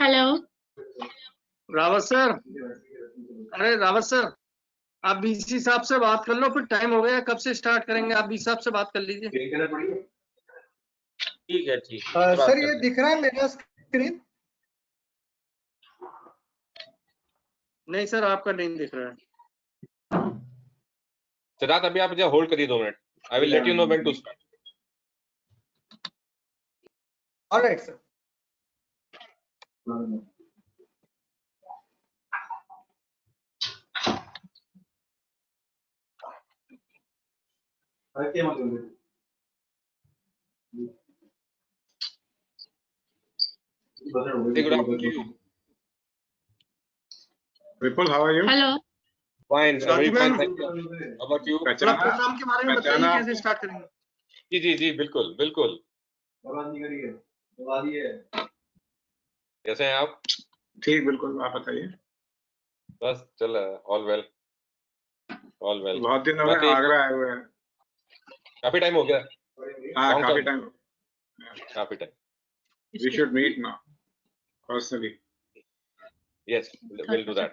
Hello Rawat sir, अरे Rawat sir, आप BC साहब से बात कर लो, फिर टाइम हो गया, कब से स्टार्ट करेंगे? आप बीसी साहब से बात कर लीजिए। ठीक है, ठीक सर ये दिख रहा है मेरा स्क्रीन? नहीं सर, आपका नहीं दिख रहा है। सिद्धार्थ, अभी आप मुझे होल्ड करिए 2 मिनट। I will let you know when to start. Alright sir. Good afternoon to you. Vipul, how are you? Hello Fine, very Swati fine, ma'am, thank you. How about you? थोड़ा प्रोग्राम के बारे में बताइए, पहचाना कैसे स्टार्ट करेंगे? जी, बिल्कुल बिल्कुल। कैसे हैं आप? ठीक, बिल्कुल, आप बताइए। बस चल रहा है, ऑल वेल। बहुत दिन हो गए, आगरा आए हुए हैं। काफी टाइम हो गया। हाँ, Long काफी time. Time. We should meet now, personally. Yes, we'll do that.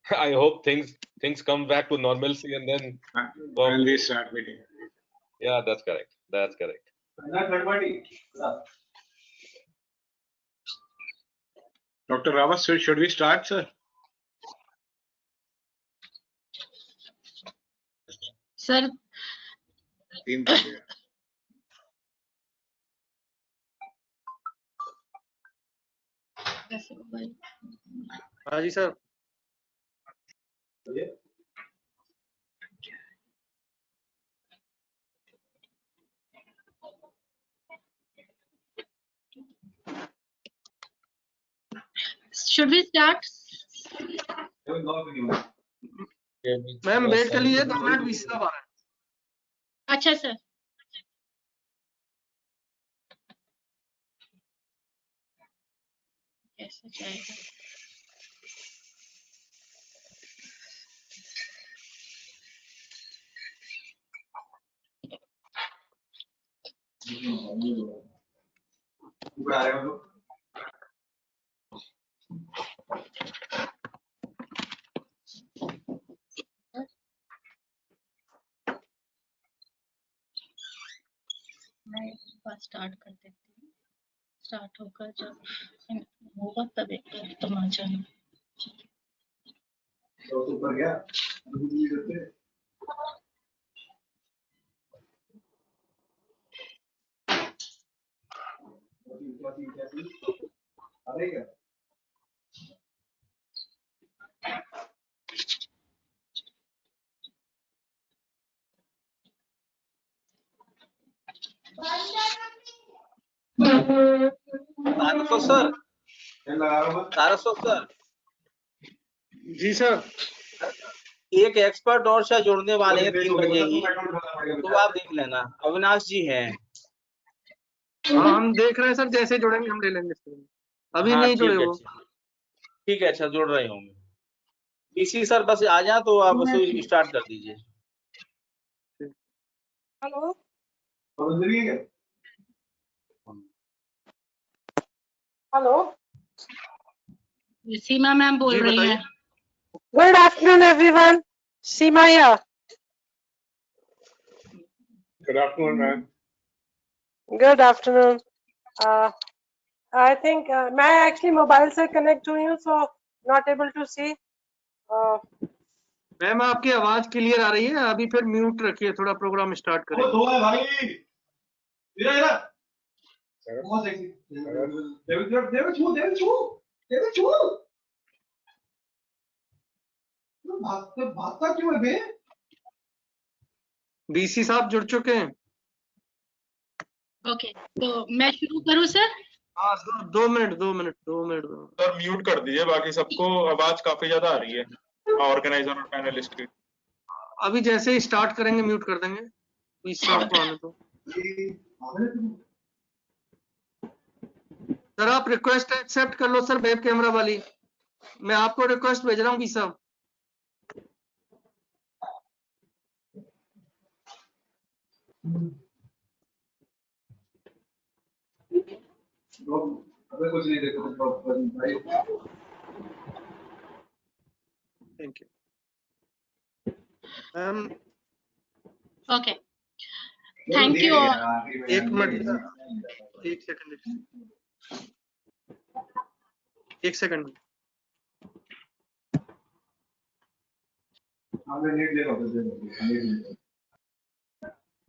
I hope things come back to normalcy and then When we start meeting. yeah, that's correct. Dr. Rawat, should we start, sir? Sir 3 बज गए। हाँ जी sir. Should we start? Ma'am wait कर लीजिए, 2 minute, BC साहब आ रहे हैं। अच्छा सर। कैसे जाएगा? मैं स्टार्ट कर देती हूँ। स्टार्ट होगा जब होगा तब तुम आ जाना। ऊपर गया अरे क्या सारस्वत सर, जी सर। एक एक्सपर्ट और से जुड़ने वाले हैं 3 बजे ही, तो आप देख लेना। अविनाश जी हैं। हाँ, हम देख रहे हैं सर, जैसे जुड़ेंगे हम ले लेंगे सर। अभी हाँ, नहीं जुड़े वो। ठीक है, अच्छा जुड़ रहे होंगे। इसी सर बस आ जाए तो आप उसे स्टार्ट कर दीजिए। हेलो हेलो सीमा मैम बोल रही हैं। Good afternoon, everyone. Seema here. Good afternoon, ma'am. Good afternoon. I think मैं actually mobile से connect हुई हूँ, so not able to see. Ma'am आपकी आवाज क्लियर आ रही है, अभी फिर म्यूट रखिए, थोड़ा प्रोग्राम स्टार्ट करें। दो है भाई बहुत सेक्सी देव भागता क्यों है बे? बीसी साहब जुड़ चुके हैं। ओके, तो मैं शुरू करूँ सर? हाँ, 2 मिनट। सर म्यूट कर दीजिए, बाकी सबको आवाज काफी ज्यादा आ रही है, ऑर्गेनाइजर और पैनलिस्ट की। अभी जैसे ही स्टार्ट करेंगे म्यूट कर देंगे। बीसी साहब को आने दो। सर आप रिक्वेस्ट एक्सेप्ट कर लो सर, वेब कैमरा वाली। मैं आपको रिक्वेस्ट भेज रहा हूँ बीसी साहब। Thank you. Ma'am Okay. Thank you all. एक मिनट, एक सेकंड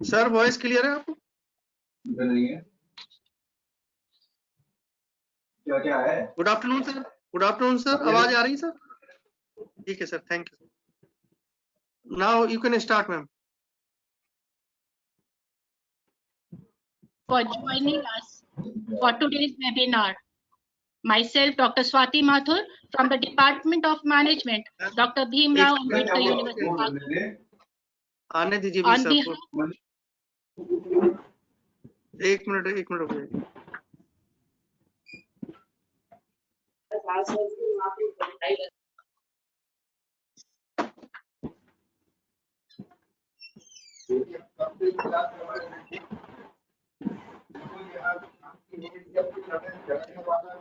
सर, वॉइस क्लियर है आपको? क्या है? Good afternoon sir, good afternoon sir, आवाज आ रही है सर? ठीक है sir, thank you. Now you can start ma'am. For joining us for today's webinar. Myself, Dr. Swati Mathur from the Department of Management, Dr. Bhimrao, Ambedkar University, Agra. आने दीजिए भी On सबको। behalf, एक minute रुक जाइए।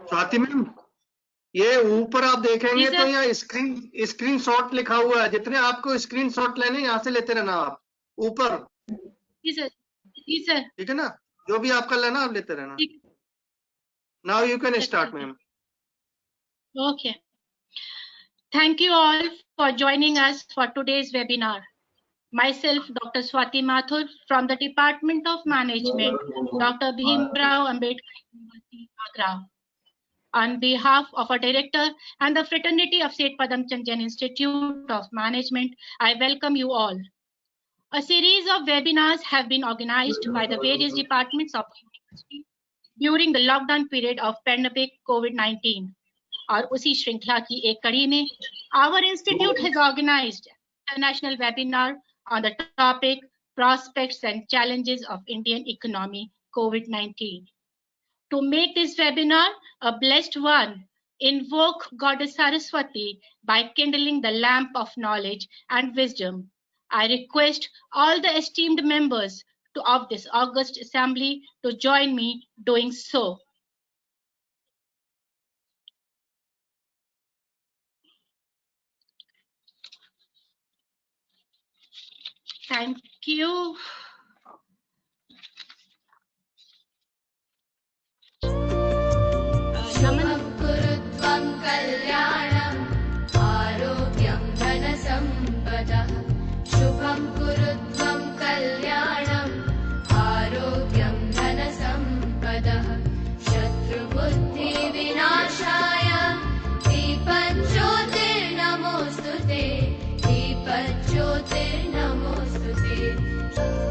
Swati ma'am, ये ऊपर आप देखेंगे जी तो सर। यहाँ स्क्रीन शॉट लिखा हुआ है। जितने आपको स्क्रीन शॉट लेने यहाँ से लेते रहना आप ऊपर। जी सर, जी सर। ठीक है ना, जो भी आपका लेना आप लेते रहना। ठीक। नाउ यू कैन अच्छा, स्टार्ट ठीक है। Ma'am. Okay. Thank you all for joining us for today's webinar. Myself, Dr. Swati Mathur from the Department of Management, Dr. Bhimrao, Ambedkar University, Agra. On behalf of our director and the fraternity of Seth Padamchand Jain Institute of Management, I welcome you all. A series of webinars have been organized by the various departments of the university during the lockdown period of pandemic COVID-19. और उसी श्रृंखला की एक कड़ी में our institute has organized a national webinar on the topic prospects and challenges of Indian economy COVID-19. To make this webinar a blessed one, invoke Goddess Saraswati by kindling the lamp of knowledge and wisdom. I request all the esteemed members of this august assembly to join me doing so. Thank you. शुभं कुरुत्वं कल्याणम् आरोग्यं धनसम्पदः शुभं कुरुत्वं कल्याणम् आरोग्यं धनसम्पदः शत्रुबुद्धिविनाशाय दीपज्योतिर्नमोऽस्तुते दीपज्योतिर्नमोऽस्तुते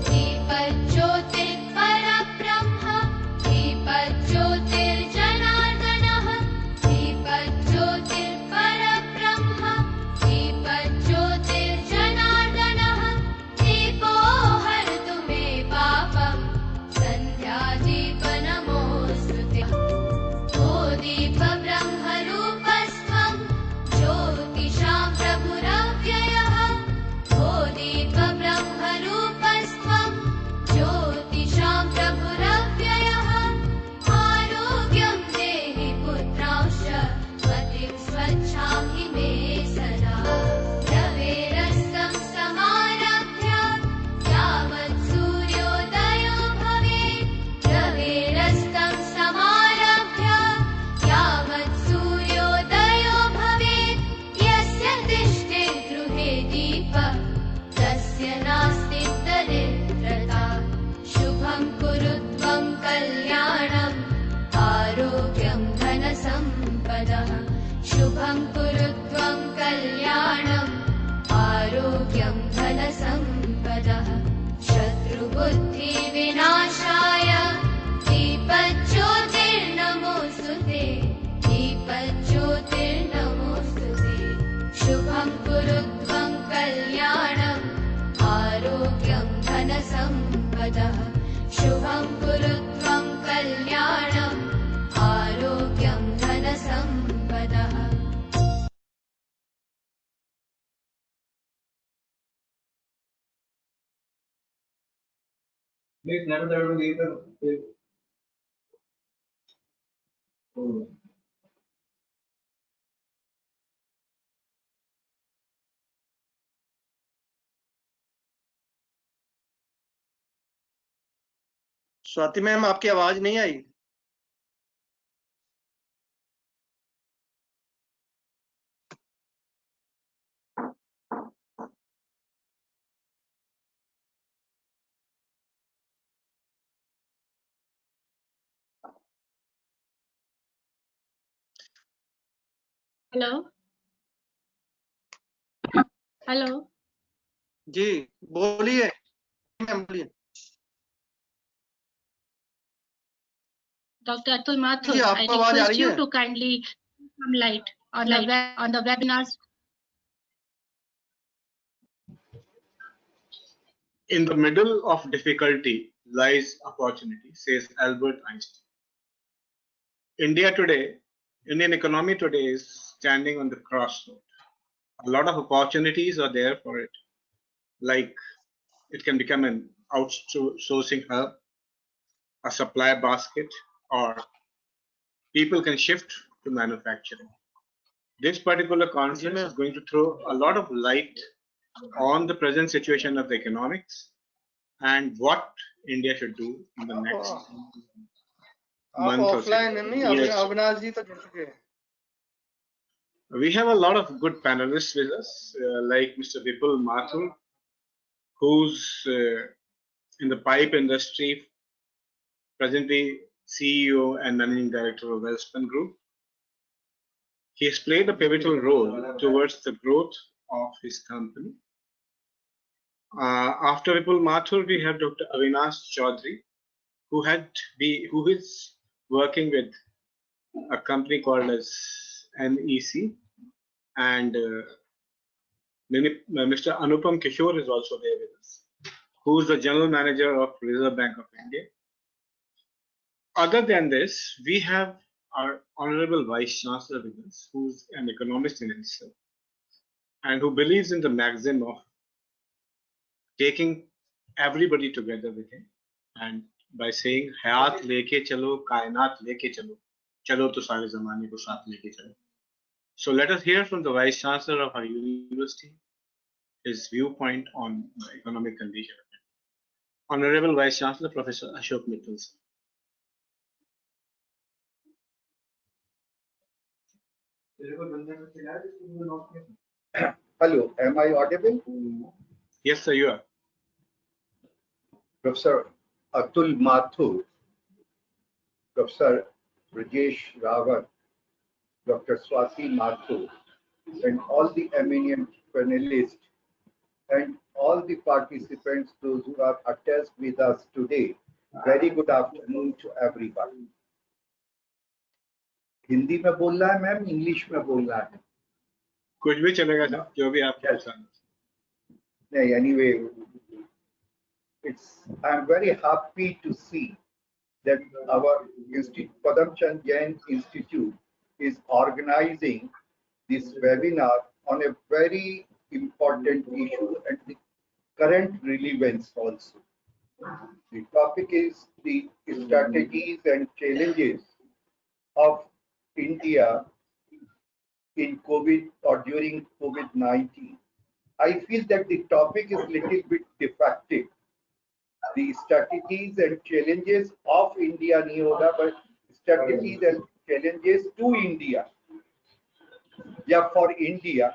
दीपज्योतिर्परब्रह्म दीपज्योतिर्जनार्दनः दीपज्योतिर्परब्रह्म दीपज्योतिर्जनार्दनः दीपो हरतु मे पापं सन्ध्यादीपनमोऽस्तुते ओ दीपब्रह्मरूपस्त्वं ज्योतिषां प्रभुरव्ययः ओ दीपब्रह्मरूपस्त्वं ज्योतिषां प्रभुरव्ययः आरोग्यं देहि पुत्रांश्च मतिं स्वच्छामि मे सदा रवेरस्तं समारभ्य यावत् सूर्योदयो भवेत् रवेरस्तं समारभ्य यावत् सूर्योदयो भवेत् यस्य तिष्ठे गृहे दीपः तस्य नास्ति दरिद्रता शुभं कुरुत्वं कल्याणम् आरोग्यं धनसम्पदः शुभं कुरुत्वं कल्याणम् आरोग्यं धनसम्पदः शत्रुबुद्धिविनाशाय दीपज्योतिर्नमोऽस्तुते दीपज्योतिर्नमोऽस्तुते शुभं कुरुत्वं कल्याणम् आरोग्यं धनसम्पदः शुभं कुरुत्वं कल्याणम् आरोग्यं धनसम्पदः स्वाति मैम, आपकी आवाज नहीं आई। हेलो हेलो जी बोलिए मैम, बोलिए। Dr. Atul Mathur, ji, I आपको आवाज आ request रही you है? to kindly some light on the webinars. In the middle of difficulty lies opportunity, says Albert Einstein. Indian economy today is standing on the crossroad. A lot of opportunities are there for it, like it can become an outsourcing hub, a supply basket, or people can shift to manufacturing. This particular conference is going to throw a lot of light on the present situation of the economics and what India should do in the next month or so. Yes. Avinash जी तो जुड़ चुके हैं। We have a lot of good panelists with us, like Mr. Vipul Mathur, who's in the pipe industry, presently CEO and Managing Director of Wellspun Group. He has played a pivotal role towards the growth of his company. After Vipul Mathur, we have Dr. Avinash Chaudhary, who is working with a company called as NEC, and Mr. Anupam Kishore is also there with us, who is the General Manager of Reserve Bank of India. Other than this, we have our Honorable Vice Chancellor with us, who's an economist in himself, and who believes in the maxim of taking everybody together with him, and by saying hayat leke chalo, kainat leke chalo, chalo to sare zamane ko saath leke chalo. So let us hear from the Vice Chancellor of our university, his viewpoint on the economic condition. Honorable Vice Chancellor, Professor Ashok Mittal. Hello, am I audible? Yes, sir, you are. Professor Atul Mathur, Professor Rajesh Rawat, Dr. Swati Mathur, and all the eminent panelists and all the participants, those who are attached with us today. Very good afternoon to everybody. Hindi में बोलना है ma'am, English में बोलना है? कुछ भी चलेगा sir, जो भी आपको पसंद है। नहीं, anyway, I'm very happy to see that our institute, Padam Chand Jain Institute, is organizing this webinar on a very important issue and the current relevance also. The topic is the strategies and challenges of India in COVID or during COVID-19. I feel that the topic is little bit defective. The strategies and challenges of India nahi hoga, but strategies and challenges to India. Yeah, for India,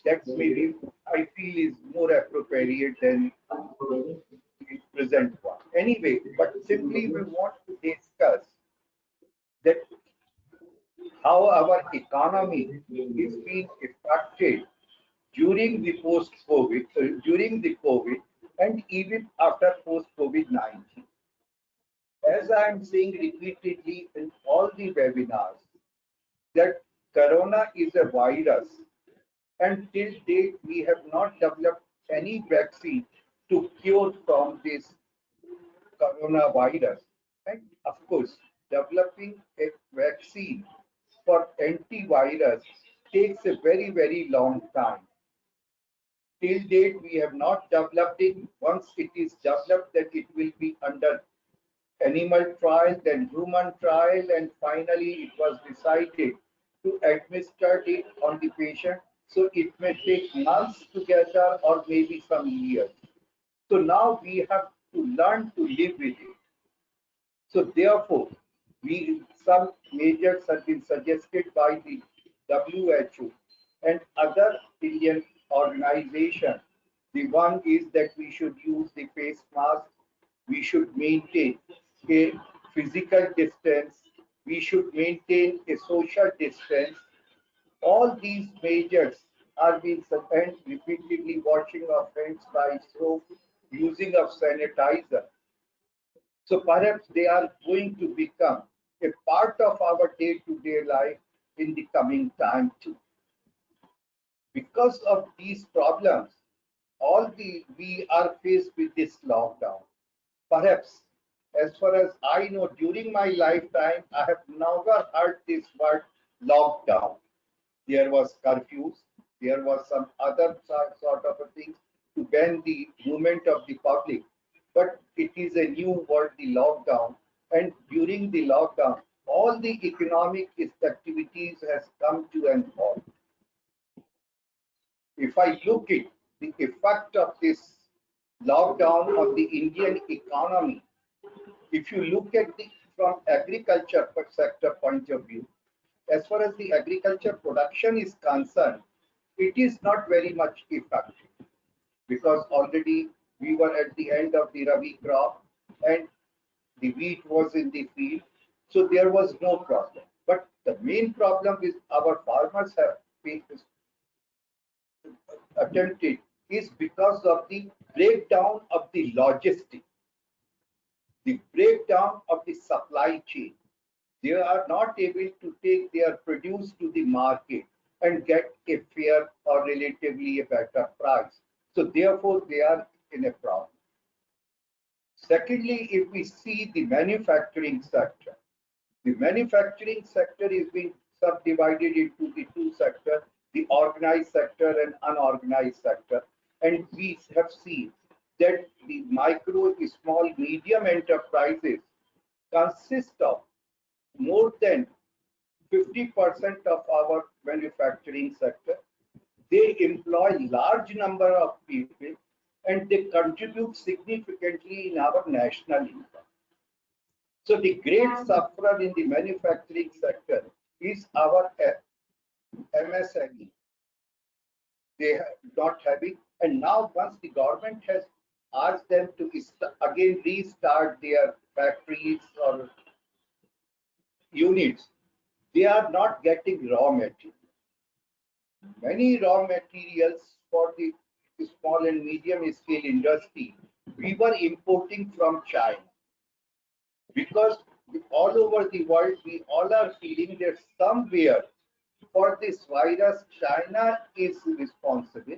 that maybe I feel is more appropriate than the present one. Anyway, but simply we want to discuss that how our economy is being affected during the post-COVID, during the COVID, and even after post-COVID-19. As I am saying repeatedly in all the webinars, that Corona is a virus, and till date we have not developed any vaccine to cure from this coronavirus. And of course, developing a vaccine for antivirus takes a very, very long time. Till date, we have not developed it. Once it is developed, that it will be under animal trial, then human trial, and finally it was decided to administer it on the patient. So it may take months together or maybe some years. So now we have to learn to live with it. So therefore, some measures have been suggested by the WHO and other Indian organizations. The one is that we should use the face mask, we should maintain a physical distance, we should maintain a social distance. All these measures are being and repeatedly washing of hands by soap, using of sanitizer. So perhaps they are going to become a part of our day-to-day life in the coming time too. Because of these problems, we are faced with this lockdown. Perhaps, as far as I know, during my lifetime, I have never heard this word lockdown. There was curfews, there was some other sort of a thing to ban the movement of the public. But it is a new word, the lockdown. And during the lockdown, all the economic activities has come to an halt. If I look at the effect of this lockdown on the Indian economy, if you look at the from agriculture sector point of view, as far as the agriculture production is concerned, it is not very much effective because already we were at the end of the Rabi crop and the wheat was in the field, so there was no problem. But the main problem is our farmers have attempted is because of the breakdown of the logistics, the breakdown of the supply chain. They are not able to take their produce to the market and get a fair or relatively a better price. So therefore, they are in a problem. Secondly, if we see the manufacturing sector is being subdivided into the two sectors, the organized sector and unorganized sector. And we have seen that the micro, small, medium enterprises consist of more than 50% of our manufacturing sector. They employ large number of people and they contribute significantly in our national income. So the great sufferer in the manufacturing sector is our MSME. They are not having, and now once the government has asked them to again restart their factories or units, they are not getting raw material. Many raw materials for the small and medium scale industry we were importing from China, because all over the world we all are feeling that somewhere for this virus China is responsible,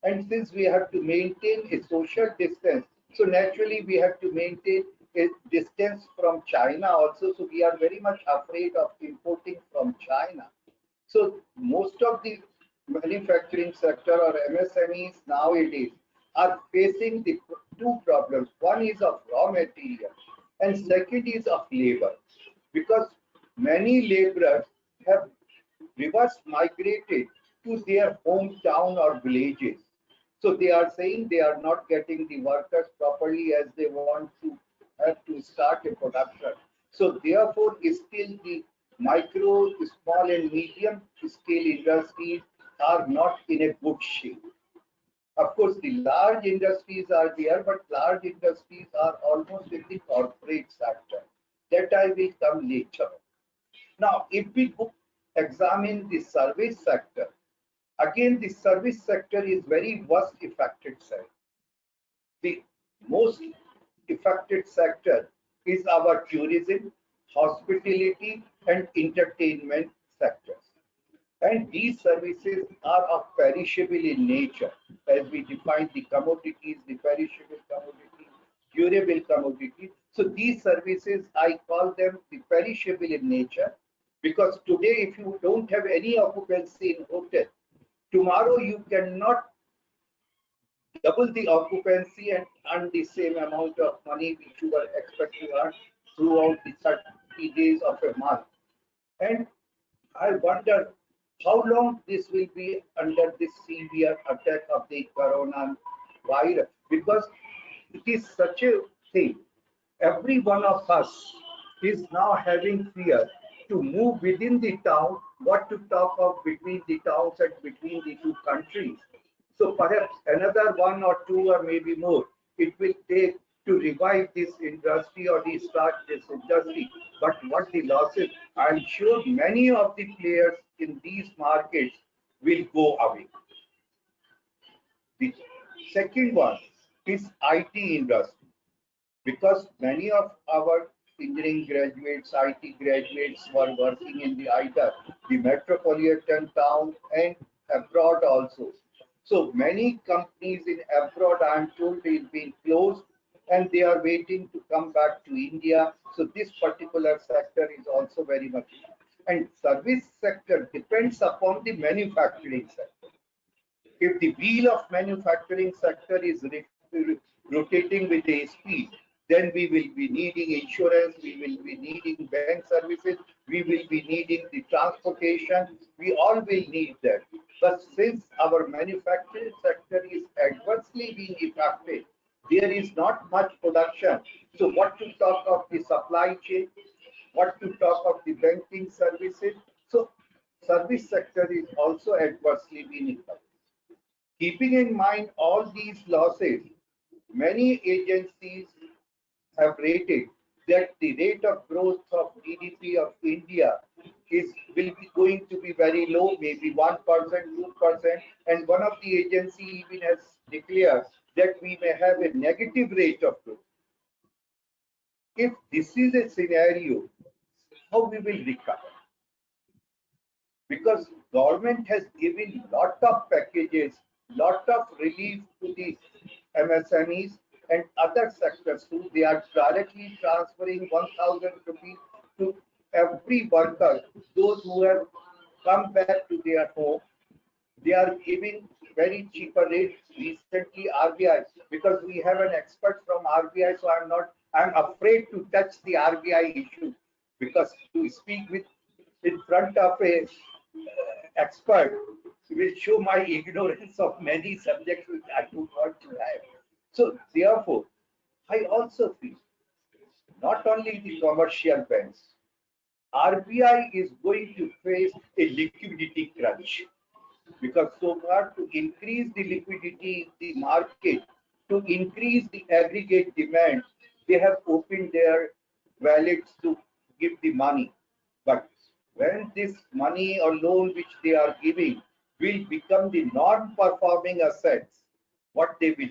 and since we have to maintain a social distance, so naturally we have to maintain a distance from China also, so we are very much afraid of importing from China. So most of the manufacturing sector or MSMEs nowadays are facing the two problems. One is of raw material and second is of labor, because many laborers have reverse migrated to their hometown or villages. So they are saying they are not getting the workers properly as they want to have to start a production. So therefore, still the micro, small and medium scale industries are not in a good shape. Of course, the large industries are there, but large industries are almost in the corporate sector. That I will come later. Now, if we examine the service sector, again, the service sector is very worst affected sector. The most affected sector is our tourism, hospitality, and entertainment sectors. And these services are of perishable in nature, as we define the commodities, the perishable commodities, durable commodities. So these services, I call them the perishable in nature, because today, if you don't have any occupancy in hotel, tomorrow you cannot double the occupancy and earn the same amount of money which you were expected to earn throughout the 30 days of a month. And I wonder how long this will be under this severe attack of the corona virus, because it is such a thing. Every one of us is now having fear to move within the town, what to talk of between the towns and between the two countries. So perhaps another 1 or 2 or maybe more, it will take to revive this industry or restart this industry. But what the losses, I'm sure many of the players in these markets will go away. The second one is IT industry, because many of our engineering graduates, IT graduates were working in either the metropolitan town and abroad also. So many companies in abroad, I am told, is being closed and they are waiting to come back to India. So this particular sector is also very much. And service sector depends upon the manufacturing sector. If the wheel of manufacturing sector is rotating with a speed, then we will be needing insurance, we will be needing bank services, we will be needing the transportation, we all will need that. But since our manufacturing sector is adversely being affected, there is not much production. So what to talk of the supply chain, what to talk of the banking services. So service sector is also adversely being affected. Keeping in mind all these losses, many agencies have rated that the rate of growth of GDP of India will be going to be very low, maybe 1%, 2%, and one of the agency even has declared that we may have a negative rate of growth. If this is a scenario, how we will recover? Because government has given lot of packages, lot of relief to the MSMEs and other sectors too. They are directly transferring 1,000 rupees to every worker. Those who have come back to their home, they are giving very cheaper rates. Recently, RBI, because we have an expert from RBI, so I'm afraid to touch the RBI issue, because to speak with in front of a expert will show my ignorance of many subjects which I do not have. So therefore, I also feel not only the commercial banks, RBI is going to face a liquidity crunch, because so far to increase the liquidity in the market, to increase the aggregate demand, they have opened their wallets to give the money. But when this money or loan which they are giving will become the non-performing assets, what they will,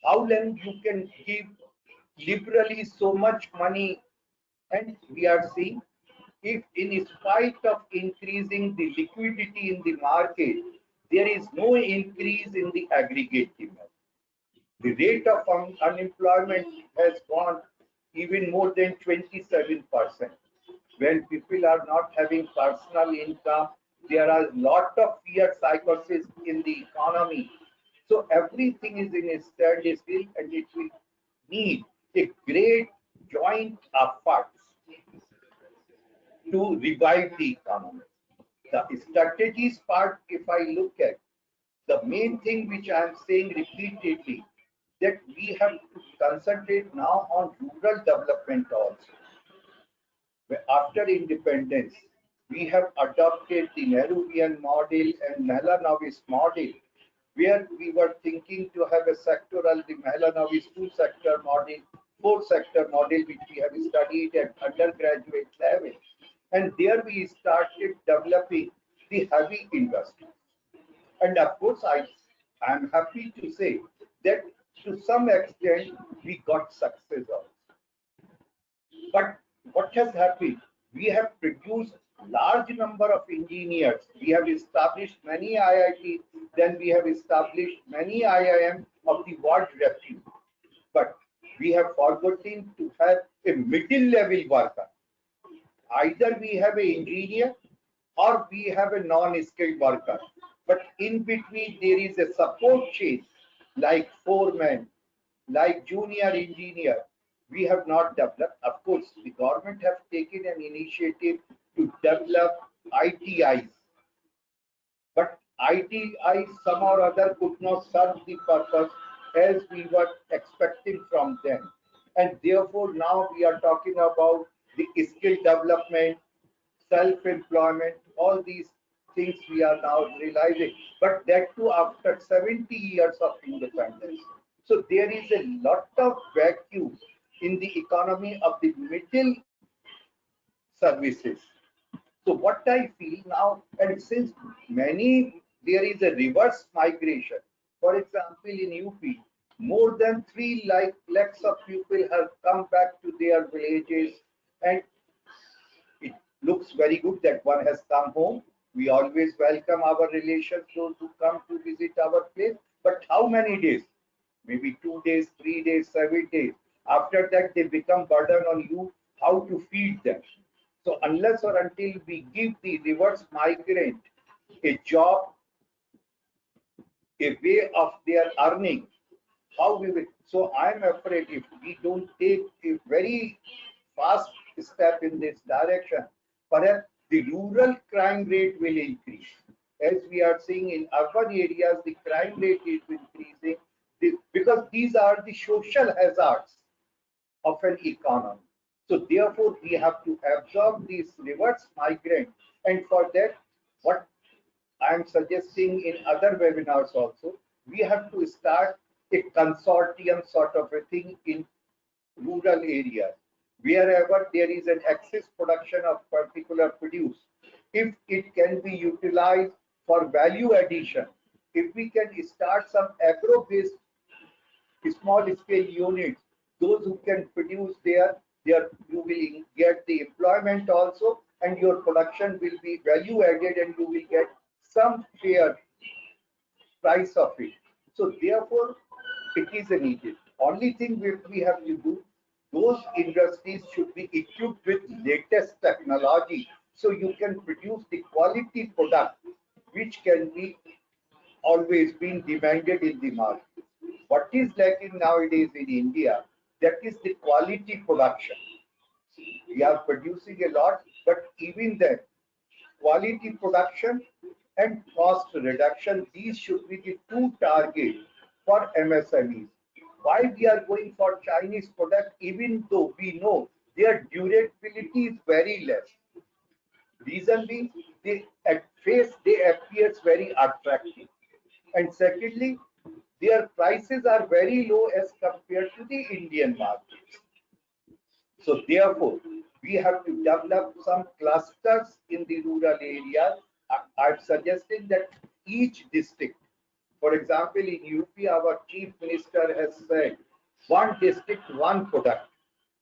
how long you can give liberally so much money? And we are seeing, if in spite of increasing the liquidity in the market, there is no increase in the aggregate demand. The rate of unemployment has gone even more than 27%. When people are not having personal income, there are a lot of fear psychosis in the economy. So everything is in a standstill, and it will need a great joint effort to revive the economy. The strategies part, if I look at, the main thing which I am saying repeatedly, that we have to concentrate now on rural development also. After independence, we have adopted the Nehruvian model and Mahalanobis model, where we were thinking to have a sectoral, the Mahalanobis two-sector model, four-sector model, which we have studied at undergraduate level. And there we started developing the heavy industry. And of course, I am happy to say that to some extent we got success also. But what has happened? We have produced large number of engineers. We have established many IIT, then we have established many IIM of the world repute. But we have forgotten to have a middle level worker. Either we have an engineer or we have a non-skilled worker. But in between there is a support chain like foreman, like junior engineer, we have not developed. Of course, the government have taken an initiative to develop ITIs, but ITI some or other could not serve the purpose as we were expecting from them. And therefore, now we are talking about the skill development, self-employment, all these things we are now realizing. But that too after 70 years of independence. So there is a lot of vacuum in the economy of the middle services. So what I feel now, and since there is a reverse migration. For example, in UP, more than 3 lakhs of people have come back to their villages, and it looks very good that one has come home. We always welcome our relations, those who come to visit our place. But how many days? Maybe 2 days, 3 days, 7 days. After that, they become burden on you how to feed them. So unless or until we give the reverse migrant a job, a way of their earning, how we will. So I'm afraid if we don't take a very fast step in this direction, perhaps the rural crime rate will increase. As we are seeing in urban areas, the crime rate is increasing because these are the social hazards of an economy. So therefore, we have to absorb these reverse migrants, and for that, what I'm suggesting in other webinars also, we have to start a consortium sort of a thing in rural areas. Wherever there is an excess production of particular produce, if it can be utilized for value addition, if we can start some agro-based small scale units, those who can produce there you will get the employment also, and your production will be value added, and you will get some fair price of it. So therefore, it is a needed. Only thing we have to do, those industries should be equipped with latest technology, so you can produce the quality product which can be always been demanded in the market. What is lacking nowadays in India, that is the quality production. We are producing a lot, but even then, quality production and cost reduction, these should be the two targets for MSMEs. Why we are going for Chinese product, even though we know their durability is very less. Reason being, they at face they appears very attractive, and secondly, their prices are very low as compared to the Indian markets. So therefore, we have to develop some clusters in the rural areas. I'm suggesting that each district, for example, in UP, our chief minister has said, one district, one product.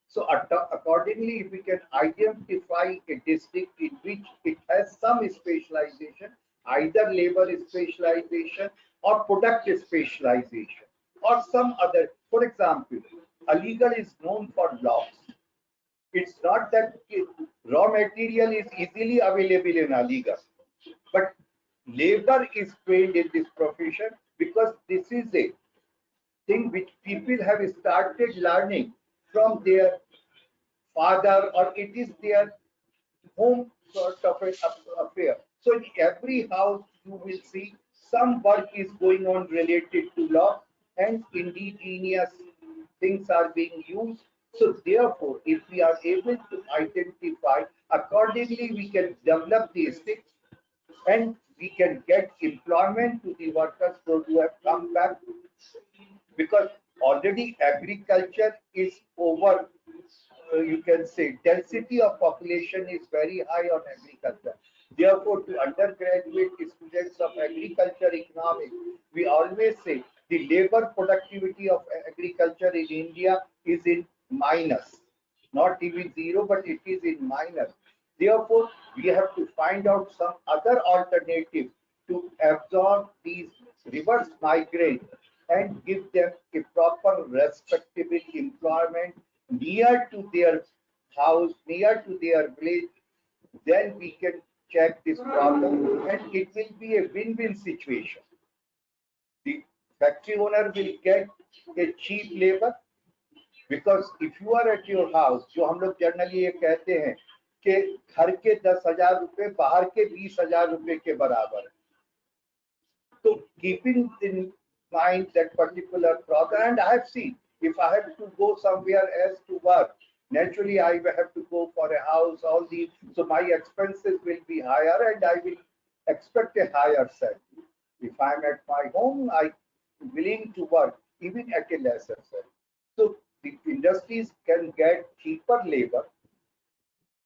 So accordingly, if we can identify a district in which it has some specialization, either labor specialization or product specialization or some other. For example, Aligarh is known for locks. It's not that raw material is easily available in Aligarh, but labor is trained in this profession because this is a thing which people have started learning from their father, or it is their home sort of an affair. So in every house you will see some work is going on related to law, and indigenous things are being used. So therefore, if we are able to identify accordingly, we can develop the sticks, and we can get employment to the workers who have come back, because already agriculture is over. You can say density of population is very high on agriculture. Therefore, to undergraduate students of agriculture economics, we always say the labor productivity of agriculture in India is in minus, not even zero, but it is in minus. Therefore, we have to find out some other alternative to absorb these reverse migrants and give them a proper respectable employment near to their house, near to their village. Then we can check this problem, and it will be a win-win situation. The factory owner will get a cheap labor, because if you are at your house, जो हम लोग generally ये कहते हैं कि घर के 10,000 रुपए बाहर के 20,000 रुपए के बराबर है. So keeping in mind that particular problem, and I have seen, if I have to go somewhere else to work, naturally I will have to go for a house, all these, so my expenses will be higher and I will expect a higher salary. If I'm at my home, I'm willing to work even at a lesser salary. So the industries can get cheaper labor,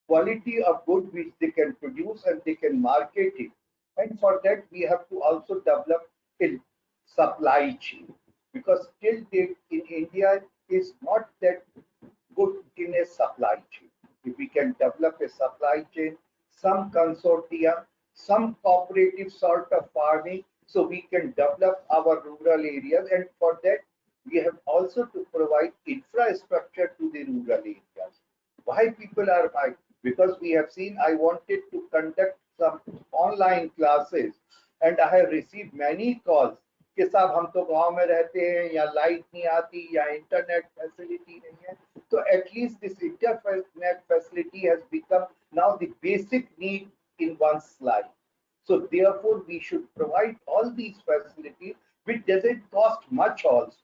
quality of good which they can produce and they can market it. And for that, we have to also develop a supply chain, because till date in India is not that good in a supply chain. If we can develop a supply chain, some consortium, some cooperative sort of farming, so we can develop our rural areas, and for that we have also to provide infrastructure to the rural areas. Why people are buying? Because we have seen, I wanted to conduct some online classes and I have received many calls कि साहब हम तो गांव में रहते हैं, या light नहीं आती, या इंटरनेट फैसिलिटी नहीं है. तो at least this internet facility has become now the basic need in one's life. So therefore we should provide all these facilities which doesn't cost much also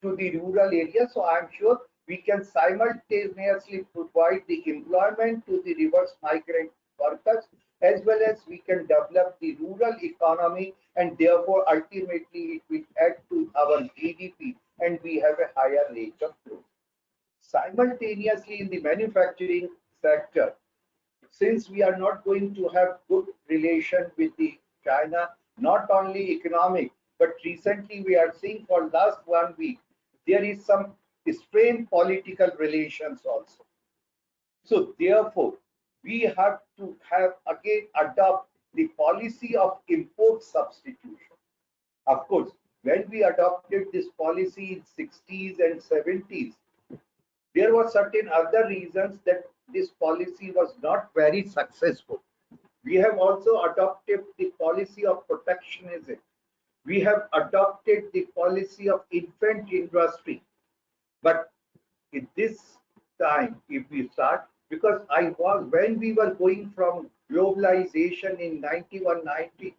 to the rural area. So I'm sure we can simultaneously provide the employment to the reverse migrant workers, as well as we can develop the rural economy, and therefore ultimately it will add to our GDP and we have a higher rate of growth. Simultaneously in the manufacturing sector, since we are not going to have good relation with the China, not only economic, but recently we are seeing for last 1 week, there is some strained political relations also. So therefore, we have to have again adopt the policy of import substitution. Of course, when we adopted this policy in 60s and 70s, there were certain other reasons that this policy was not very successful. We have also adopted the policy of protectionism. We have adopted the policy of infant industry. But in this time, if we start, because when we were going from globalization in 91, 92,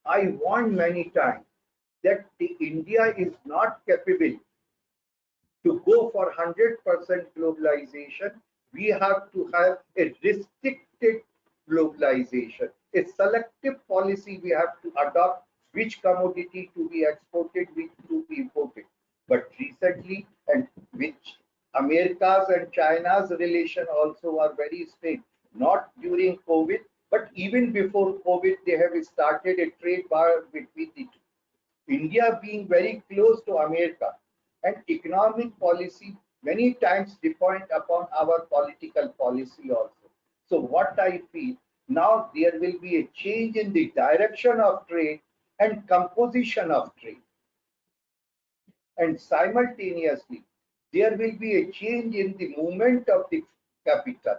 I warned many times that the India is not capable to go for 100% globalization. We have to have a restricted globalization, a selective policy we have to adopt, which commodity to be exported, which to be imported. But recently, and which America's and China's relation also are very strained, not during COVID, but even before COVID, they have started a trade war between the two. India being very close to America, and economic policy many times depend upon our political policy also. So what I feel, now there will be a change in the direction of trade and composition of trade. And simultaneously, there will be a change in the movement of the capital.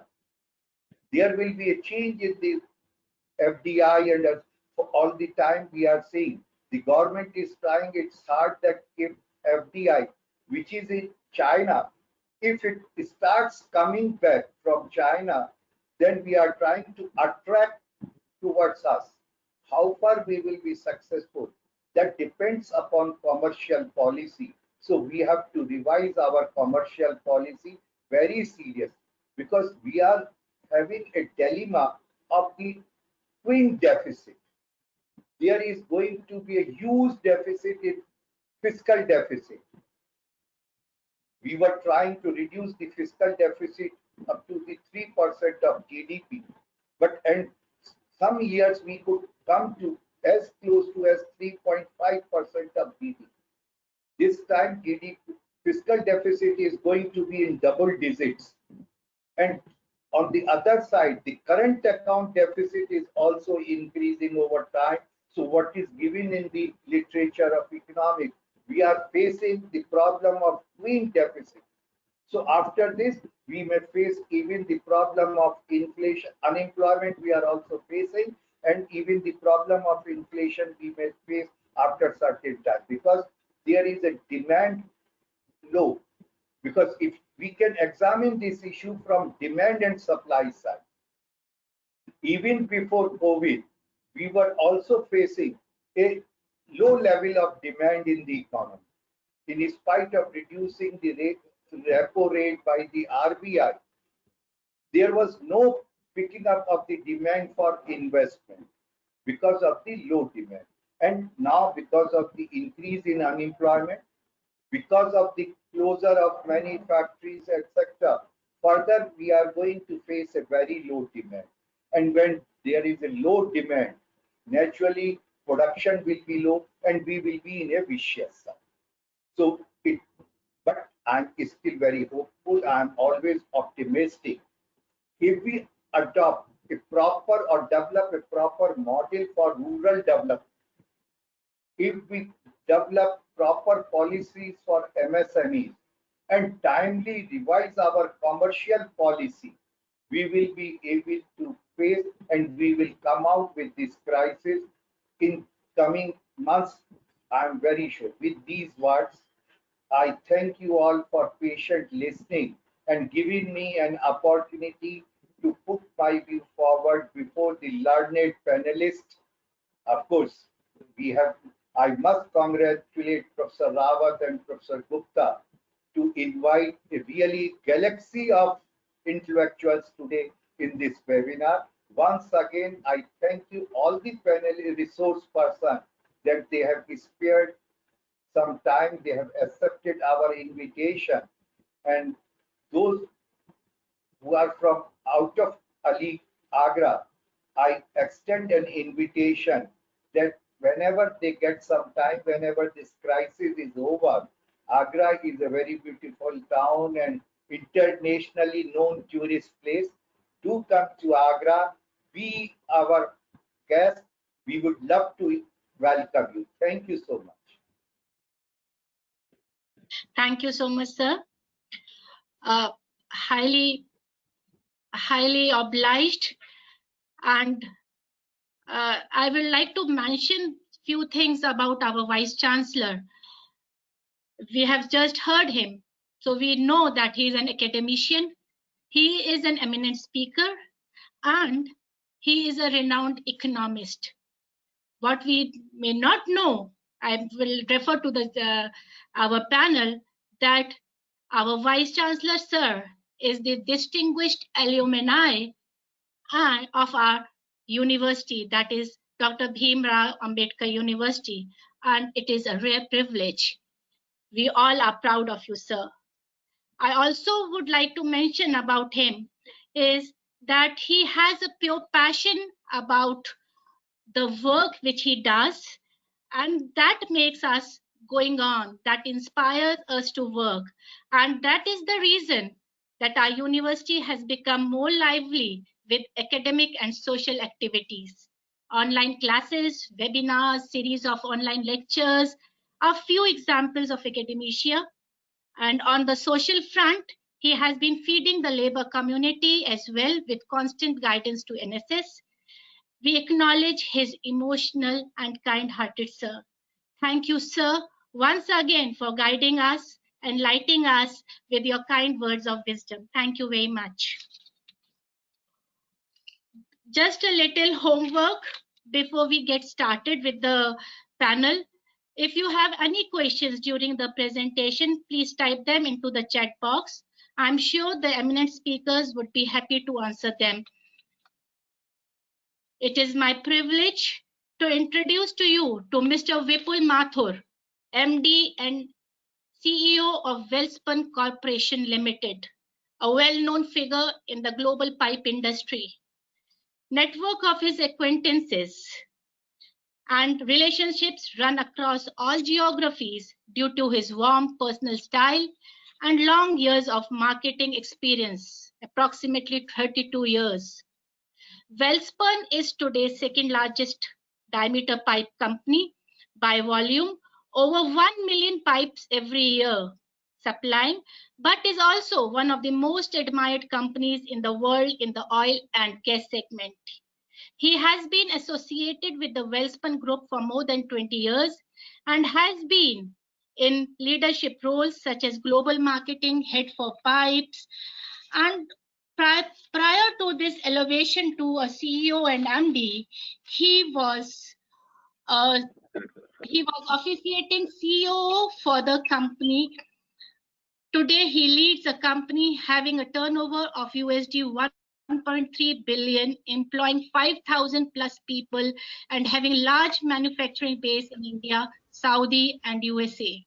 There will be a change in the FDI, and all the time we are seeing the government is trying its hard that if FDI, which is in China, if it starts coming back from China, then we are trying to attract towards us. How far we will be successful, that depends upon commercial policy. So we have to revise our commercial policy very serious, because we are having a dilemma of the twin deficit. There is going to be a huge deficit in fiscal deficit. We were trying to reduce the fiscal deficit up to the 3% of GDP, but and some years we could come to as close to as 3.5% of GDP. This time GDP fiscal deficit is going to be in double digits, and on the other side, the current account deficit is also increasing over time. So what is given in the literature of economics, we are facing the problem of twin deficit. So after this, we may face even the problem of inflation, unemployment we are also facing, and even the problem of inflation we may face after certain time, because there is a demand low. Because if we can examine this issue from demand and supply side, even before COVID, we were also facing a low level of demand in the economy. In spite of reducing the repo rate by the RBI, there was no picking up of the demand for investment because of the low demand. And now, because of the increase in unemployment, because of the closure of many factories, etc., further we are going to face a very low demand. And when there is a low demand, naturally production will be low and we will be in a vicious cycle. So, but I'm still very hopeful. I'm always optimistic. If we adopt a proper or develop a proper model for rural development, if we develop proper policies for MSMEs and timely revise our commercial policy, we will be able to face and we will come out with this crisis in coming months. I am very sure. With these words, I thank you all for patient listening and giving me an opportunity to put my view forward before the learned panelists. Of course, I must congratulate Professor Rawat and Professor Gupta to invite a really galaxy of intellectuals today in this webinar. Once again, I thank you all the panel resource persons that they have spared some time, they have accepted our invitation, and those who are from out of Agra, I extend an invitation that whenever they get some time, whenever this crisis is over, Agra is a very beautiful town and internationally known tourist place. Do come to Agra, be our guest. We would love to welcome you. Thank you so much. Thank you so much, sir. Highly obliged, and I would like to mention few things about our Vice Chancellor. We have just heard him, so we know that he is an academician, he is an eminent speaker, and he is a renowned economist. What we may not know, I will refer to our panel, that our Vice Chancellor, sir, is the distinguished alumni of our university, that is Dr. Bhimrao Ambedkar University, and it is a rare privilege. We all are proud of you, sir. I also would like to mention about him is that he has a pure passion about the work which he does, and that makes us going on, that inspires us to work, and that is the reason that our university has become more lively with academic and social activities. Online classes, webinars, series of online lectures are few examples of academia. And on the social front, he has been feeding the labor community as well with constant guidance to NSS. We acknowledge his emotional and kind-hearted sir. Thank you, sir, once again for guiding us and lighting us with your kind words of wisdom. Thank you very much. Just a little homework before we get started with the panel. If you have any questions during the presentation, please type them into the chat box. I'm sure the eminent speakers would be happy to answer them. It is my privilege to introduce to you to Mr. Vipul Mathur, MD and CEO of Welspun Corporation Limited, a well-known figure in the global pipe industry. Network of his acquaintances and relationships run across all geographies due to his warm personal style and long years of marketing experience, approximately 32 years. Welspun is today's second largest diameter pipe company by volume, over 1 million pipes every year supplying, but is also one of the most admired companies in the world in the oil and gas segment. He has been associated with the Welspun Group for more than 20 years and has been in leadership roles such as global marketing head for pipes. And prior to this elevation to a CEO and MD, he was officiating CEO for the company. Today, he leads a company having a turnover of USD 1.3 billion, employing 5,000 plus people, and having large manufacturing base in India, Saudi, and USA.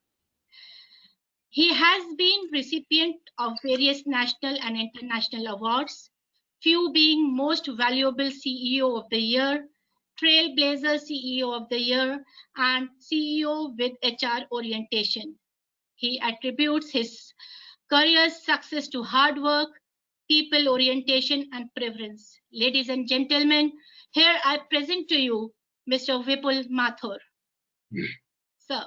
He has been recipient of various national and international awards, few being Most Valuable CEO of the Year, Trailblazer CEO of the Year, and CEO with HR Orientation. He attributes his career's success to hard work, people orientation, and preference. Ladies and gentlemen, here I present to you Mr. Vipul Mathur. Sir.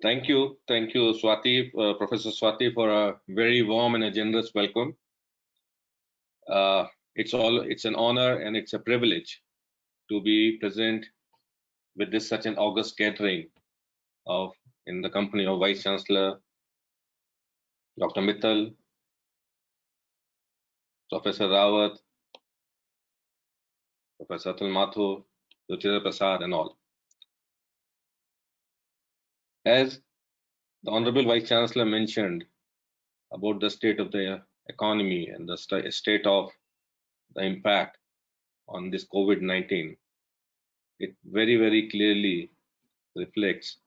Thank you, Swati, Professor Swati, for a very warm and a generous welcome. It's an honor and it's a privilege to be present with such an august gathering in the company of Vice Chancellor Dr. Mittal, Professor Rawat, Professor Atul Mathur, Ruchira Prasad, and all. As the Honorable Vice Chancellor mentioned about the state of the economy and the state of the impact on this COVID-19, it very, very clearly reflects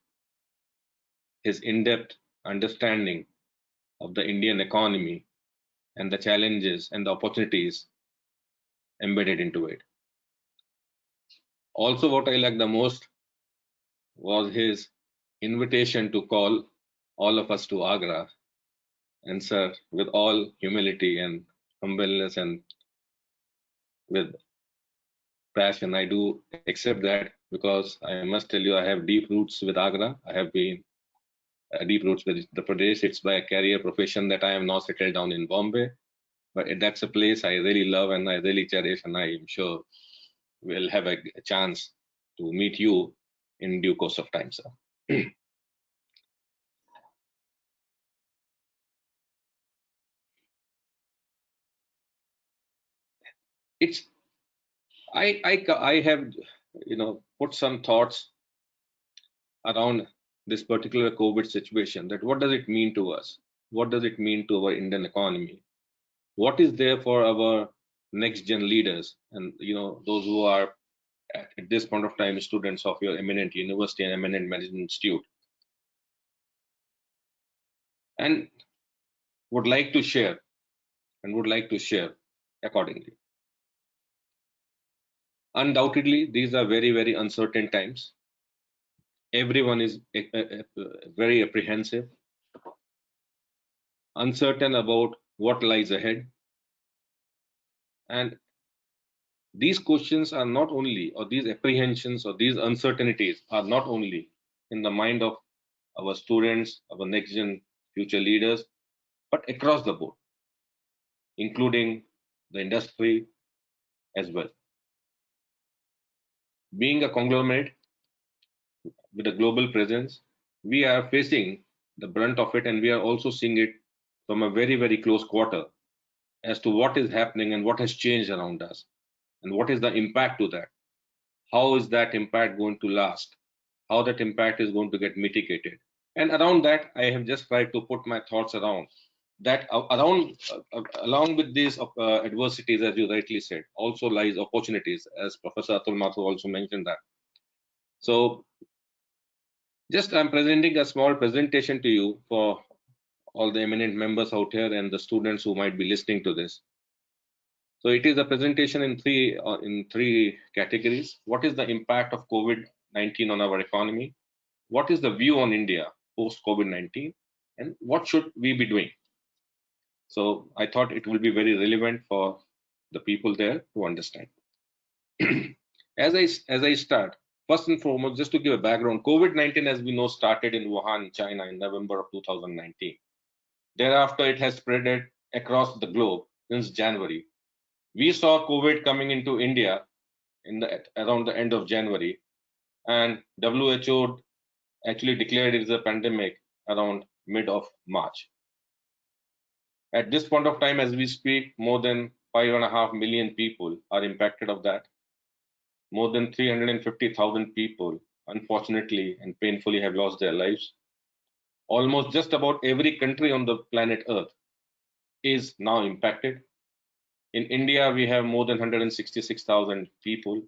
his in-depth understanding of the Indian economy and the challenges and the opportunities embedded into it. Also, what I liked the most was his invitation to call all of us to Agra. And sir, with all humility and humbleness and with passion, I do accept that, because I must tell you, I have deep roots with Agra. I have been deep roots with the Pradesh. It's by a career profession that I am now settled down in Bombay. But that's a place I really love and I really cherish, and I am sure we'll have a chance to meet you in due course of time, sir. I have put some thoughts around this particular COVID situation, that what does it mean to us? What does it mean to our Indian economy? What is there for our next gen leaders and those who are at this point of time students of your eminent university and eminent management institute, and would like to share accordingly. Undoubtedly, these are very, very uncertain times. Everyone is very apprehensive, uncertain about what lies ahead. And these questions are not only, or these apprehensions or these uncertainties are not only in the mind of our students, our next gen future leaders, but across the board, including the industry as well. Being a conglomerate with a global presence, we are facing the brunt of it, and we are also seeing it from a very, very close quarter as to what is happening and what has changed around us, and what is the impact to that. How is that impact going to last? How that impact is going to get mitigated? And around that, I have just tried to put my thoughts around that. Along with these adversities, as you rightly said, also lies opportunities, as Professor Atul Mathur also mentioned that. So just I'm presenting a small presentation to you for all the eminent members out here and the students who might be listening to this. So it is a presentation in three categories. What is the impact of COVID-19 on our economy? What is the view on India post COVID-19? And what should we be doing? So I thought it will be very relevant for the people there to understand. As I start, first and foremost, just to give a background, COVID-19, as we know, started in Wuhan, China in November of 2019. Thereafter, it has spread across the globe since January. We saw COVID coming into India around the end of January, and WHO actually declared it as a pandemic around mid of March. At this point of time, as we speak, more than 5.5 million people are impacted of that. More than 350,000 people, unfortunately and painfully, have lost their lives. Almost just about every country on the planet Earth is now impacted. In India, we have more than 166,000 people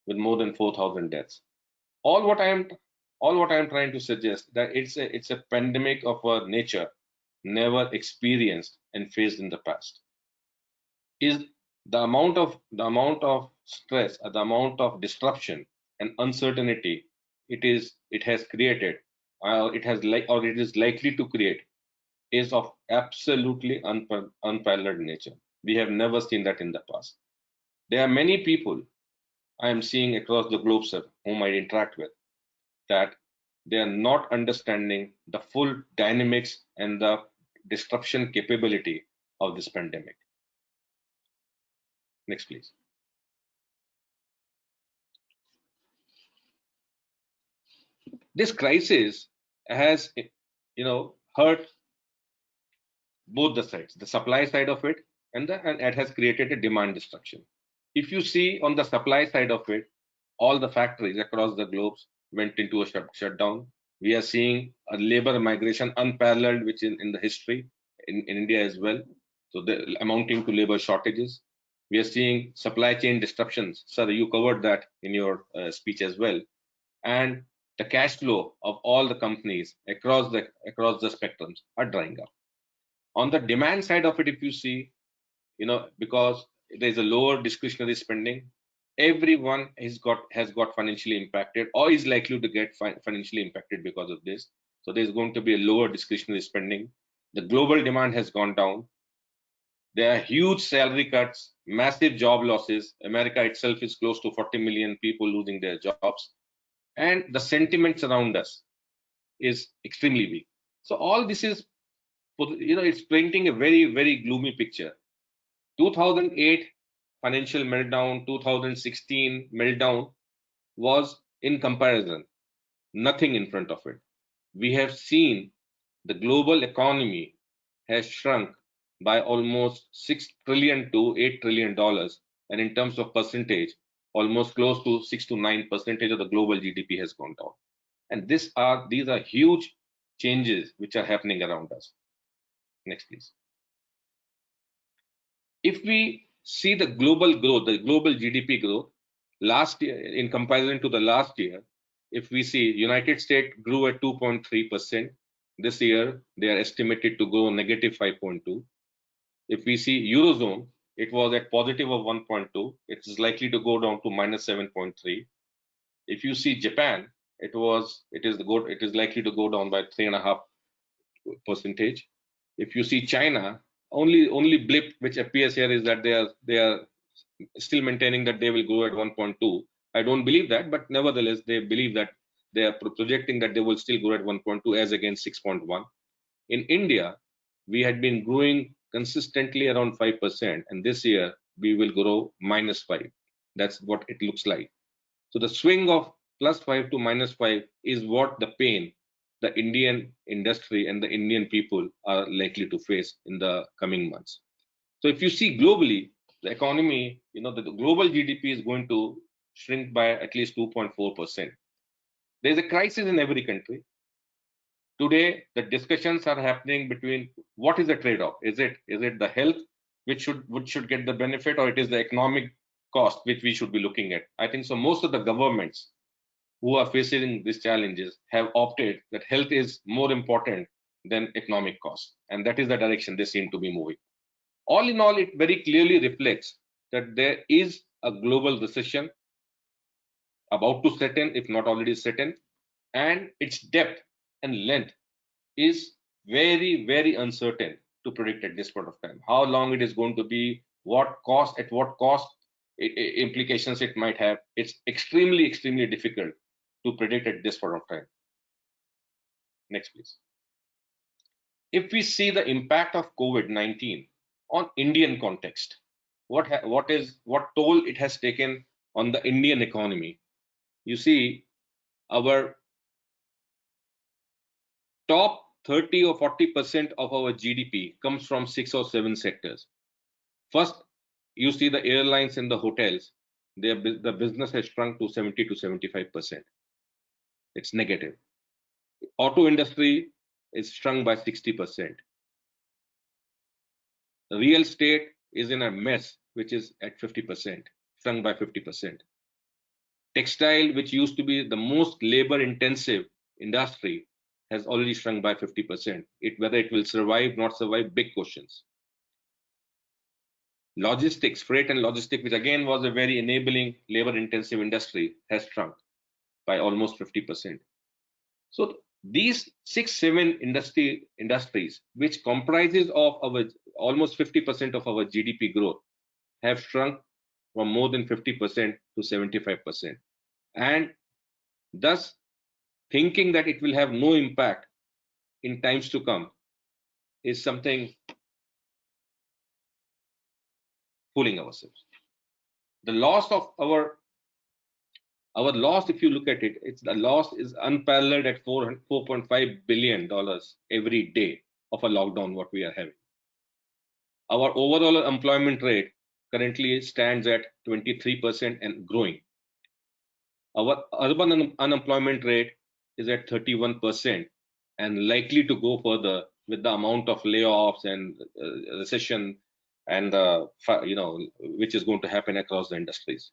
with more than 4,000 deaths. All what I am trying to suggest that it's a pandemic of a nature never experienced and faced in the past. Is the amount of stress, the amount of disruption and uncertainty it has created, it is likely to create, is of absolutely unparalleled nature. We have never seen that in the past. There are many people I am seeing across the globe, sir, whom I interact with, that they are not understanding the full dynamics and the disruption capability of this pandemic. Next, please. This crisis has, hurt both the sides, the supply side of it, and it has created a demand destruction. If you see on the supply side of it, all the factories across the globe went into a shutdown. We are seeing a labor migration unparalleled, which in the history in India as well. So amounting to labor shortages. We are seeing supply chain disruptions. Sir, you covered that in your speech as well. And the cash flow of all the companies across the spectrums are drying up. On the demand side of it, if you see, because there's a lower discretionary spending, everyone has got financially impacted or is likely to get financially impacted because of this. So there's going to be a lower discretionary spending. The global demand has gone down. There are huge salary cuts, massive job losses. America itself is close to 40 million people losing their jobs. And the sentiments around us is extremely weak. So all this is, it's painting a very, very gloomy picture. 2008 financial meltdown, 2016 meltdown was, in comparison, nothing in front of it. We have seen the global economy has shrunk by almost $6 trillion to $8 trillion, and in terms of percentage, almost close to 6 to 9% of the global GDP has gone down. And these are huge changes which are happening around us. Next, please. If we see the global growth, the global GDP growth, last year in comparison to the last year, if we see United States grew at 2.3%, this year they are estimated to grow negative 5.2. If we see Eurozone, it was at positive of 1.2. It is likely to go down to minus 7.3. If you see Japan, it is likely to go down by 3.5%. If you see China, only blip which appears here is that they are still maintaining that they will grow at 1.2. I don't believe that, but nevertheless they believe that they are projecting that they will still grow at 1.2 as against 6.1. In India, we had been growing consistently around 5%, and this year we will grow -5. That's what it looks like. So the swing of +5 to -5 is what the pain the Indian industry and the Indian people are likely to face in the coming months. So if you see globally, the economy, the global GDP is going to shrink by at least 2.4%. There's a crisis in every country. Today, the discussions are happening between what is the trade-off? Is it the health which should get the benefit, or it is the economic cost which we should be looking at? I think so. Most of the governments who are facing these challenges have opted that health is more important than economic cost, and that is the direction they seem to be moving. All in all, it very clearly reflects that there is a global recession about to set in, if not already set in, and its depth and length is very, very uncertain to predict at this point of time. How long it is going to be, at what cost implications it might have, it's extremely, extremely difficult to predict at this point of time. Next, please. If we see the impact of COVID-19 on Indian context, what toll it has taken on the Indian economy. You see, our top 30 or 40% of our GDP comes from 6 or 7 sectors. First, you see the airlines and the hotels. The business has shrunk to 70 to 75%. It's negative. Auto industry is shrunk by 60%. Real estate is in a mess, which is at 50%, shrunk by 50%. Textile, which used to be the most labor intensive industry, has already shrunk by 50%. Whether it will survive, not survive, big questions. Logistics, freight and logistics, which again was a very enabling labor intensive industry, has shrunk by almost 50%. So these 6-7 industries, which comprises of our almost 50% of our GDP growth, have shrunk from more than 50% to 75%. And thus, thinking that it will have no impact in times to come is something fooling ourselves. The loss of our loss, if you look at it, the loss is unparalleled at $4.5 billion every day of a lockdown, what we are having. Our overall employment rate currently stands at 23% and growing. Our urban unemployment rate is at 31% and likely to go further with the amount of layoffs and recession and which is going to happen across the industries.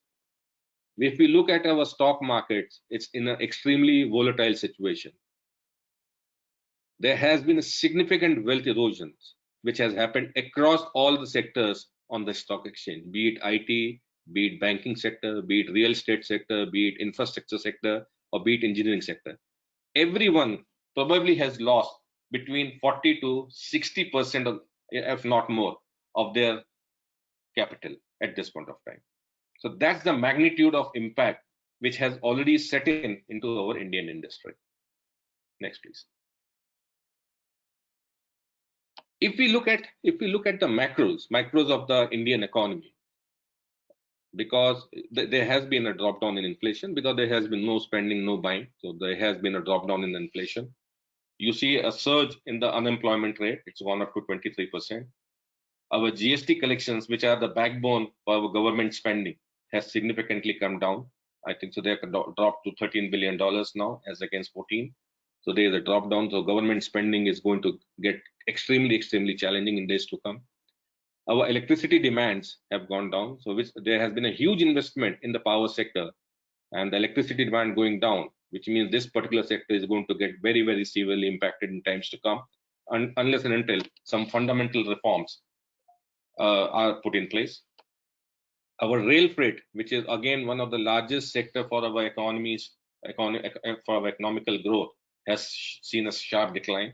If we look at our stock markets, it's in an extremely volatile situation. There has been a significant wealth erosion, which has happened across all the sectors on the stock exchange, be it IT, be it banking sector, be it real estate sector, be it infrastructure sector, or be it engineering sector. Everyone probably has lost between 40 to 60%, if not more, of their capital at this point of time. So that's the magnitude of impact which has already set into our Indian industry. Next, please. If we look at the macros of the Indian economy, because there has been a drop down in inflation, because there has been no spending, no buying, so there has been a drop down in inflation. You see a surge in the unemployment rate; it's gone up to 23%. Our GST collections, which are the backbone for our government spending, has significantly come down. I think so they have dropped to $13 billion now, as against 14. So there is a drop down. So government spending is going to get extremely challenging in days to come. Our electricity demands have gone down. So there has been a huge investment in the power sector, and the electricity demand going down, which means this particular sector is going to get very severely impacted in times to come, unless and until some fundamental reforms are put in place. Our rail freight, which is again one of the largest sector for our for our economical growth, has seen a sharp decline.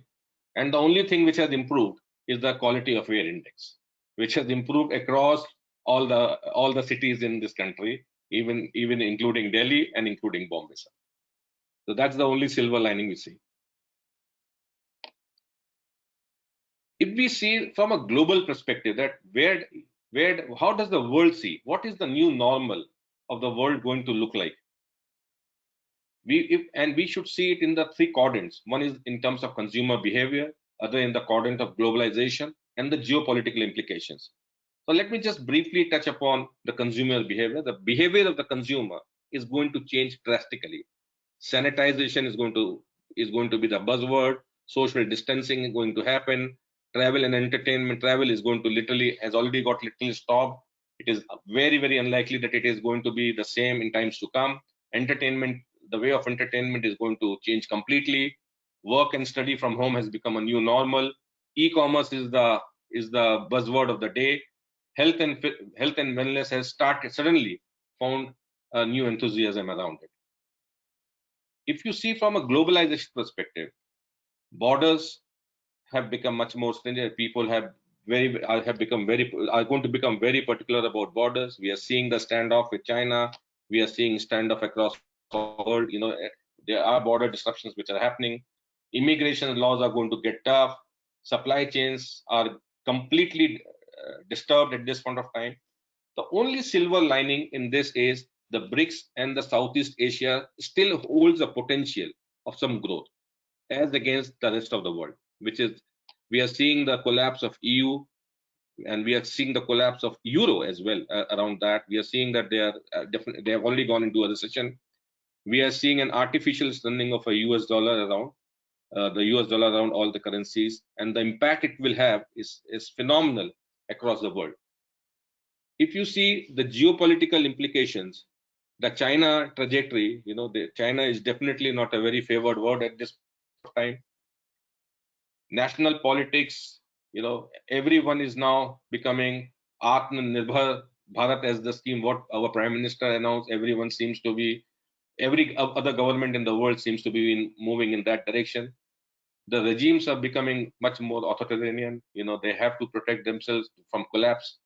And the only thing which has improved is the quality of air index, which has improved across all the cities in this country, even including Delhi and including Bombay. So that's the only silver lining we see. If we see from a global perspective, that how does the world see? What is the new normal of the world going to look like? We should see it in the 3 quadrants. One is in terms of consumer behavior, other in the quadrant of globalization, and the geopolitical implications. So let me just briefly touch upon the consumer behavior. The behavior of the consumer is going to change drastically. Sanitization is going to be the buzzword. Social distancing is going to happen. Travel and entertainment, travel is going to has already got literally stopped. It is very unlikely that it is going to be the same in times to come. Entertainment, the way of entertainment is going to change completely. Work and study from home has become a new normal. E-commerce is the buzzword of the day. Health and wellness has suddenly found a new enthusiasm around it. If you see from a globalization perspective, borders have become much more stringent. People are going to become very particular about borders. We are seeing the standoff with China. We are seeing standoff across the world. There are border disruptions which are happening. Immigration laws are going to get tough. Supply chains are completely disturbed at this point of time. The only silver lining in this is the BRICS and the Southeast Asia still holds a potential of some growth as against the rest of the world, which is we are seeing the collapse of EU and we are seeing the collapse of euro as well. Around that, we are seeing that they are definitely they have already gone into a recession. We are seeing an artificial strengthening of a US dollar around the US dollar around all the currencies, and the impact it will have is phenomenal across the world. If you see the geopolitical implications, the China trajectory, China is definitely not a very favored word at this time. National politics, everyone is now becoming Atmanirbhar Bharat as the scheme what our Prime Minister announced. Everyone seems to be, every other government in the world seems to be moving in that direction. The regimes are becoming much more authoritarian. They have to protect themselves from collapse.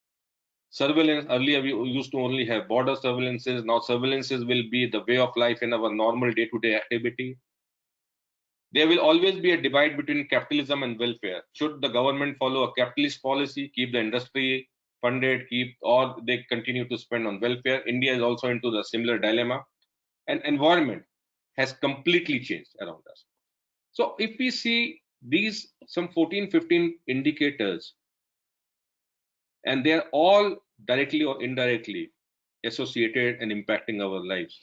Surveillance, earlier we used to only have border surveillances. Now surveillances will be the way of life in our normal day-to-day activity. There will always be a divide between capitalism and welfare. Should the government follow a capitalist policy, keep the industry funded, or they continue to spend on welfare? India is also into the similar dilemma. And environment has completely changed around us. So if we see these some 14, 15 indicators, and they're all directly or indirectly associated and impacting our lives,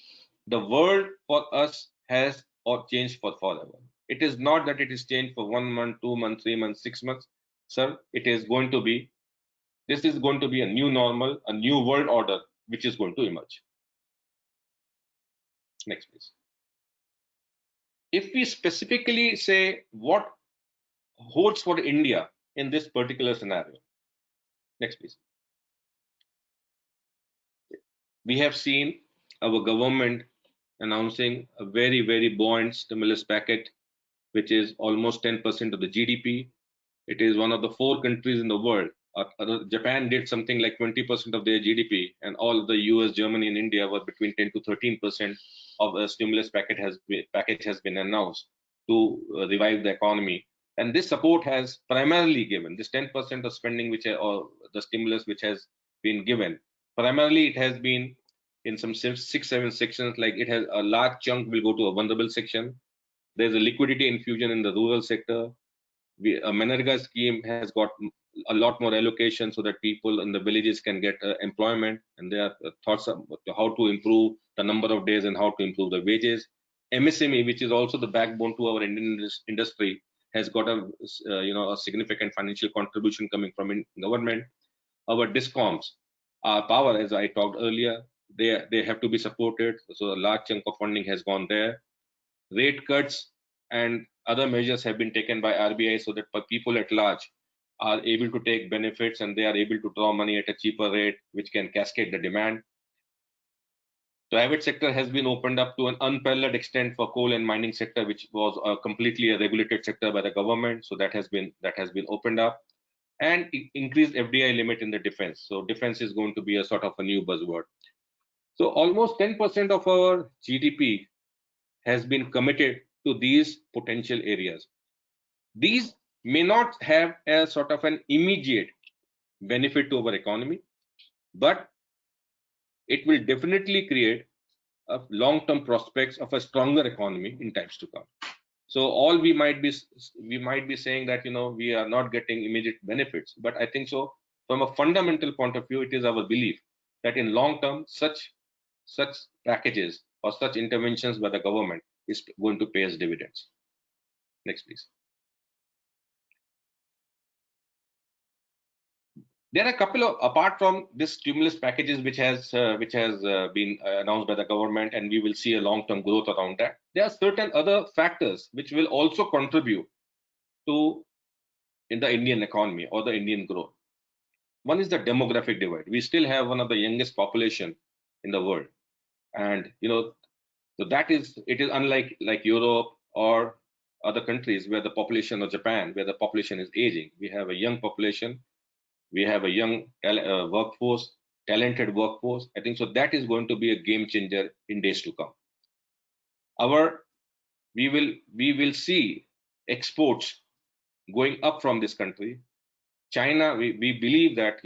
the world for us has or changed for forever. It is not that it is changed for 1 month, 2 months, 3 months, 6 months. Sir, this is going to be a new normal, a new world order, which is going to emerge. Next, please. If we specifically say what holds for India in this particular scenario. Next, please. We have seen our government announcing a very, very buoyant stimulus package, which is almost 10% of the GDP. It is one of the 4 countries in the world. Japan did something like 20% of their GDP, and all of the US, Germany, and India were between 10 to 13% of a stimulus package has been announced to revive the economy. And this support has primarily given this 10% of spending, or the stimulus which has been given. Primarily, it has been in some 6-7 sections. Like it has a large chunk will go to a vulnerable section. There's a liquidity infusion in the rural sector. A Manarga scheme has got a lot more allocation so that people in the villages can get employment, and there are thoughts of how to improve the number of days and how to improve the wages. MSME, which is also the backbone to our Indian industry, has got a significant financial contribution coming from government. Our discoms, our power, as I talked earlier, they have to be supported. So a large chunk of funding has gone there. Rate cuts and other measures have been taken by RBI so that people at large are able to take benefits and they are able to draw money at a cheaper rate, which can cascade the demand. Private sector has been opened up to an unparalleled extent for coal and mining sector, which was completely a regulated sector by the government. So that has been opened up, and increased FDI limit in the defense. So defense is going to be a sort of a new buzzword. So almost 10% of our GDP has been committed to these potential areas. These may not have a sort of an immediate benefit to our economy, but it will definitely create a long-term prospects of a stronger economy in times to come. So all we might be saying that we are not getting immediate benefits, but I think so from a fundamental point of view, it is our belief that in long term such packages or such interventions by the government is going to pay us dividends. Next, please. There are a couple of, apart from this stimulus packages which has been announced by the government, and we will see a long-term growth around that. There are certain other factors which will also contribute to in the Indian economy or the Indian growth. One is the demographic divide. We still have one of the youngest population in the world, and so that is, it is unlike Europe or other countries where the population, or Japan, where the population is aging. We have a young population. We have a young workforce, talented workforce. I think so that is going to be a game changer in days to come. We will see exports going up from this country. China, we believe that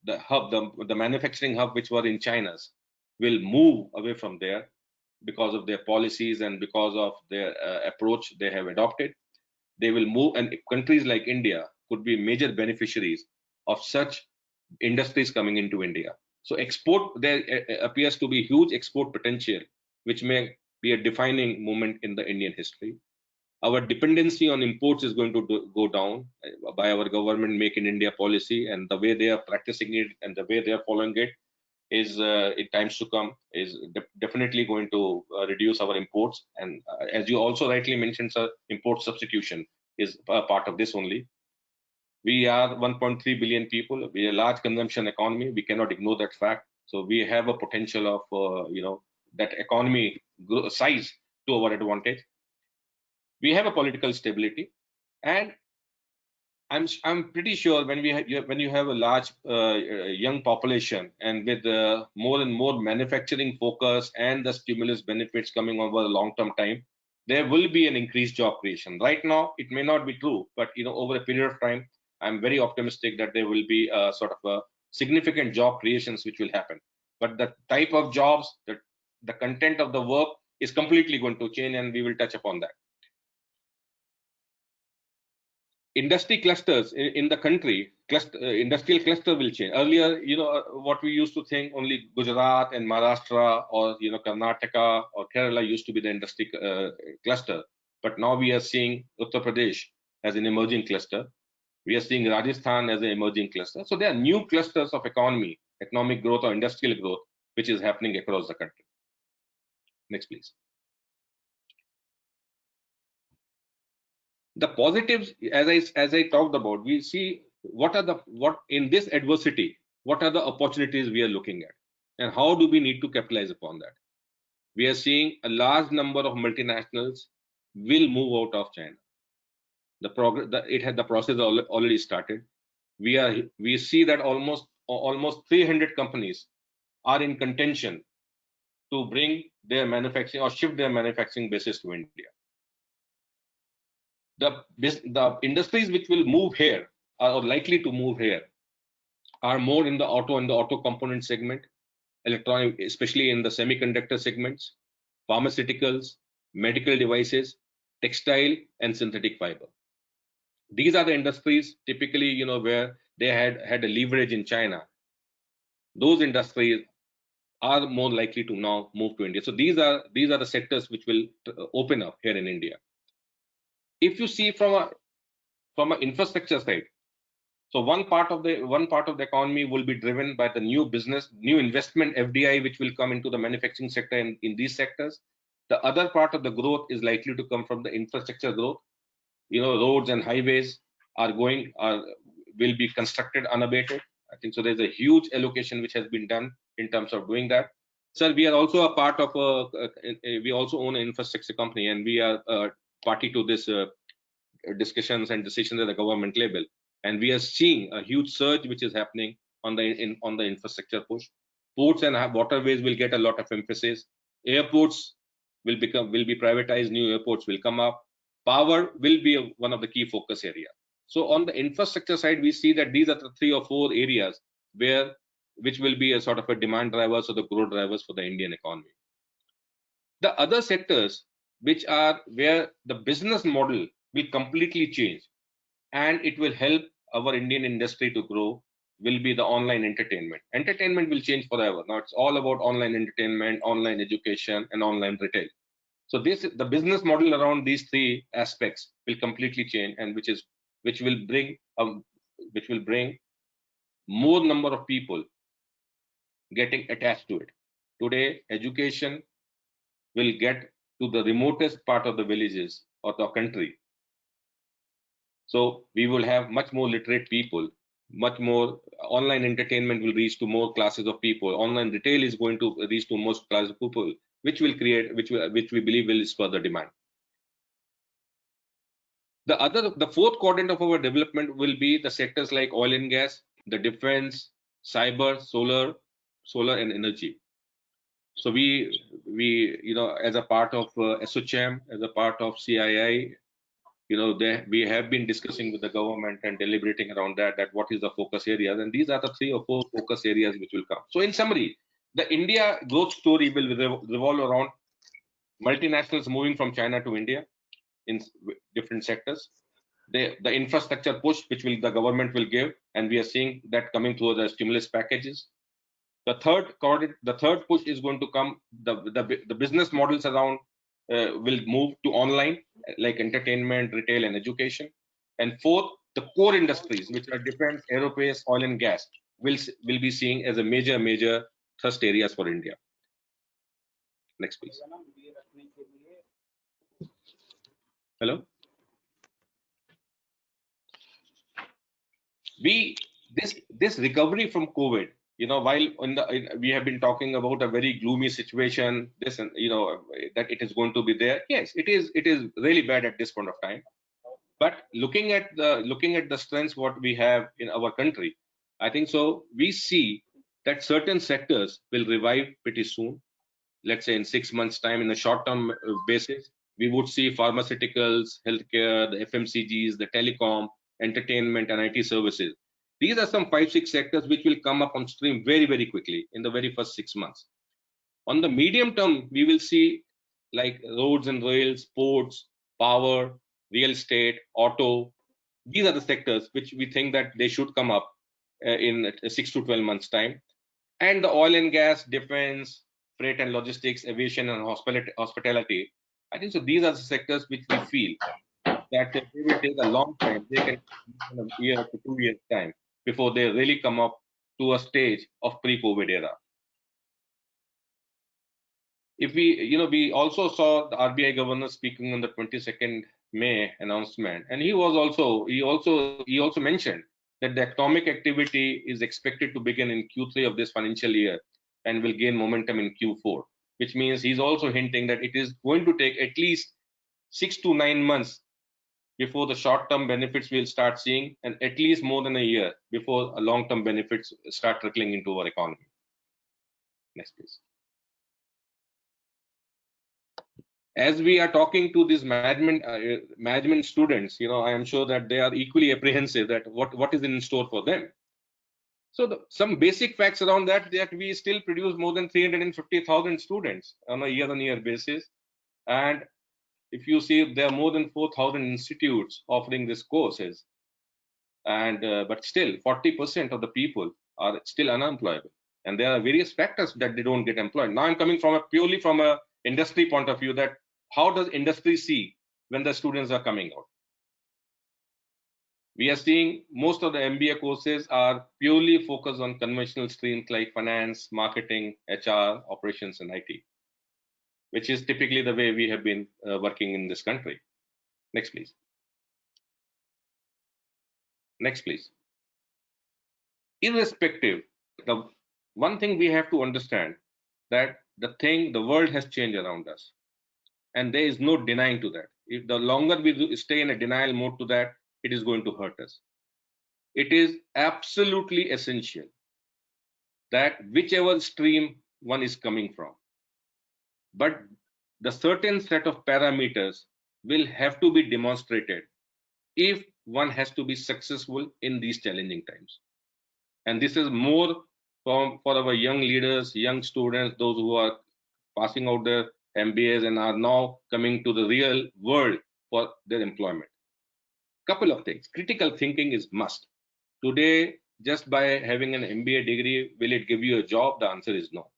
the manufacturing hub which were in China's will move away from there because of their policies and because of their approach they have adopted. They will move, and countries like India could be major beneficiaries of such industries coming into India. So export, there appears to be huge export potential, which may be a defining moment in the Indian history. Our dependency on imports is going to go down by our government Make in India policy, and the way they are practicing it and the way they are following it is in times to come is definitely going to reduce our imports. And as you also rightly mentioned, sir, import substitution is a part of this only. We are 1.3 billion people. We are a large consumption economy. We cannot ignore that fact. So we have a potential of that economy size to our advantage. We have a political stability, and I'm pretty sure when you have a large young population and with more and more manufacturing focus and the stimulus benefits coming over a long-term time, there will be an increased job creation. Right now, it may not be true, but over a period of time, I'm very optimistic that there will be a sort of a significant job creations which will happen. But the type of jobs, the content of the work is completely going to change, and we will touch upon that. Industry clusters in the country, industrial cluster will change. Earlier, what we used to think only Gujarat and Maharashtra or Karnataka or Kerala used to be the industry cluster, but now we are seeing Uttar Pradesh as an emerging cluster. We are seeing Rajasthan as an emerging cluster. So there are new clusters of economic growth or industrial growth, which is happening across the country. Next, please. The positives, as I talked about, we see what in this adversity, what are the opportunities we are looking at, and how do we need to capitalize upon that. We are seeing a large number of multinationals will move out of China. The process already started. We see that almost 300 companies are in contention to bring their manufacturing or shift their manufacturing bases to India. The industries which will move here or likely to move here are more in the auto component segment, electronic, especially in the semiconductor segments, pharmaceuticals, medical devices, textile, and synthetic fiber. These are the industries typically, where they had a leverage in China. Those industries are more likely to now move to India. So these are the sectors which will open up here in India. If you see from an infrastructure side, so one part of the economy will be driven by the new investment FDI, which will come into the manufacturing sector in these sectors. The other part of the growth is likely to come from the infrastructure growth. Roads and highways will be constructed unabated. I think so. There's a huge allocation which has been done in terms of doing that. Sir, we are also a part of we also own an infrastructure company, and we are party to this discussions and decisions at the government level. And we are seeing a huge surge which is happening on the infrastructure push. Ports and waterways will get a lot of emphasis. Airports will be privatized. New airports will come up. Power will be one of the key focus areas. So on the infrastructure side, we see that these are the 3 or 4 areas which will be a sort of a demand drivers or the growth drivers for the Indian economy. The other sectors which are where the business model will completely change and it will help our Indian industry to grow will be the online entertainment. Entertainment will change forever. Now it's all about online entertainment, online education, and online retail. So the business model around these 3 aspects will completely change, and which will bring more number of people getting attached to it. Today, education will get to the remotest part of the villages of the country. So we will have much more literate people, much more online entertainment will reach to more classes of people. Online retail is going to reach to most classes of people, which we believe will spur the demand. The 4th quadrant of our development will be the sectors like oil and gas, the defense, cyber, solar and energy. So we as a part of SOCHAM, as a part of CII, we have been discussing with the government and deliberating around that what is the focus areas, and these are the 3 or 4 focus areas which will come. So in summary, the India growth story will revolve around multinationals moving from China to India in different sectors. The infrastructure push which the government will give, and we are seeing that coming through the stimulus packages. The third push is going to come. The business models around will move to online, like entertainment, retail, and education. And fourth, the core industries, which are defense, aerospace, oil and gas, will be seen as a major thrust areas for India. Next, please. Hello. This recovery from COVID, while we have been talking about a very gloomy situation, that it is going to be there. Yes, it is really bad at this point of time. But looking at the strengths what we have in our country, I think so we see that certain sectors will revive pretty soon. Let's say in 6 months' time, in a short-term basis, we would see pharmaceuticals, healthcare, the FMCGs, the telecom, entertainment, and IT services. These are some 5-6 sectors which will come up on stream very quickly in the very first 6 months. On the medium term, we will see like roads and rails, ports, power, real estate, auto. These are the sectors which we think that they should come up in 6 to 12 months' time. And the oil and gas, defense, freight and logistics, aviation and hospitality. I think so. These are the sectors which we feel that they will take a long time. They can in a year to 2 years time before they really come up to a stage of pre-COVID era. If we also saw the RBI governor speaking on the 22nd May announcement, and he also mentioned that the economic activity is expected to begin in Q3 of this financial year and will gain momentum in Q4, which means he's also hinting that it is going to take at least 6 to 9 months before the short-term benefits we'll start seeing, and at least more than a year before long-term benefits start trickling into our economy. Next, please. As we are talking to these management students, I am sure that they are equally apprehensive that what is in store for them. So some basic facts around that we still produce more than 350,000 students on a year-on-year basis, and if you see, there are more than 4,000 institutes offering these courses, and but still 40% of the people are still unemployable, and there are various factors that they don't get employed. Now I'm coming purely from a industry point of view, that how does industry see when the students are coming out? We are seeing most of the MBA courses are purely focused on conventional streams like finance, marketing, HR, operations, and IT, which is typically the way we have been working in this country. Next, please. Next, please. Irrespective, the one thing we have to understand that the world has changed around us, and there is no denying to that. If the longer we stay in a denial mode to that, it is going to hurt us. It is absolutely essential that whichever stream one is coming from, but the certain set of parameters will have to be demonstrated if one has to be successful in these challenging times. And this is more for our young leaders, young students, those who are passing out their MBAs and are now coming to the real world for their employment. Couple of things. Critical thinking is must. Today, just by having an MBA degree, will it give you a job? The answer is no.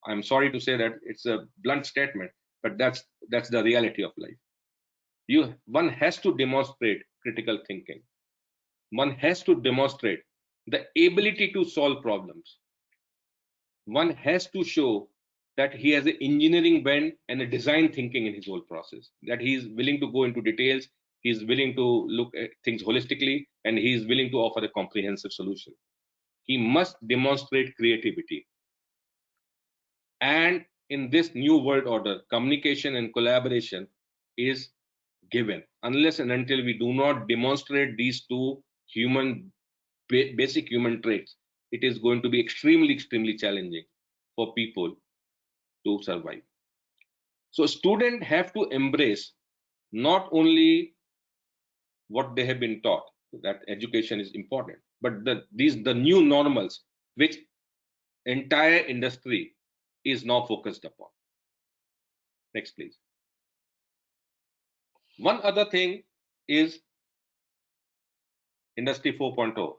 I'm sorry to say that it's a blunt statement, but that's the reality of life. One has to demonstrate critical thinking. One has to demonstrate the ability to solve problems. One has to show that he has an engineering bent and a design thinking in his whole process, that he is willing to go into details, he is willing to look at things holistically, and he is willing to offer a comprehensive solution. He must demonstrate creativity. And in this new world order, communication and collaboration is given. Unless and until we do not demonstrate these two basic human traits, it is going to be extremely challenging for people to survive. So students have to embrace not only what they have been taught, that education is important. But the new normals, which entire industry is now focused upon. Next, please. One other thing is Industry 4.0.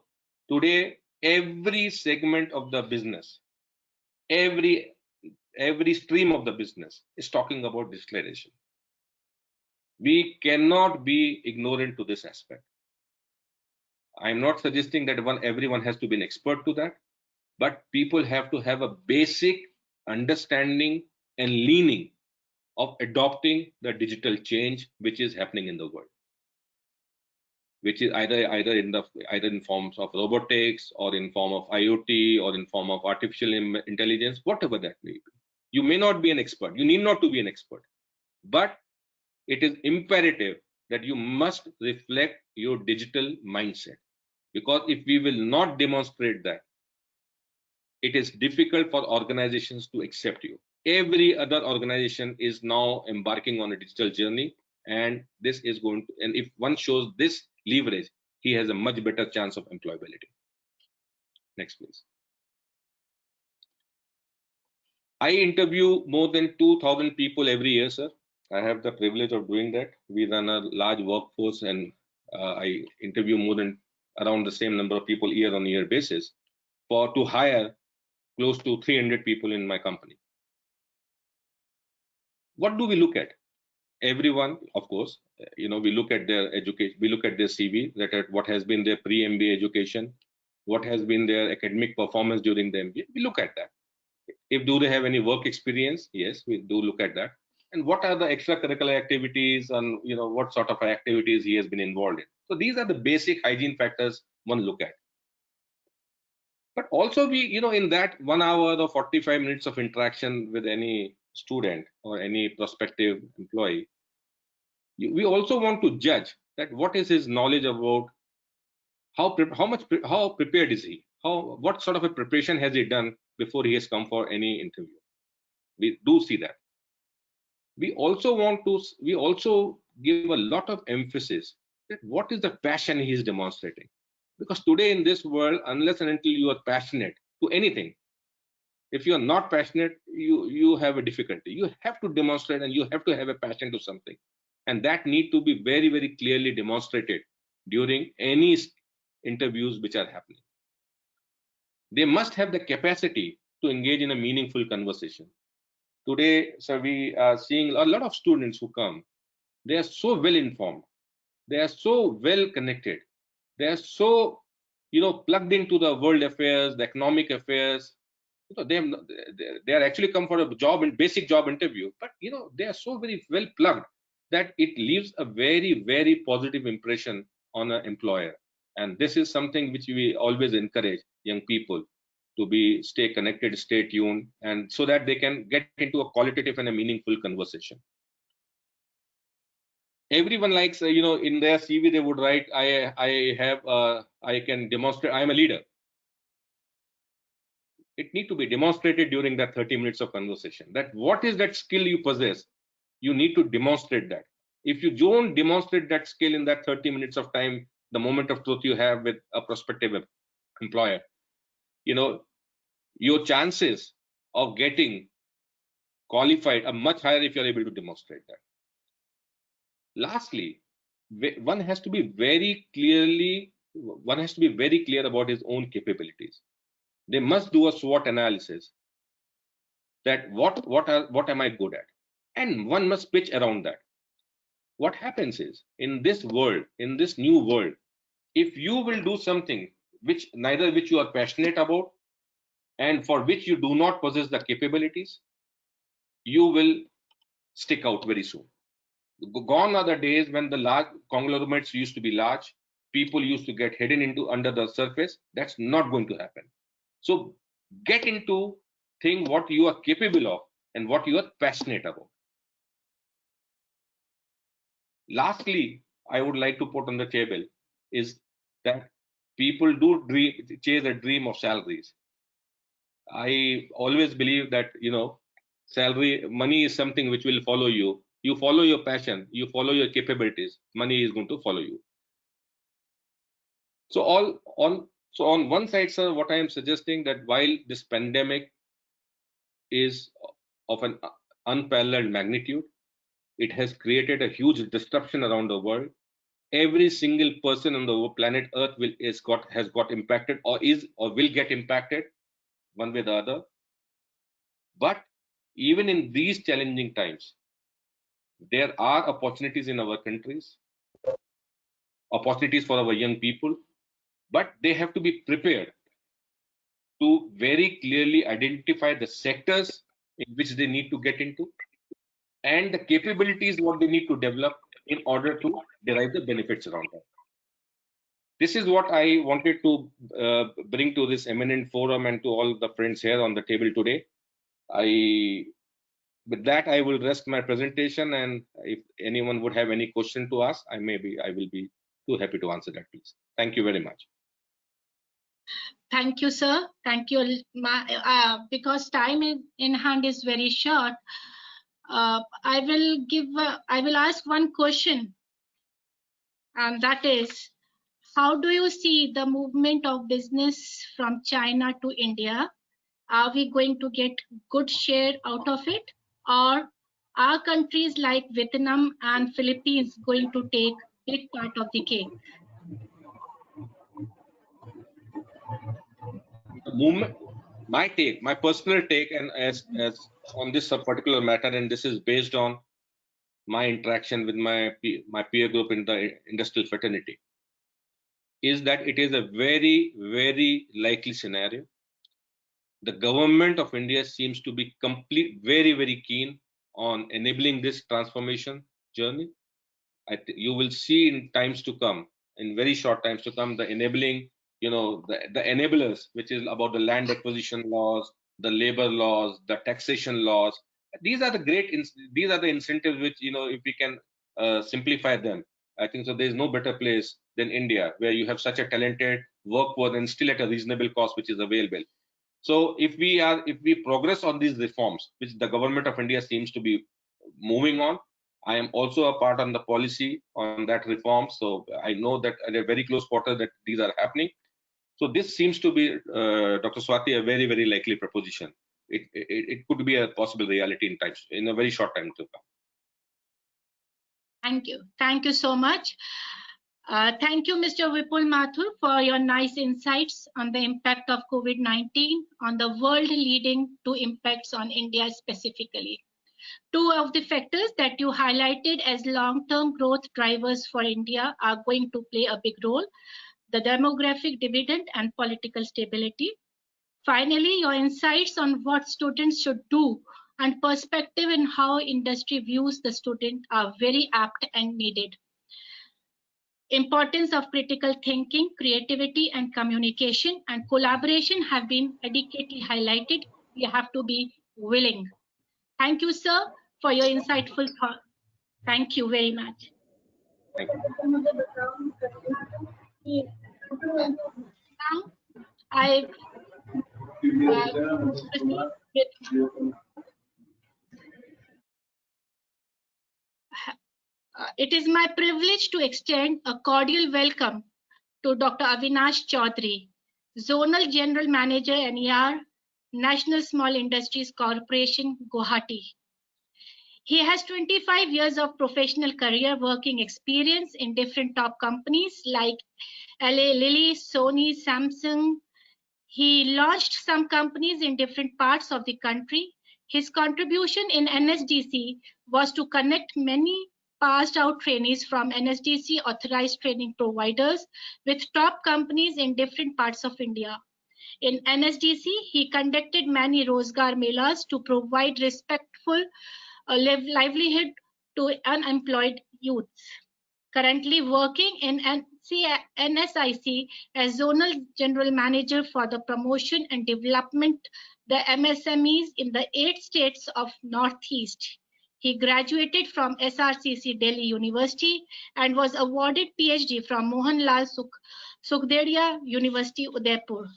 Today, every segment of the business, every stream of the business is talking about digitalization. We cannot be ignorant to this aspect. I'm not suggesting that everyone has to be an expert to that, but people have to have a basic understanding and leaning of adopting the digital change which is happening in the world, which is either in forms of robotics or in form of IoT or in form of artificial intelligence, whatever that may be. You may not be an expert. You need not to be an expert, but it is imperative that you must reflect your digital mindset, because if we will not demonstrate that, it is difficult for organizations to accept you. Every other organization is now embarking on a digital journey, and this is going to, and if one shows this leverage, he has a much better chance of employability. Next, please. I interview more than 2,000 people every year, sir. I have the privilege of doing that. We run a large workforce, and I interview more than around the same number of people year on year basis to hire close to 300 people in my company. What do we look at? Everyone, of course, we look at their education, we look at their CV, that at what has been their pre-MBA education, what has been their academic performance during the MBA. We look at that. If do they have any work experience? Yes, we do look at that. And what are the extracurricular activities, and what sort of activities he has been involved in. So these are the basic hygiene factors one look at. But also we, in that 1 hour or 45 minutes of interaction with any student or any prospective employee, we also want to judge that what is his knowledge about how prepared is he, what sort of a preparation has he done before he has come for any interview. We do see that. We also give a lot of emphasis that what is the passion he is demonstrating. Because today in this world, unless and until you are passionate to anything, if you are not passionate, you have a difficulty. You have to demonstrate, and you have to have a passion to something. And that need to be very, very clearly demonstrated during any interviews which are happening. They must have the capacity to engage in a meaningful conversation. Today, sir, we are seeing a lot of students who come. They are so well informed. They are so well connected. They are so, plugged into the world affairs, the economic affairs. They are actually come for a basic job interview, but they are so very well plugged that it leaves a very, very positive impression on an employer. And this is something which we always encourage young people to stay connected, stay tuned, and so that they can get into a qualitative and a meaningful conversation. Everyone likes, in their CV they would write, I can demonstrate, I am a leader. It need to be demonstrated during that 30 minutes of conversation. That what is that skill you possess? You need to demonstrate that. If you don't demonstrate that skill in that 30 minutes of time, the moment of truth you have with a prospective employer, your chances of getting qualified are much higher if you're able to demonstrate that. Lastly, one has to be very clear about his own capabilities. They must do a SWOT analysis, that what am I good at, and one must pitch around that. What happens is, in this new world, if you will do something which you are passionate about and for which you do not possess the capabilities, you will stick out very soon. Gone are the days when the large conglomerates used to be large, people used to get hidden under the surface. That's not going to happen. So get into what you are capable of and what you are passionate about. Lastly, I would like to put on the table is that people do chase a dream of salaries. I always believe that, money is something which will follow you. You follow your passion, you follow your capabilities, money is going to follow you. So on one side, sir, what I am suggesting that while this pandemic is of an unparalleled magnitude, it has created a huge disruption around the world. Every single person on the planet Earth has got impacted, or will get impacted one way or the other. But even in these challenging times, there are opportunities in our countries, opportunities for our young people, but they have to be prepared to very clearly identify the sectors in which they need to get into and the capabilities what they need to develop in order to derive the benefits around that. This is what I wanted to bring to this eminent forum and to all the friends here on the table today. With that, I will rest my presentation, and if anyone would have any question to ask, I will be too happy to answer that, please. Thank you very much. Thank you, sir. Thank you. Because time in hand is very short, I will ask one question, and that is, how do you see the movement of business from China to India? Are we going to get good share out of it, or are countries like Vietnam and Philippines going to take big part of the cake? The movement, my personal take, and as on this particular matter, and this is based on my interaction with my peer group in the industrial fraternity, is that it is a very, very likely scenario. The government of India seems to be very, very keen on enabling this transformation journey. You will see in times to come, in very short times to come, the enabling, the enablers, which is about the land acquisition laws, the labor laws, the taxation laws. These are the incentives which, if we can simplify them, I think so. There is no better place than India, where you have such a talented workforce and still at a reasonable cost, which is available. So if we progress on these reforms, which the government of India seems to be moving on, I am also a part on the policy on that reform. So I know that at a very close quarter that these are happening. So this seems to be, Dr. Swati, a very, very likely proposition. It could be a possible reality in a very short time to come. Thank you so much. Thank you, Mr. Vipul Mathur, for your nice insights on the impact of COVID-19 on the world, leading to impacts on India specifically. Two of the factors that you highlighted as long-term growth drivers for India are going to play a big role: the demographic dividend and political stability. Finally, your insights on what students should do and perspective in how industry views the student are very apt and needed. Importance of critical thinking, creativity, and communication and collaboration have been adequately highlighted. We have to be willing. Thank you, sir, for your insightful thought. Thank you very much. Thank you. Now, I proceed with it is my privilege to extend a cordial welcome to Dr. Avinash Chaudhary, Zonal General Manager NER, National Small Industries Corporation, Guwahati. He has 25 years of professional career working experience in different top companies like LA Lilly, Sony, Samsung. He launched some companies in different parts of the country. His contribution in NSDC was to connect many passed out trainees from NSDC authorized training providers with top companies in different parts of India. In NSDC, he conducted many Rozgar Melas to provide respectful livelihood to unemployed youths. Currently working in NSIC as Zonal General Manager for the promotion and development the MSMEs in the 8 states of Northeast. He graduated from SRCC Delhi University and was awarded PhD from Mohanlal Sukhderia University, Udaipur.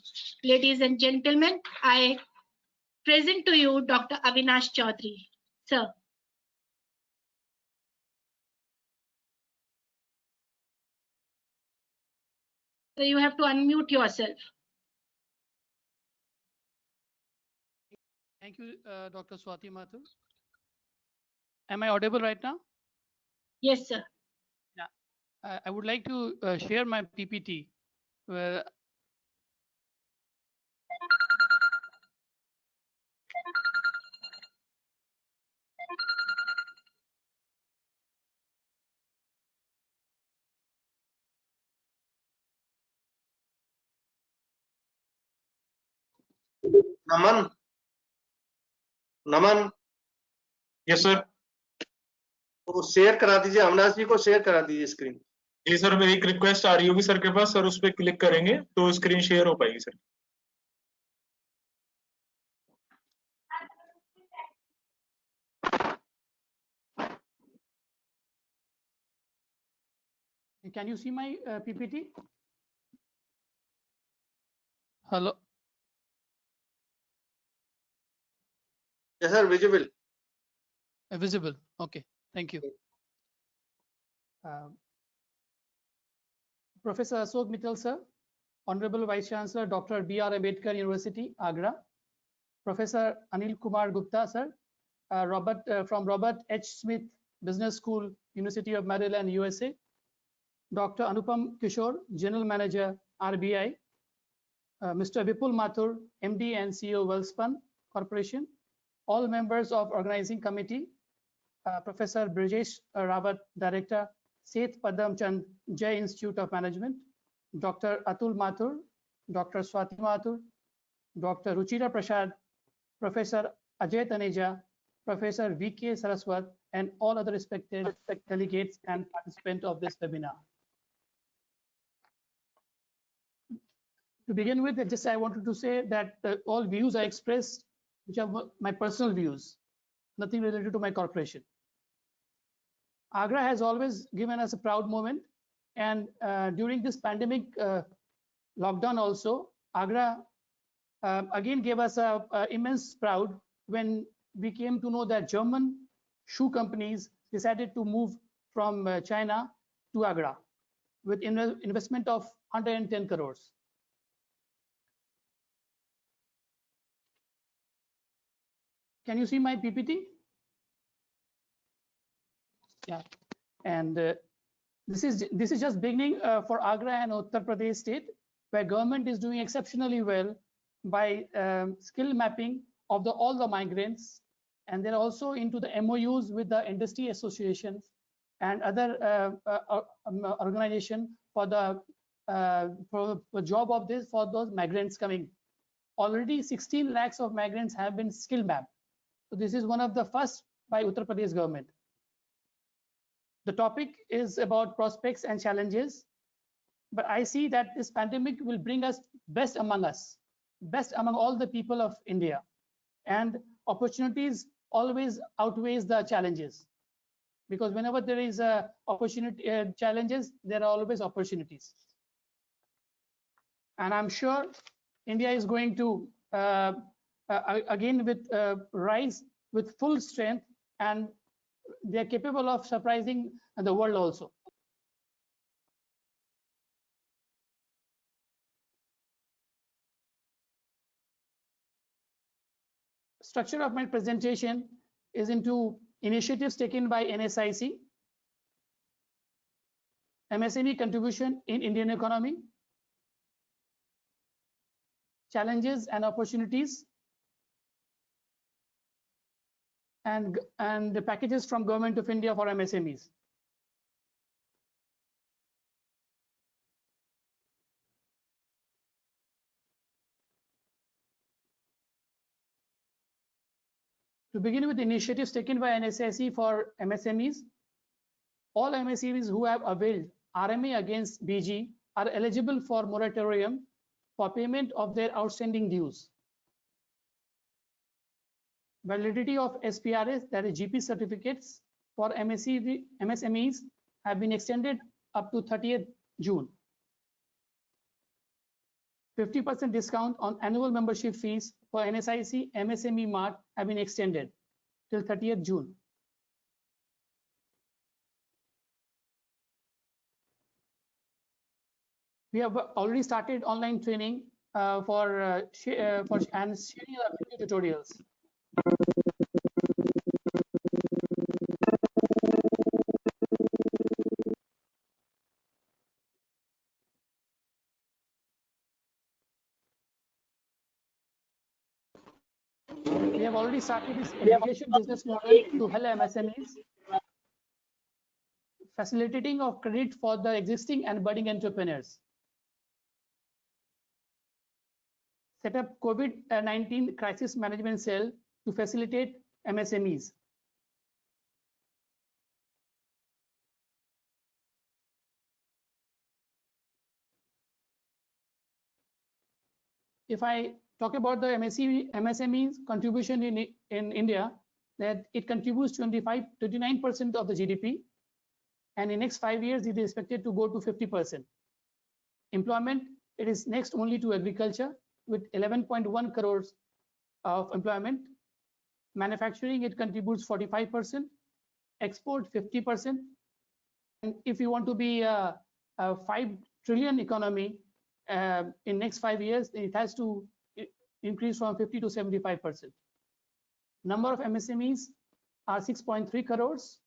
Ladies and gentlemen, I present to you Dr. Avinash Chaudhary. Sir. So you have to unmute yourself. Thank you, Dr. Swati Mathur. Am I audible right now? Yes, sir. Yeah. I would like to share my PPT. Where Naman Naman yes sir. वो share करा दीजिए, अविनाश जी को share करा दीजिए screen. जी sir, मेरी एक request आ रही होगी सर के पास, सर उस पर क्लिक करेंगे तो स्क्रीन शेयर हो पाएगी sir. can you see my PPT? Hello. Yes sir, visible. Visible. Okay. Thank you. Professor Ashok Mittal sir, Honorable Vice Chancellor Dr. B.R. Ambedkar University, Agra, Professor Anil Kumar Gupta sir, from Robert H. Smith Business School, University of Maryland, USA, Dr. Anupam Kishore, General Manager, RBI, Mr. Vipul Mathur, MD and CEO, Welspun Corporation, all members of Organizing Committee, Professor Brijesh Rawat, Director, Seth Padam Chand, Jay Institute of Management, Dr. Atul Mathur, Dr. Swati Mathur, Dr. Ruchira Prasad, Professor Ajay Taneja, Professor V.K. Saraswat, and all other respected delegates and participants of this webinar. To begin with, I wanted to say that all views I expressed, which are my personal views, nothing related to my corporation. Agra has always given us a proud moment, and during this pandemic lockdown also, Agra again gave us a immense proud when we came to know that German shoe companies decided to move from China to Agra with investment of 110 crores. Can you see my PPT? Yeah, and this is just beginning for Agra and Uttar Pradesh state, where government is doing exceptionally well by skill mapping of all the migrants, and they're also into the MOUs with the industry associations and other organization for the job of this for those migrants coming. Already 16 lakhs of migrants have been skill mapped. So this is one of the first by Uttar Pradesh government. The topic is about prospects and challenges, but I see that this pandemic will bring us, best among all the people of India, and opportunities always outweighs the challenges, because whenever there is a opportunity challenges, there are always opportunities. And I'm sure India is going to again with rise with full strength, and they are capable of surprising the world also. Structure of my presentation is into initiatives taken by NSIC, MSME contribution in Indian economy, challenges and opportunities, and the packages from Government of India for MSMEs. To begin with, initiatives taken by NSIC for MSMEs, all MSMEs who have availed RMA against BG are eligible for moratorium for payment of their outstanding dues. Validity of SPRS, that is GP certificates for MSMEs, have been extended up to 30th June. 50% discount on annual membership fees for NSIC MSME Mart have been extended till 30th June. We have already started online training and sharing our video tutorials. We have already started this aggregation business model to help MSMEs, facilitating of credit for the existing and budding entrepreneurs. Set up COVID-19 crisis management cell to facilitate MSMEs. If I talk about the MSMEs contribution in India, that it contributes 29% of the GDP, and in next 5 years it is expected to go to 50%. Employment, it is next only to agriculture with 11.1 crores of employment. Manufacturing, it contributes 45%, export 50%, and if you want to be a 5 trillion economy in next 5 years, it has to increase from 50 to 75%. Number of MSMEs are 6.3 crores,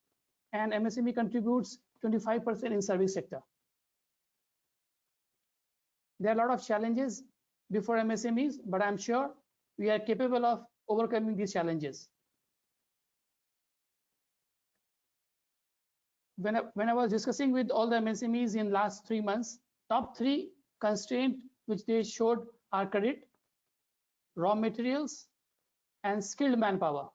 and MSME contributes 25% in service sector. There are a lot of challenges before MSMEs, but I'm sure we are capable of overcoming these challenges. When I was discussing with all the MSMEs in last 3 months, top 3 constraints which they showed are credit, raw materials, and skilled manpower.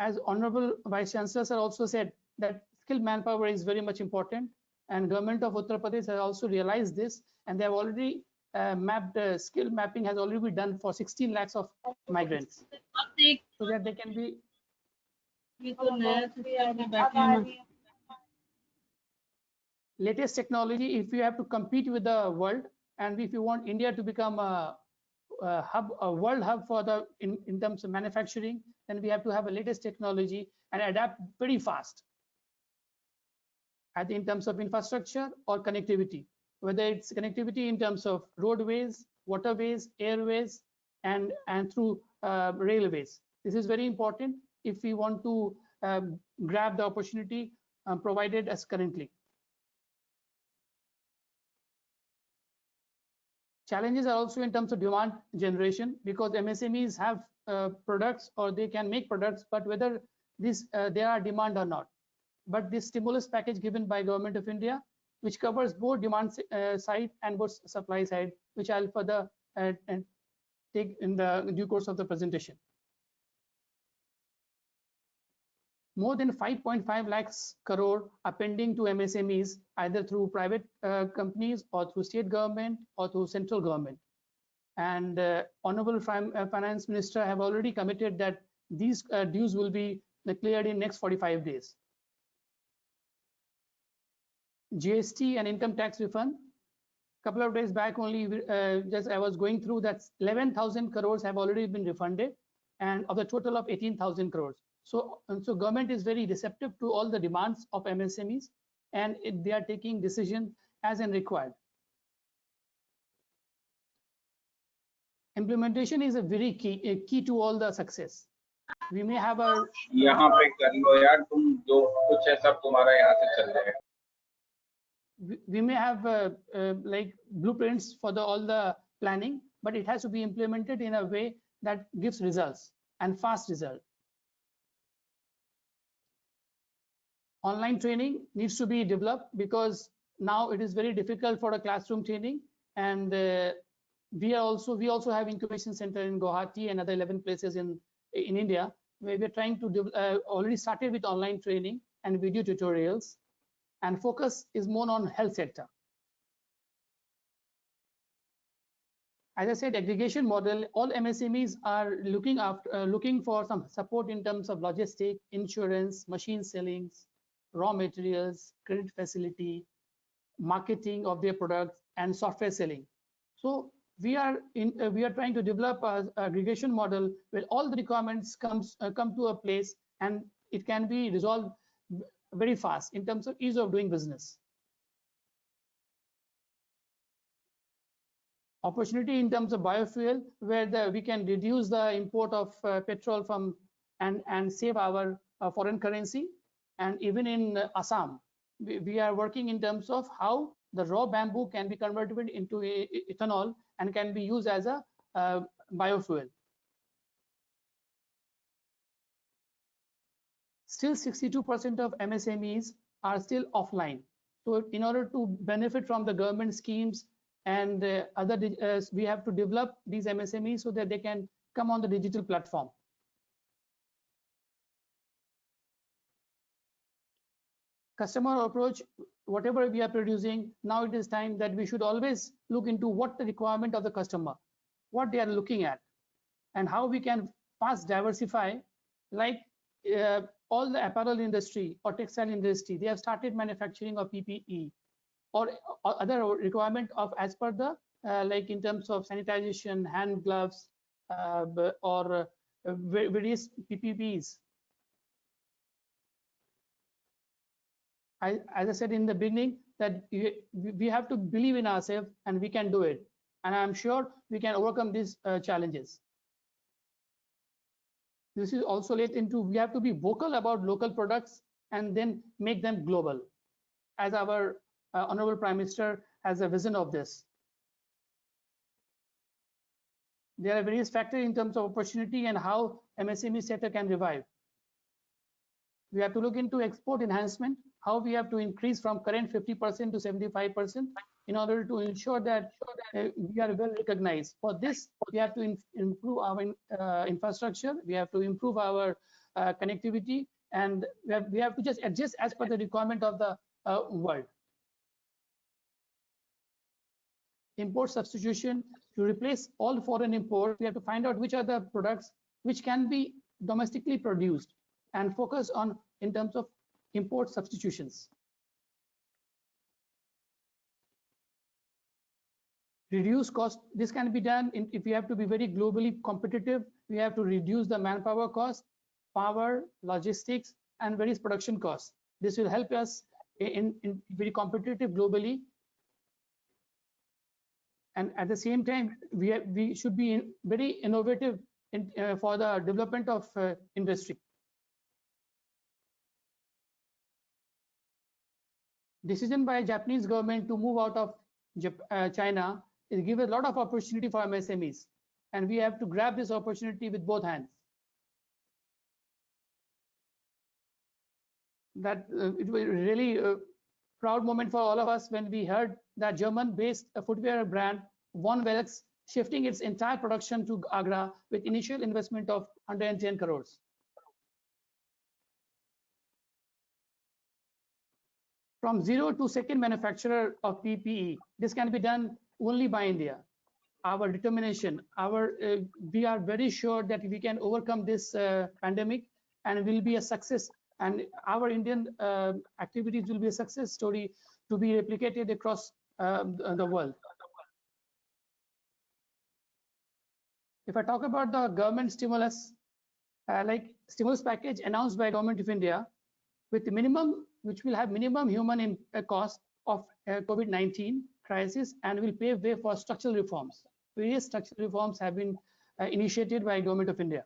As Honorable Vice Chancellor sir also said that skilled manpower is very much important, and government of Uttar Pradesh has also realized this, and they have already mapped skill mapping has already been done for 16 lakhs of migrants, so that they can be latest technology. If you have to compete with the world, and if you want India to become a world hub for the in terms of manufacturing, then we have to have a latest technology and adapt very fast, either in terms of infrastructure or connectivity, whether it's connectivity in terms of roadways, waterways, airways, and through railways. This is very important if we want to grab the opportunity provided as currently. Challenges are also in terms of demand generation, because MSMEs have products or they can make products, but whether there are demand or not. But this stimulus package given by Government of India, which covers both demand side and both supply side, which I'll further take in the due course of the presentation. More than 5.5 lakhs crore are pending to MSMEs, either through private companies or through state government or through central government. And Honorable Finance Minister have already committed that these dues will be cleared in next 45 days. GST and income tax refund. Couple of days back only, just I was going through that 11,000 crores have already been refunded, and of the total of 18,000 crores. So government is very receptive to all the demands of MSMEs, and they are taking decision as and required. Implementation is a very key to all the success. We may have a यहाँ पे कर लो यार, तुम जो कुछ है सब तुम्हारा यहाँ से चल जाएगा. We may have like blueprints for all the planning, but it has to be implemented in a way that gives results and fast result. Online training needs to be developed, because now it is very difficult for a classroom training, and we also have incubation center in Guwahati and other 11 places in India, where we're trying to already started with online training and video tutorials, and focus is more on health sector. As I said, aggregation model, all MSMEs are looking for some support in terms of logistics, insurance, machine sellings, raw materials, credit facility, marketing of their products, and software selling. So we are trying to develop an aggregation model where all the requirements come to a place, and it can be resolved very fast in terms of ease of doing business. Opportunity in terms of biofuel, where we can reduce the import of petrol from and save our foreign currency. And even in Assam, we are working in terms of how the raw bamboo can be converted into ethanol and can be used as a biofuel. Still 62% of MSMEs are still offline. So in order to benefit from the government schemes and we have to develop these MSMEs so that they can come on the digital platform. Customer approach, whatever we are producing, now it is time that we should always look into what the requirement of the customer, what they are looking at, and how we can fast diversify. Like all the apparel industry or textile industry, they have started manufacturing of PPE or other requirement of as per the like in terms of sanitization, hand gloves, or various PPPs. As I said in the beginning, that we have to believe in ourselves and we can do it. And I'm sure we can overcome these challenges. This is also led into we have to be vocal about local products and then make them global, as our Honorable Prime Minister has a vision of this. There are various factors in terms of opportunity and how MSME sector can revive. We have to look into export enhancement, how we have to increase from current 50% to 75% in order to ensure that we are well recognized. For this, we have to improve our infrastructure, we have to improve our connectivity, and we have to just adjust as per the requirement of the world. Import substitution, to replace all foreign imports, we have to find out which are the products which can be domestically produced and focus on in terms of import substitutions. Reduce cost. This can be done if we have to be very globally competitive. We have to reduce the manpower cost, power, logistics, and various production costs. This will help us in very competitive globally. And at the same time, we should be very innovative for the development of industry. Decision by Japanese government to move out of China is give a lot of opportunity for MSMEs, and we have to grab this opportunity with both hands. That it was really a proud moment for all of us when we heard that German-based footwear brand Von Welks shifting its entire production to Agra with initial investment of 110 crores. From zero to second manufacturer of PPE, this can be done only by India. Our determination, we are very sure that we can overcome this pandemic and will be a success. And our Indian activities will be a success story to be replicated across the world. If I talk about the government stimulus, like stimulus package announced by Government of India, with the minimum, which will have minimum human cost of COVID-19 crisis and will pave way for structural reforms. Various structural reforms have been initiated by Government of India.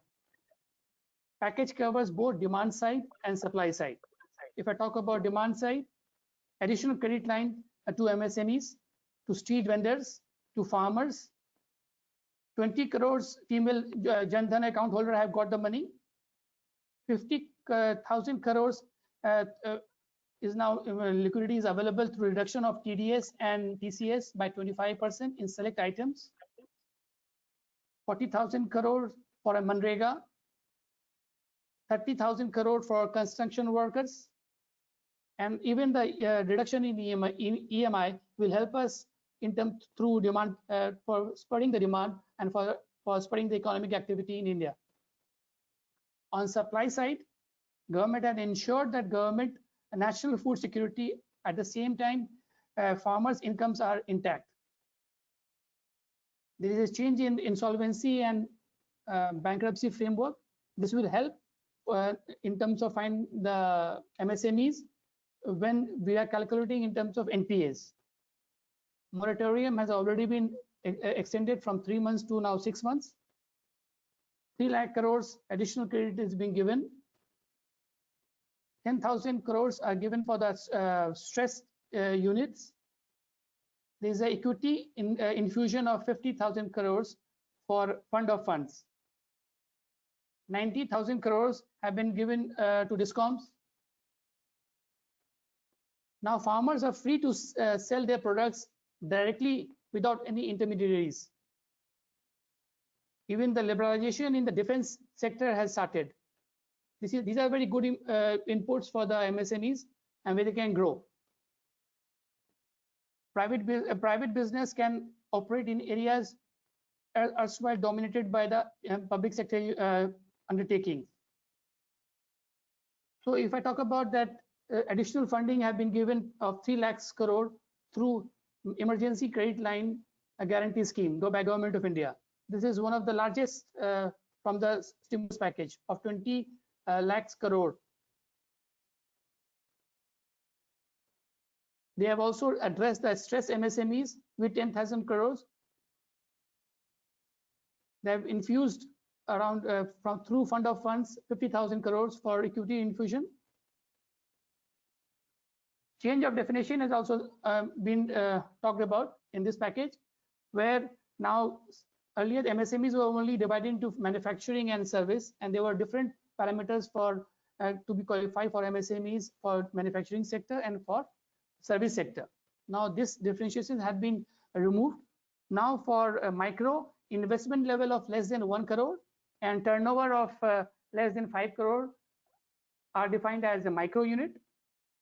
Package covers both demand side and supply side. If I talk about demand side, additional credit line to MSMEs, to street vendors, to farmers. 20 crores female Jan Dhan account holder have got the money. 50,000 crores is now liquidity is available through reduction of TDS and TCS by 25% in select items. 40,000 crores for a Manrega. 30,000 crore for construction workers, and even the reduction in EMI will help us in terms through demand for spurring the demand and for spurring the economic activity in India. On supply side, government had ensured that government national food security. At the same time, farmers' incomes are intact. There is a change in insolvency and bankruptcy framework. This will help in terms of find the MSMEs when we are calculating in terms of NPAs. Moratorium has already been extended from 3 months to now 6 months. 3 lakh crores additional credit is being given. 10,000 crores are given for the stress units. There is an equity infusion of 50,000 crores for fund of funds. 90,000 crores have been given to discoms. Now farmers are free to sell their products directly without any intermediaries. Even the liberalization in the defense sector has started. These are very good inputs for the MSMEs and where they can grow. Private business can operate in areas erstwhile dominated by the public sector undertaking. So if I talk about that, additional funding have been given of 3 lakhs crore through emergency credit line guarantee scheme by Government of India. This is one of the largest from the stimulus package of 20 lakhs crore. They have also addressed the stress MSMEs with 10,000 crores. They have infused around through fund of funds 50,000 crores for equity infusion. Change of definition has also been talked about in this package, where now earlier the MSMEs were only divided into manufacturing and service, and there were different parameters for to be qualified for MSMEs for manufacturing sector and for service sector. Now this differentiation has been removed. Now for micro, investment level of less than 1 crore and turnover of less than 5 crore are defined as a micro unit.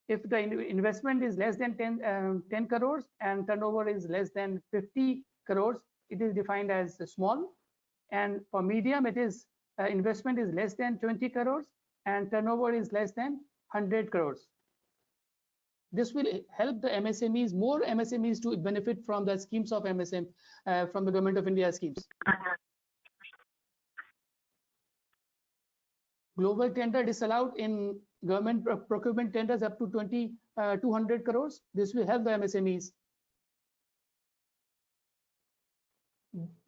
If the investment is less than 10 crores and turnover is less than 50 crores, it is defined as small. And for medium, it is investment is less than 20 crores and turnover is less than 100 crores. This will help the MSMEs, more MSMEs to benefit from the schemes of MSM, from the Government of India schemes. Global tender disallowed in government procurement tenders up to 200 crores. This will help the MSMEs.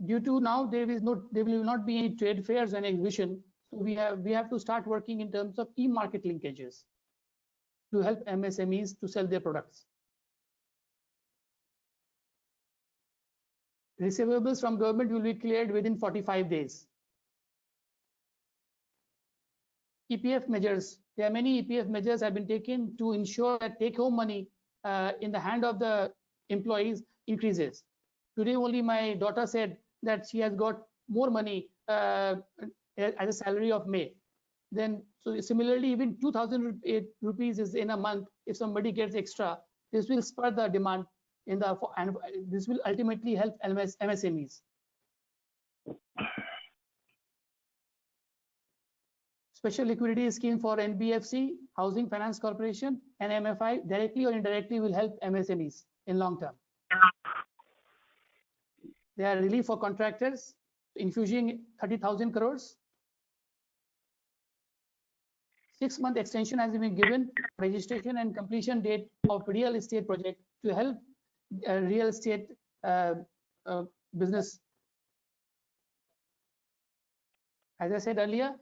Due to now there will not be any trade fairs and exhibition, so we have to start working in terms of e-market linkages to help MSMEs to sell their products. Receivables from government will be cleared within 45 days. EPF measures. There are many EPF measures have been taken to ensure that take-home money in the hand of the employees increases. Today only my daughter said that she has got more money as a salary of May. Then so similarly, even 2,000 rupees is in a month. If somebody gets extra, this will spur the demand in the, and this will ultimately help MSMEs. Special liquidity scheme for NBFC, Housing Finance Corporation, and MFI directly or indirectly will help MSMEs in long term. They are relief for contractors, infusing 30,000 crores. 6-month extension has been given registration and completion date of real estate project to help real estate business. As I said earlier,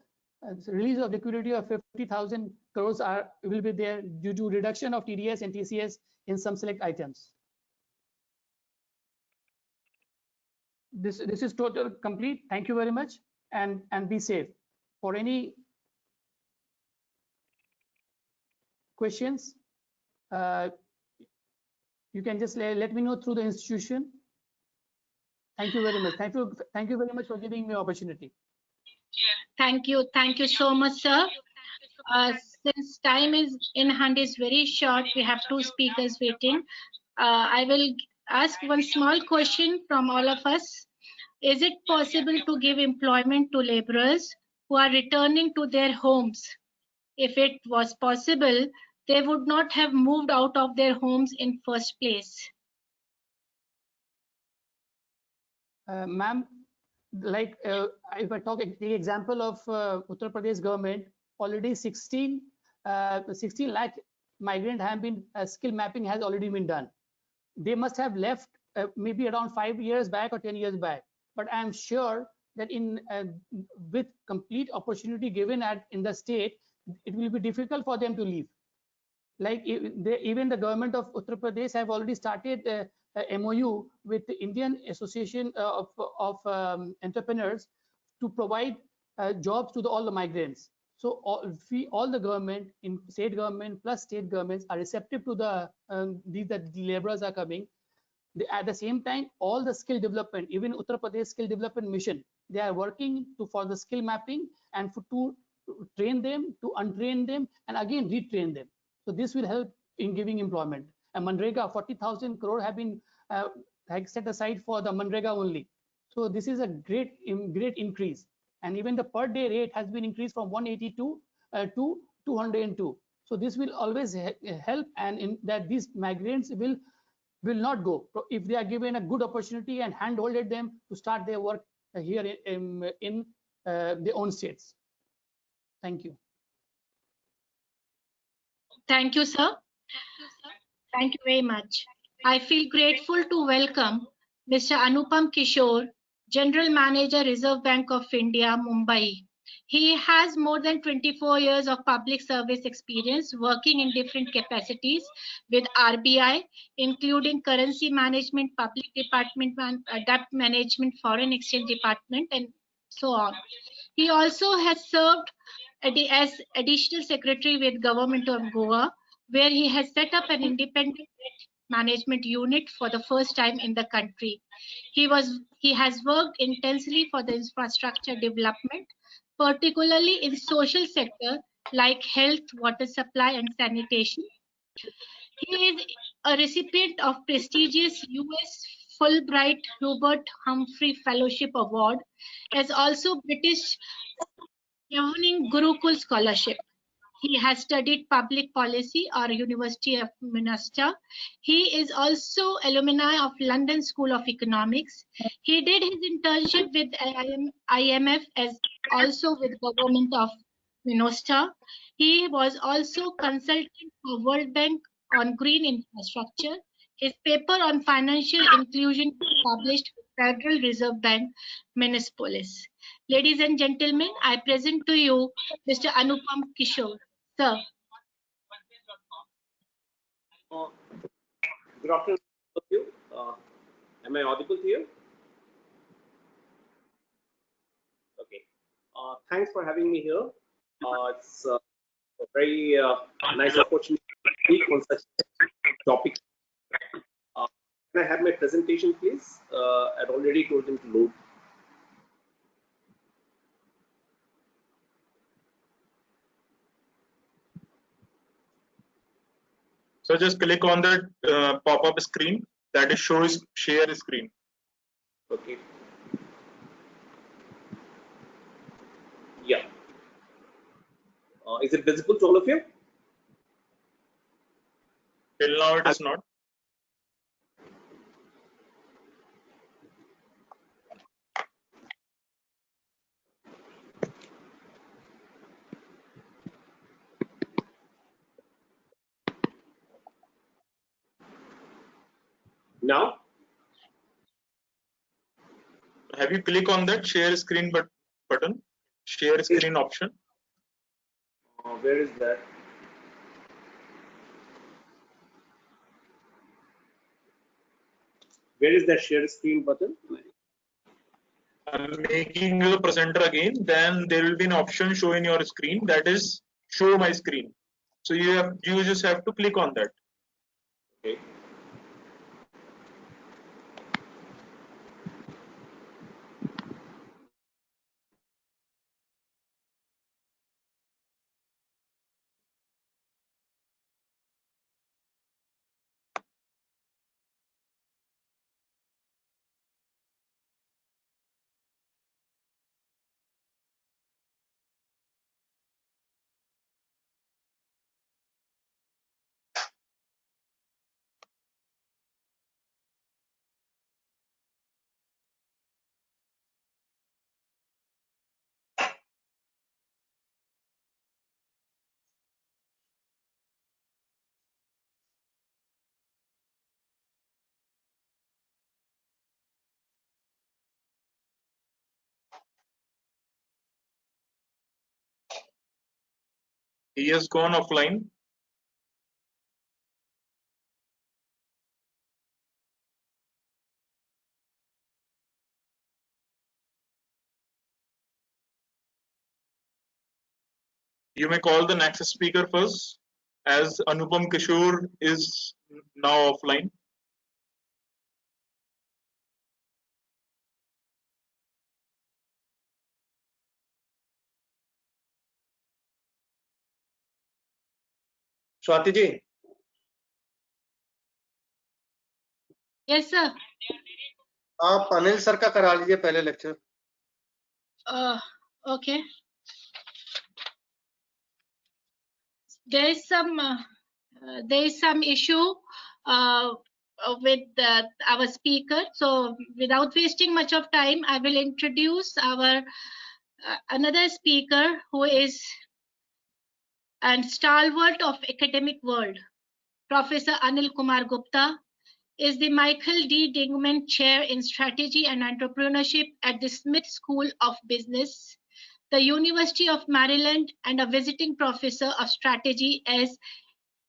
release of liquidity of 50,000 crores will be there due to reduction of TDS and TCS in some select items. This is total complete. Thank you very much, and be safe. For any questions, you can just let me know through the institution. Thank you very much. Thank you very much for giving me opportunity. Thank you so much, sir. Since time is in hand is very short, we have 2 speakers waiting. I will ask one small question from all of us. Is it possible to give employment to laborers who are returning to their homes? If it was possible, they would not have moved out of their homes in first place. Ma'am, like if I take the example of Uttar Pradesh government, already 16 lakh migrant have been skill mapping has already been done. They must have left maybe around 5 years back or 10 years back. But I am sure that with complete opportunity given in the state, it will be difficult for them to leave. Like even the government of Uttar Pradesh have already started a MOU with the Indian Association of Entrepreneurs to provide jobs to all the migrants. So all the government, in state government plus state governments, are receptive to these that the laborers are coming. At the same time, all the skill development, even Uttar Pradesh Skill Development Mission, they are working for the skill mapping and to train them, to untrain them, and again retrain them. So this will help in giving employment. And Manrega, 40,000 crore have been set aside for the Manrega only. So this is a great increase. And even the per day rate has been increased from 182 to 202. So this will always help, and in that these migrants will not go if they are given a good opportunity and handholded them to start their work here in their own states. Thank you. Thank you, sir. Thank you very much. I feel grateful to welcome Mr. Anupam Kishore, General Manager, Reserve Bank of India, Mumbai. He has more than 24 years of public service experience working in different capacities with RBI, including currency management, public department, debt management, foreign exchange department, and so on. He also has served as additional secretary with Government of Goa, where he has set up an independent management unit for the first time in the country. He has worked intensely for the infrastructure development, particularly in social sector like health, water supply, and sanitation. He is a recipient of prestigious US Fulbright Hubert Humphrey Fellowship Award, as also British governing Gurukul Scholarship. He has studied public policy or University of Minnesota. He is also alumni of London School of Economics. He did his internship with IMF as also with Government of Minnesota. He was also consultant for World Bank on green infrastructure. His paper on financial inclusion published with Federal Reserve Bank, Minneapolis. Ladies and gentlemen, I present to you Mr. Anupam Kishore. Sir. Good afternoon to you. Am I audible to you? Okay. Thanks for having me here. It's a very nice opportunity to speak on such topic. Can I have my presentation, please? I'd already told him to load. So just click on the pop-up screen that is shows share screen. Okay. Yeah. Is it visible to all of you? Till now it is not. Now? Have you click on that share screen button? Share screen option. Where is that? Where is that share screen button? I'm making you the presenter again. Then there will be an option show in your screen that is show my screen. So you just have to click on that. Okay. He has gone offline. You may call the next speaker first, as Anupam Kishore is now offline. Swati ji Yes, sir. आप Anil sir का करा लीजिए पहले lecture Okay. There is some issue with our speaker. So without wasting much of time, I will introduce our another speaker who is a stalwart of academic world. Professor Anil Kumar Gupta is the Michael D. Dingman Chair in Strategy and Entrepreneurship at the Smith School of Business, the University of Maryland, and a visiting professor of strategy as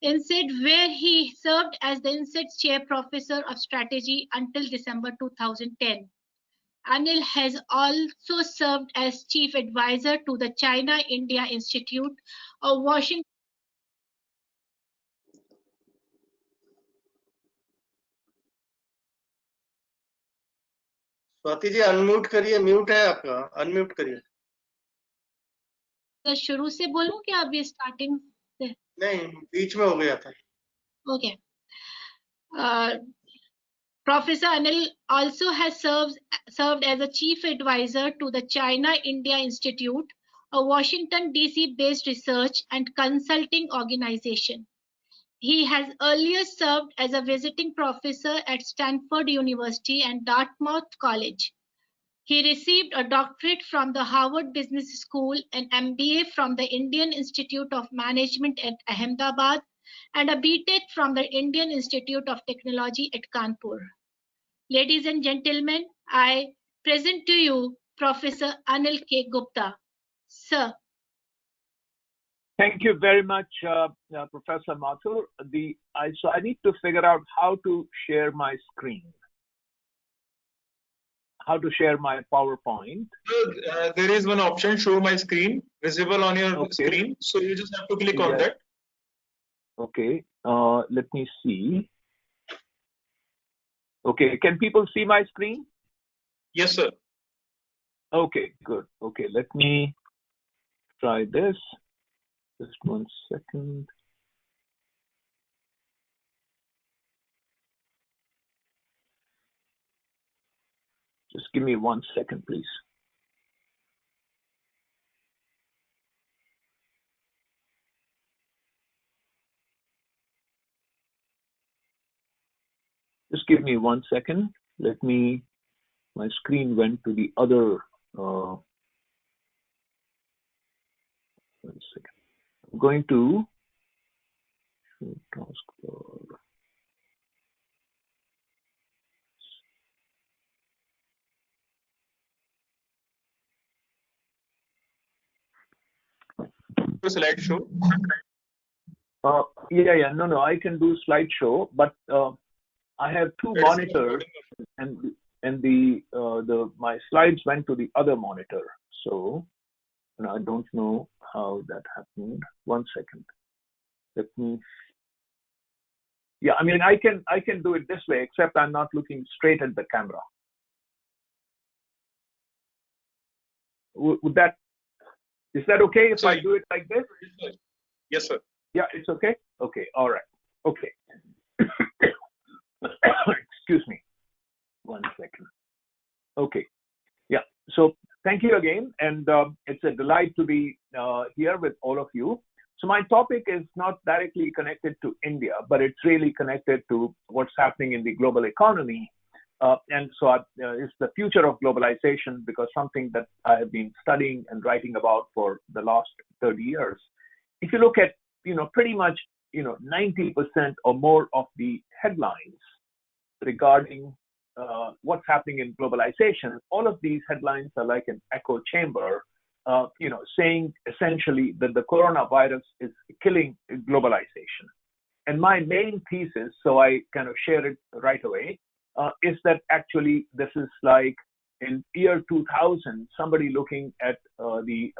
INSEAD, where he served as the INSEAD's Chair Professor of Strategy until December 2010. Anil has also served as Chief Advisor to the China-India Institute of Washington. Swati ji unmute करिए mute है आपका unmute करिए तो शुरू से बोलूं कि अभी स्टार्टिंग से नहीं बीच में हो गया था Okay. Professor Anil also has served as a chief advisor to the China-India Institute, a Washington, D.C.-based research and consulting organization. He has earlier served as a visiting professor at Stanford University and Dartmouth College. He received a doctorate from the Harvard Business School, an MBA from the Indian Institute of Management at Ahmedabad, and a BTech from the Indian Institute of Technology at Kanpur. Ladies and gentlemen, I present to you Professor Anil K. Gupta. Sir. Thank you very much, Professor Mathur. So I need to figure out how to share my screen, how to share my PowerPoint. There is one option, show my screen, visible on your screen. So you just have to click on that. Okay, let me see. Okay, can people see my screen? Yes, sir. Okay, good. Okay, let me try this. Just 1 second. Just give me 1 second, please. Just give me 1 second. My screen went to the other. 1 second. I'm going to taskbar. Slideshow. Yeah. No. I can do slideshow, but I have two monitors, and my slides went to the other monitor. So I don't know how that happened. 1 second. Let me. Yeah, I mean I can do it this way, except I'm not looking straight at the camera. Is that okay if I do it like this? Yes, sir. Yeah, it's okay. Okay, all right. Okay. Excuse me. 1 second. Okay. Yeah. So thank you again, and it's a delight to be here with all of you. So my topic is not directly connected to India, but it's really connected to what's happening in the global economy. And so it's the future of globalization, because something that I have been studying and writing about for the last 30 years. If you look at, pretty much, 90% or more of the headlines regarding what's happening in globalization, all of these headlines are like an echo chamber saying essentially that the coronavirus is killing globalization. And my main thesis, so I kind of share it right away, is that actually this is like in year 2000, somebody looking at the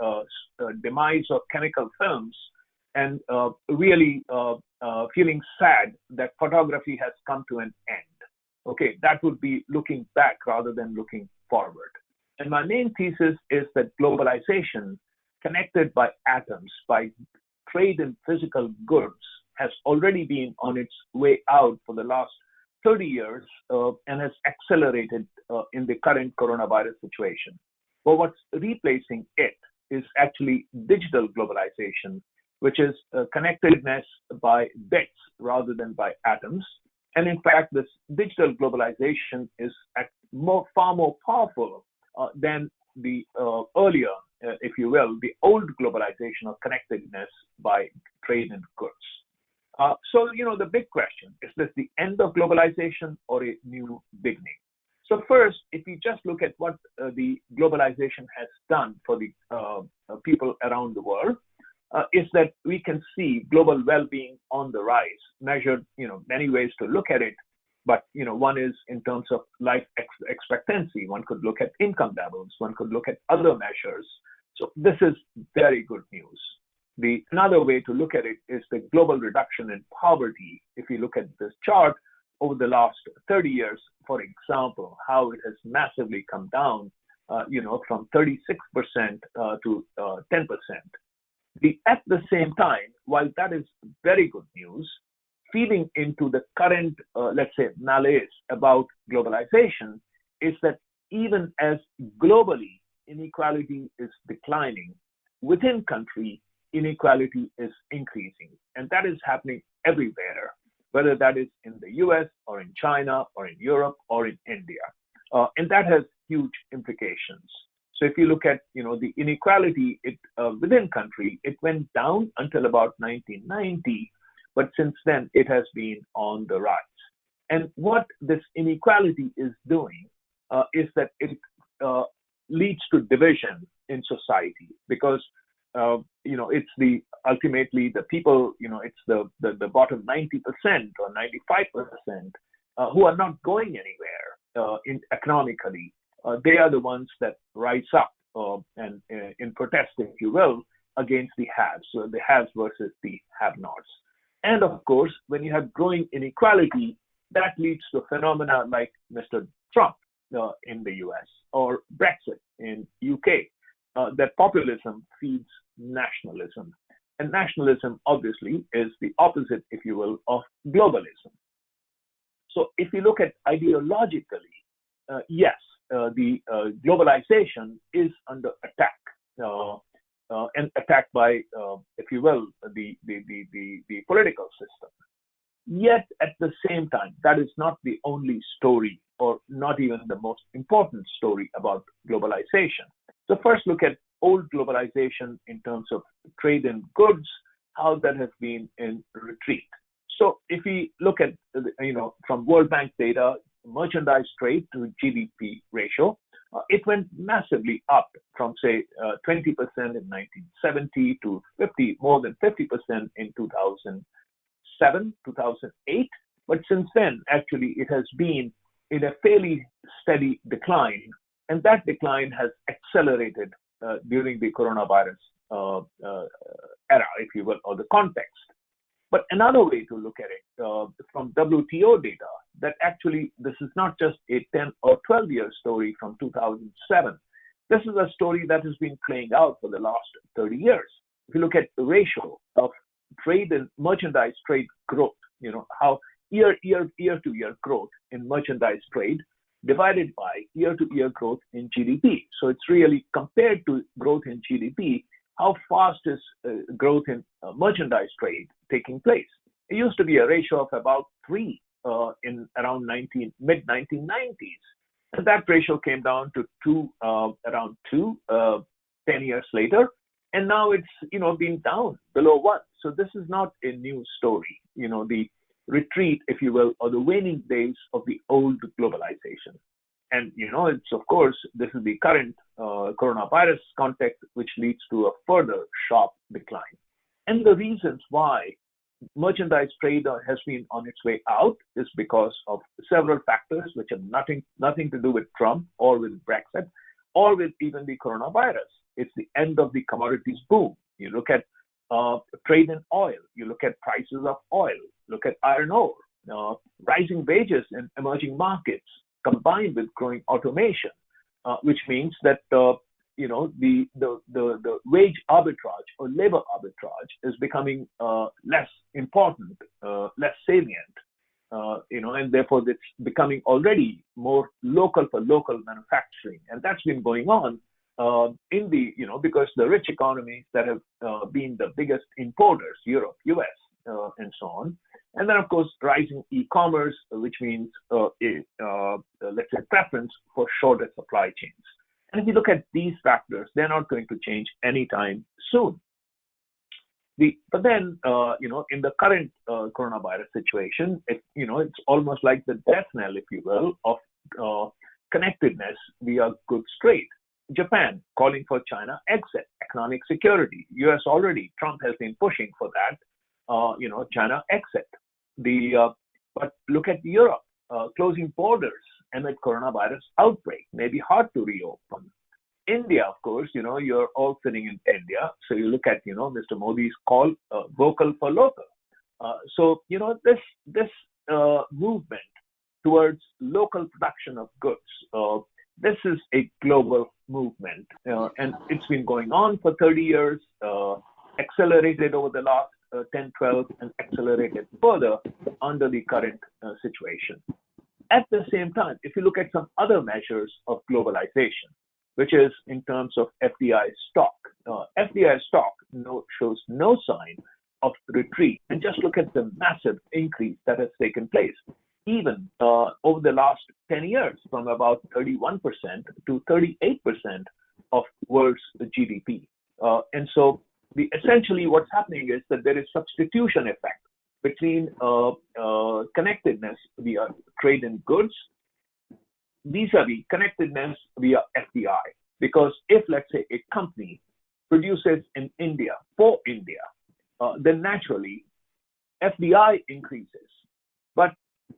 demise of chemical films and really feeling sad that photography has come to an end. Okay, that would be looking back rather than looking forward. And my main thesis is that globalization, connected by atoms, by trade in physical goods, has already been on its way out for the last 30 years and has accelerated in the current coronavirus situation. But what's replacing it is actually digital globalization, which is connectedness by bits rather than by atoms. And in fact, this digital globalization is far more powerful than the earlier, if you will, the old globalization of connectedness by trade and goods. So, the big question, is this the end of globalization or a new beginning? So first, if you just look at what the globalization has done for the people around the world, is that we can see global well-being on the rise, measured, many ways to look at it. But, one is in terms of life expectancy. One could look at income levels. One could look at other measures. So this is very good news. Another way to look at it is the global reduction in poverty. If you look at this chart over the last 30 years, for example, how it has massively come down, from 36% to 10%. At the same time, while that is very good news, feeding into the current, let's say, malaise about globalization is that even as globally inequality is declining, within country, inequality is increasing. And that is happening everywhere, whether that is in the US or in China or in Europe or in India. And that has huge implications. So if you look at, the inequality within country, it went down until about 1990, but since then it has been on the rise. And what this inequality is doing is that it leads to division in society because it's ultimately the people, it's the bottom 90% or 95% who are not going anywhere economically. They are the ones that rise up and in protest, if you will, against the haves. So the haves versus the have-nots. And of course, when you have growing inequality, that leads to phenomena like Mr. Trump in the US or Brexit in UK. That populism feeds nationalism. And nationalism, obviously, is the opposite, if you will, of globalism. So if you look at ideologically, yes, the globalization is under attack, and attacked by, if you will, the political system. Yet, at the same time, that is not the only story, or not even the most important story about globalization. So first look at old globalization in terms of trade in goods, how that has been in retreat. So if we look at, from World Bank data, merchandise trade to GDP ratio, it went massively up from, say, 20% in 1970 to more than 50% in 2007, 2008. But since then, actually, it has been in a fairly steady decline. And that decline has accelerated during the coronavirus era, if you will, or the context. But another way to look at it from WTO data, that actually this is not just a 10 or 12-year story from 2007. This is a story that has been playing out for the last 30 years. If you look at the ratio of trade and merchandise trade growth, how year-to-year growth in merchandise trade divided by year-to-year growth in GDP. So it's really compared to growth in GDP, how fast is growth in merchandise trade taking place? It used to be a ratio of about 3 in around mid-1990s. And that ratio came down to 2, around 2, 10 years later. And now it's, been down below 1. So this is not a new story, the retreat, if you will, or the waning days of the old globalization. And it's of course this is the current coronavirus context, which leads to a further sharp decline. And the reasons why merchandise trade has been on its way out is because of several factors which have nothing to do with Trump or with Brexit or with even the coronavirus. It's the end of the commodities boom. You look at trade in oil, you look at prices of oil, look at iron ore, rising wages in emerging markets combined with growing automation, which means that the wage arbitrage or labor arbitrage is becoming less important, less salient, and therefore it's becoming already more local for local manufacturing, and that's been going on in the because the rich economies that have been the biggest importers, Europe, US, and so on, and then of course rising e-commerce, which means let's say preference for shorter supply chains. And if you look at these factors, they're not going to change anytime soon. But then, in the current coronavirus situation, it's almost like the death knell, if you will, of connectedness via goods trade. Japan calling for China exit, economic security. US already, Trump has been pushing for that, China exit. But look at Europe, closing borders amid coronavirus outbreak, may be hard to reopen. India, of course, you're all sitting in India, so you look at, Mr. Modi's call, vocal for local. So, this movement towards local production of goods, this is a global movement, and it's been going on for 30 years, accelerated over the last 10, 12, and accelerated further under the current situation. At the same time, if you look at some other measures of globalization, which is in terms of FDI stock, FDI stock shows no sign of retreat. And just look at the massive increase that has taken place, even over the last 10 years, from about 31% to 38% of world's GDP. And so essentially what's happening is that there is substitution effect between connectedness via trade in goods vis-a-vis connectedness via FDI. Because if, let's say, a company produces in India for India, then naturally FDI increases, but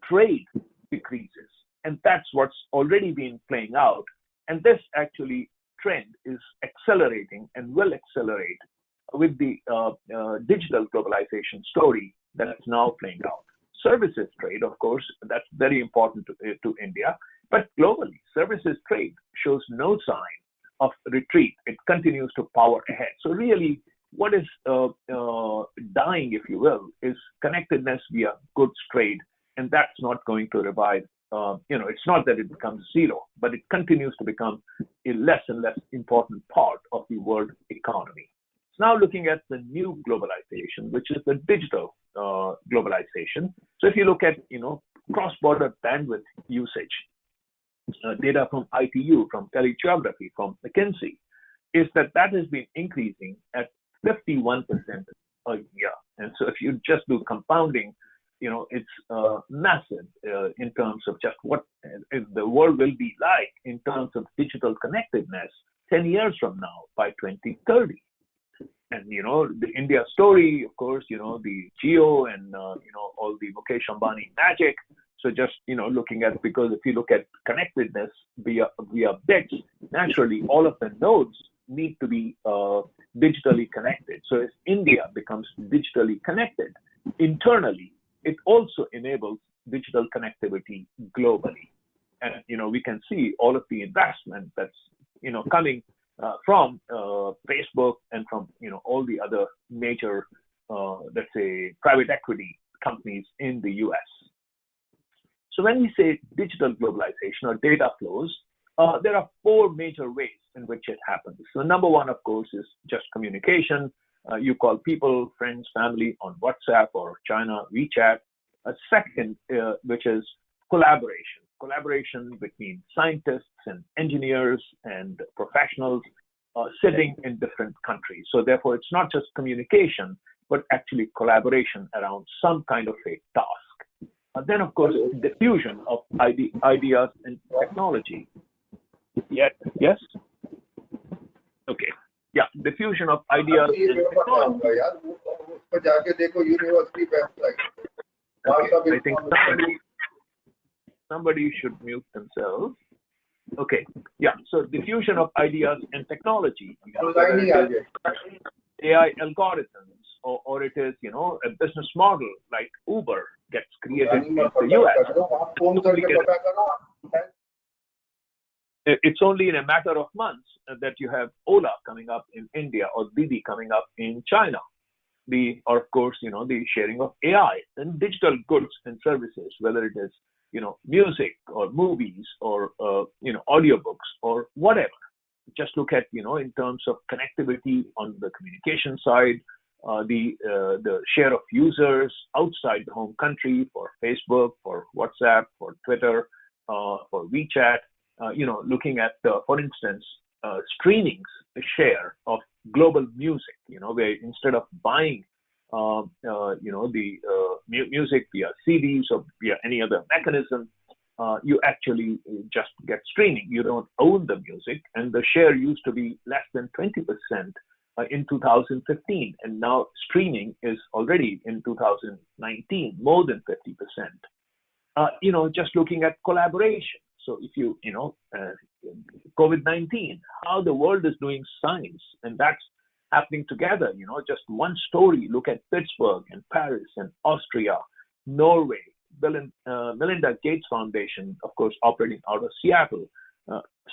trade decreases. And that's what's already been playing out. And this actually trend is accelerating and will accelerate with the digital globalization story that is now playing out. Services trade, of course, that's very important to India, but globally, services trade shows no sign of retreat. It continues to power ahead. So really, what is dying, if you will, is connectedness via goods trade, and that's not going to revive. It's not that it becomes zero, but it continues to become a less and less important part of the world economy. So now looking at the new globalization, which is the digital globalization. So if you look at, cross-border bandwidth usage, data from ITU, from Telegeography, from McKinsey, is that has been increasing at 51% a year. And so if you just do compounding, it's massive in terms of just what the world will be like in terms of digital connectedness 10 years from now by 2030. And, the India story, of course, the Geo and, all the Mukesh Ambani magic. So just, looking at, because if you look at connectedness via bits, naturally, all of the nodes need to be digitally connected. So as India becomes digitally connected internally, it also enables digital connectivity globally. And, we can see all of the investment that's, coming from Facebook and from, all the other major, let's say, private equity companies in the US. So when we say digital globalization or data flows, there are four major ways in which it happens. So number one, of course, is just communication. You call people, friends, family on WhatsApp or China, WeChat. A second, which is collaboration between scientists and engineers and professionals sitting in different countries. So therefore, it's not just communication, but actually collaboration around some kind of a task. Then, of course, diffusion of ideas and technology. Yes? Okay. Yeah, diffusion of ideas and technology. Okay, I think somebody should mute themselves. Okay, yeah, so diffusion of ideas and technology, whether it is AI algorithms or it is, a business model like Uber gets created in the US. It's only in a matter of months that you have Ola coming up in India or Didi coming up in China. Or of course, the sharing of AI and digital goods and services, whether it is, music or movies or, audiobooks or whatever. Just look at, in terms of connectivity on the communication side, the share of users outside the home country for Facebook, for WhatsApp, for Twitter, for WeChat, looking at, for instance, streaming's share of global music, where instead of buying, the music via CDs or via any other mechanism, you actually just get streaming. You don't own the music, and the share used to be less than 20% in 2015, and now streaming is already in 2019 more than 50%. Just looking at collaboration. So if you, COVID-19, how the world is doing science, and that's happening together, just one story, look at Pittsburgh and Paris and Austria, Norway, Melinda Gates Foundation, of course, operating out of Seattle,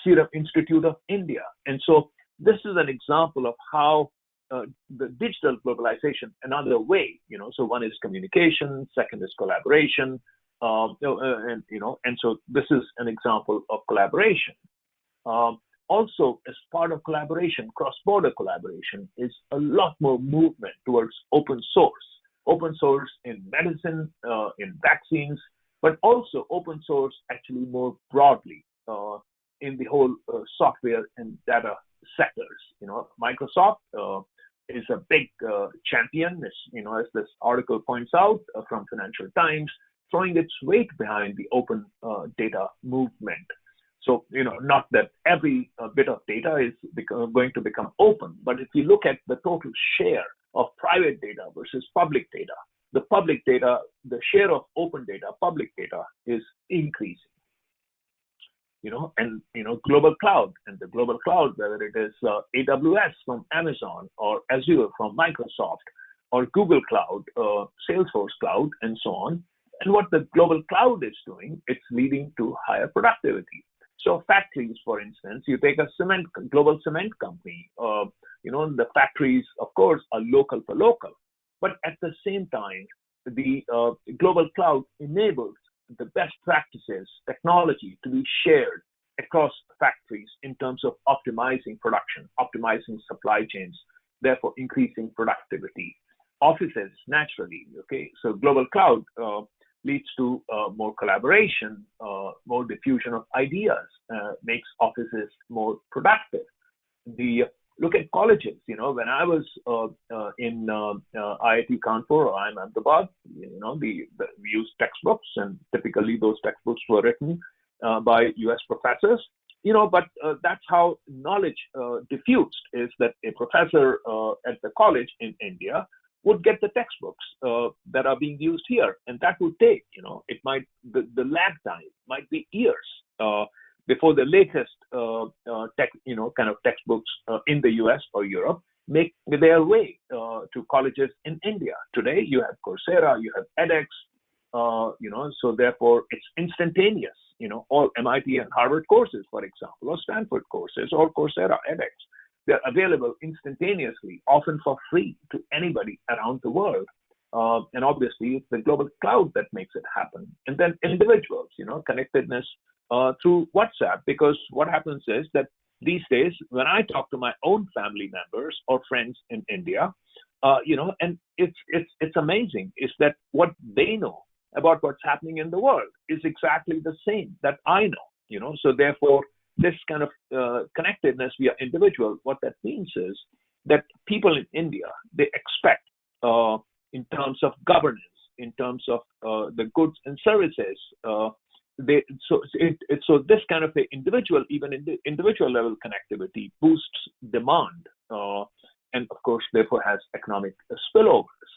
Serum Institute of India. And so this is an example of how the digital globalization, another way, so one is communication, second is collaboration, and so this is an example of collaboration. Also, as part of collaboration, cross-border collaboration is a lot more movement towards open source in medicine, in vaccines, but also open source actually more broadly in the whole software and data sectors. Microsoft is a big champion, as this article points out from Financial Times, throwing its weight behind the open data movement. So, not that every bit of data is going to become open, but if you look at the total share of private data versus public data, the share of open data, public data is increasing. And global cloud, and the global cloud, whether it is AWS from Amazon or Azure from Microsoft or Google Cloud, Salesforce Cloud, and so on. And what the global cloud is doing, it's leading to higher productivity. So factories, for instance, you take a global cement company, the factories, of course, are local for local, but at the same time, the global cloud enables the best practices, technology to be shared across factories in terms of optimizing production, optimizing supply chains, therefore increasing productivity. Offices, naturally, okay, so global cloud leads to more collaboration, more diffusion of ideas, makes offices more productive. Look at colleges. When I was in IIT Kanpur or IIM Ahmedabad, we used textbooks, and typically those textbooks were written by US professors. But that's how knowledge diffused, is that a professor at the college in India would get the textbooks that are being used here, and that would take, it might, the lag time might be years before the latest kind of textbooks in the US or Europe make their way to colleges in India. Today, you have Coursera, you have edX, so therefore it's instantaneous. All MIT and Harvard courses, for example, or Stanford courses, or Coursera, edX. They're available instantaneously, often for free to anybody around the world. And obviously, it's the global cloud that makes it happen. And then individuals, connectedness through WhatsApp, because what happens is that these days, when I talk to my own family members or friends in India, and it's amazing, is that what they know about what's happening in the world is exactly the same that I know, so therefore, this kind of connectedness via individual, what that means is that people in India, they expect in terms of governance, in terms of the goods and services. So this kind of a individual, even in the individual level connectivity boosts demand, and of course therefore has economic spillovers.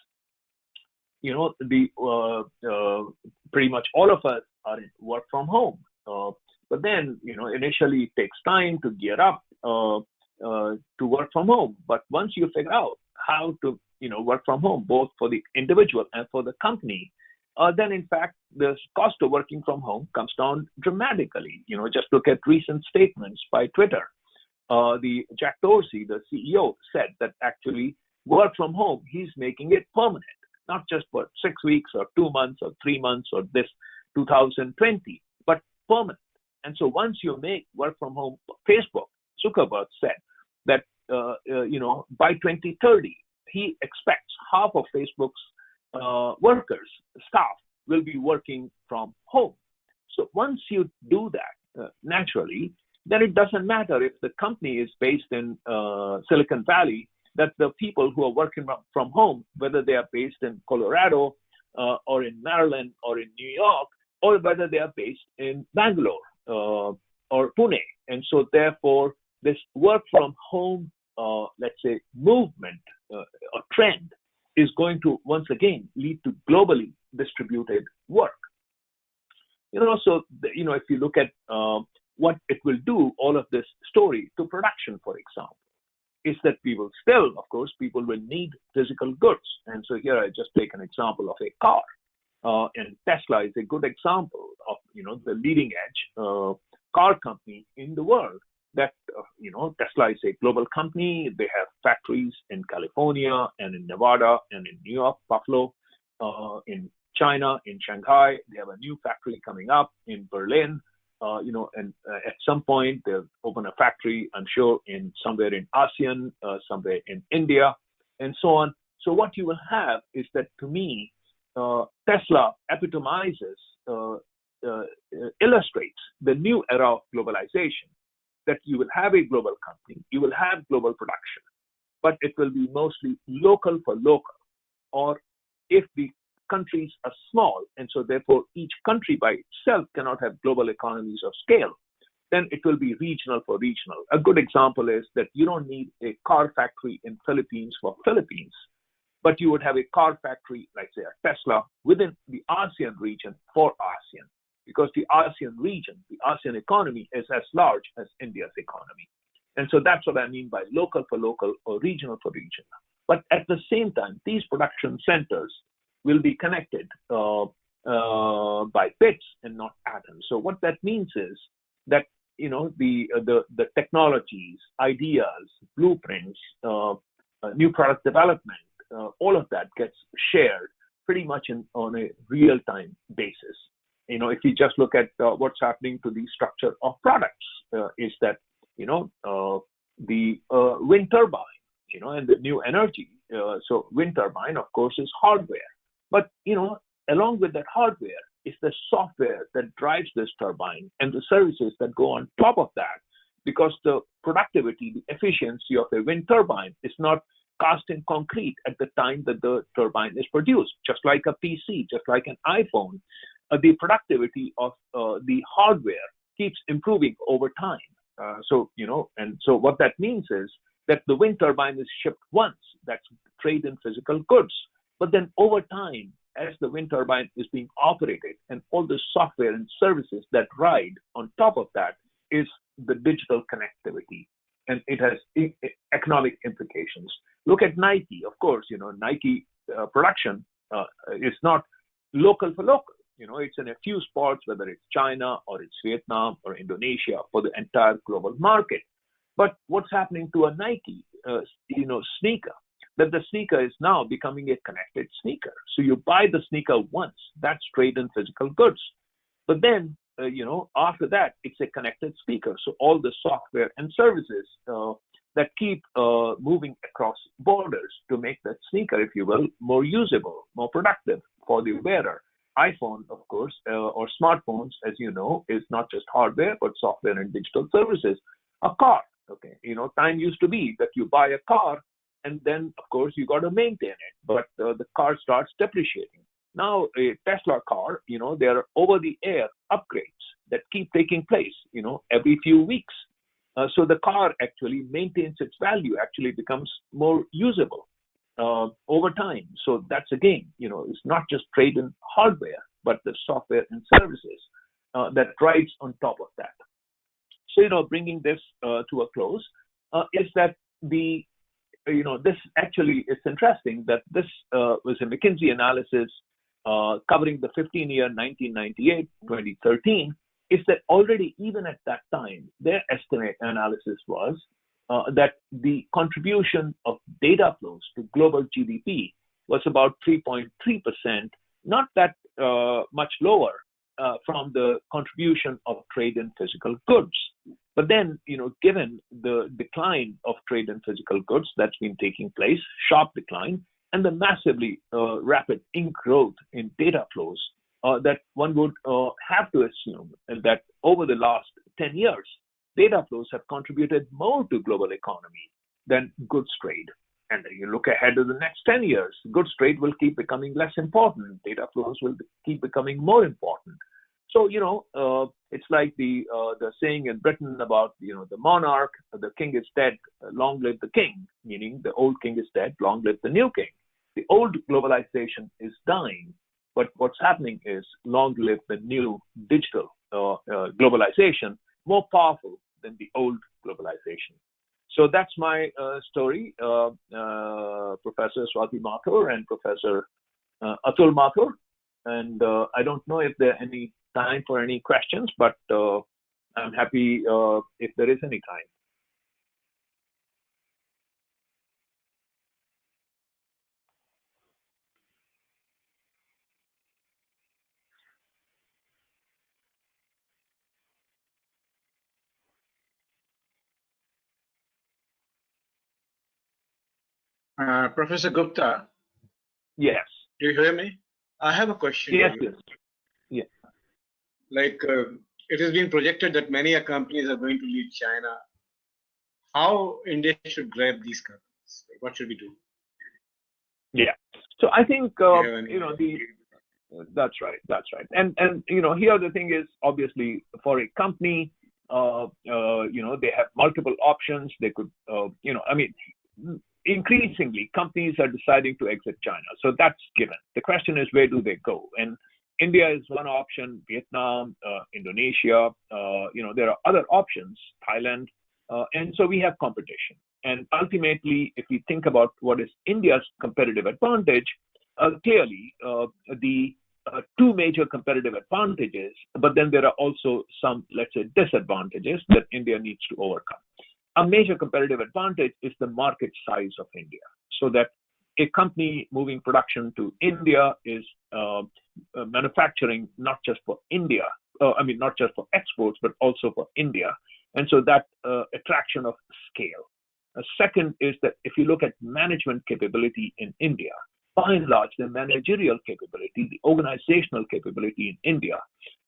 Pretty much all of us are in work from home, but then initially it takes time to gear up to work from home. But once you figure out how to work from home, both for the individual and for the company, then in fact the cost of working from home comes down dramatically. Just look at recent statements by Twitter. The Jack Dorsey, the CEO, said that actually work from home, he's making it permanent, not just for 6 weeks or 2 months or 3 months or this 2020, but permanent. And so once you make work from home, Facebook, Zuckerberg said that by 2030 he expects half of Facebook's workers, staff, will be working from home. So once you do that naturally, then it doesn't matter if the company is based in Silicon Valley, that the people who are working from home, whether they are based in Colorado or in Maryland or in New York, or whether they are based in Bangalore or Pune. And so therefore, this work from home, let's say, movement or trend is going to once again lead to globally distributed work. So if you look at what it will do, all of this story to production, for example, is that we will still, of course, people will need physical goods. And so here I just take an example of a car. And Tesla is a good example of, the leading edge car company in the world. That, Tesla is a global company. They have factories in California and in Nevada and in New York, Buffalo, in China, in Shanghai. They have a new factory coming up in Berlin. And at some point they'll open a factory, I'm sure, in somewhere in ASEAN, somewhere in India, and so on. So what you will have is that, to me, Tesla epitomizes, illustrates the new era of globalization, that you will have a global company, you will have global production, but it will be mostly local for local. Or if the countries are small, and so therefore each country by itself cannot have global economies of scale, then it will be regional for regional. A good example is that you don't need a car factory in Philippines for Philippines, but you would have a car factory, like say a Tesla, within the ASEAN region for ASEAN, because the ASEAN region, the ASEAN economy is as large as India's economy. And so that's what I mean by local for local or regional for regional. But at the same time, these production centers will be connected by bits and not atoms. So what that means is that the technologies, ideas, blueprints, new product development, all of that gets shared pretty much on a real-time basis. If you just look at what's happening to the structure of products, is that the wind turbine, and the new energy. So wind turbine, of course, is hardware. But, along with that hardware is the software that drives this turbine and the services that go on top of that, because the productivity, the efficiency of a wind turbine is not cast in concrete at the time that the turbine is produced. Just like a PC, just like an iPhone, the productivity of the hardware keeps improving over time. And so what that means is that the wind turbine is shipped once, that's trade in physical goods. But then over time, as the wind turbine is being operated and all the software and services that ride on top of that is the digital connectivity. And it has economic implications. Look at Nike, of course, Nike production is not local for local. It's in a few spots, whether it's China or it's Vietnam or Indonesia, for the entire global market. But what's happening to a Nike, sneaker? That the sneaker is now becoming a connected sneaker. So you buy the sneaker once, that's trade in physical goods. But then, after that, it's a connected speaker. So all the software and services that keep moving across borders to make that sneaker, if you will, more usable, more productive for the wearer. iPhone, of course, or smartphones, as you know, is not just hardware, but software and digital services. A car, okay. Time used to be that you buy a car and then, of course, you got to maintain it, but the car starts depreciating. Now, a Tesla car, there are over-the-air upgrades that keep taking place, every few weeks. So the car actually maintains its value, actually becomes more usable over time. So that's again, it's not just trade in hardware, but the software and services that rides on top of that. So, bringing this to a close, is that this actually, it's interesting that this was a McKinsey analysis covering the 15-year 1998-2013, is that already even at that time, their estimate analysis was that the contribution of data flows to global GDP was about 3.3%, not that much lower from the contribution of trade in physical goods. But then, given the decline of trade in physical goods that's been taking place, sharp decline, and the massively rapid growth in data flows, that one would have to assume that over the last 10 years, data flows have contributed more to global economy than goods trade. And you look ahead to the next 10 years, goods trade will keep becoming less important. Data flows will keep becoming more important. So, it's like the saying in Britain about, the monarch, the king is dead, long live the king, meaning the old king is dead, long live the new king. The old globalization is dying, but what's happening is long live the new digital globalization, more powerful than the old globalization. So that's my story, Professor Swati Mathur and Professor Atul Mathur. And I don't know if there are any time for any questions, but I'm happy if there is any time. Professor Gupta. Yes. Do you hear me? I have a question. Yes. Yes. Yeah. Like it has been projected that many companies are going to leave China. How India should grab these companies? Like, what should we do? Yeah. So I think that's right. That's right. And here the thing is, obviously for a company, they have multiple options. They could, increasingly companies are deciding to exit China. So that's given. The question is, where do they go? And India is one option, Vietnam, Indonesia, there are other options, Thailand. And so we have competition. And ultimately, if we think about what is India's competitive advantage, clearly the two major competitive advantages, but then there are also some, let's say, disadvantages that India needs to overcome. A major competitive advantage is the market size of India, so that a company moving production to India is manufacturing not just for India, not just for exports, but also for India. And so that attraction of scale. Second is that if you look at management capability in India, by and large, the managerial capability, the organizational capability in India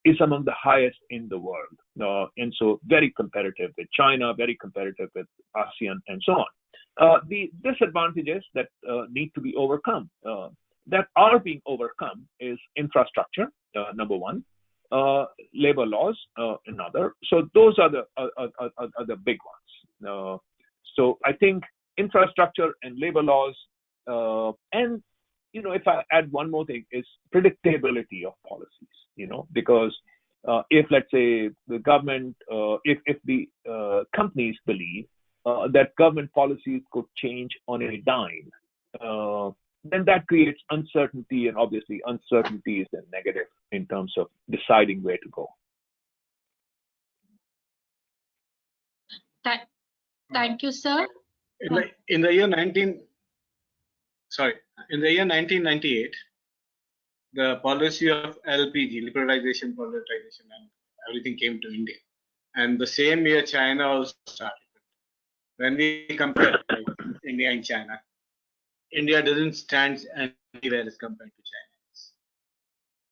is among the highest in the world. And so very competitive with China, very competitive with ASEAN, and so on. The disadvantages that need to be overcome, that are being overcome, is infrastructure, number one, labor laws, another. So those are the big ones. So I think infrastructure and labor laws, and if I add one more thing, is predictability of policies. Because if, let's say, the government, if the companies believe that government policies could change on a dime, then that creates uncertainty, and obviously uncertainty is a negative in terms of deciding where to go. Thank you, sir. In the year 1998, the policy of LPG, liberalization, privatization, and everything came to India. And the same year, China also started. When we compare India and China, India doesn't stand anywhere as compared to China.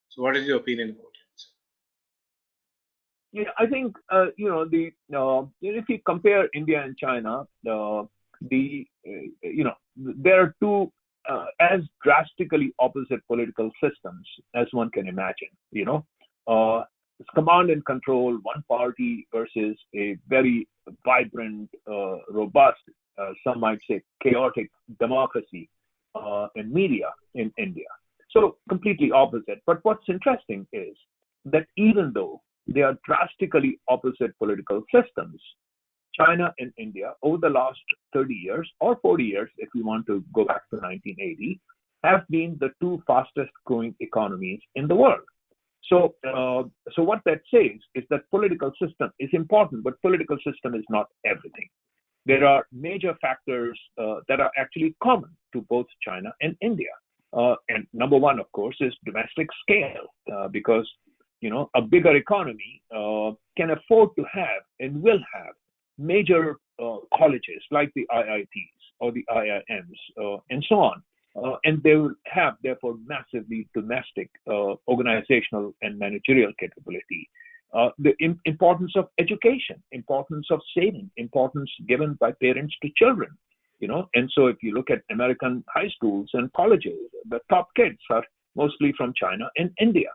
So, what is your opinion about it? Yeah, I think if you compare India and China, there are two as drastically opposite political systems as one can imagine. It's command and control, one party versus a very vibrant, robust, some might say chaotic democracy in media in India. So completely opposite. But what's interesting is that even though they are drastically opposite political systems, China and India over the last 30 years or 40 years, if we want to go back to 1980, have been the two fastest growing economies in the world. So what that says is that political system is important, but political system is not everything. There are major factors that are actually common to both China and India. And number one, of course, is domestic scale, because a bigger economy can afford to have and will have major colleges like the IITs or the IIMs and so on. And they will have, therefore, massively domestic organizational and managerial capability. The importance of education, importance of saving, importance given by parents to children. And so if you look at American high schools and colleges, the top kids are mostly from China and India.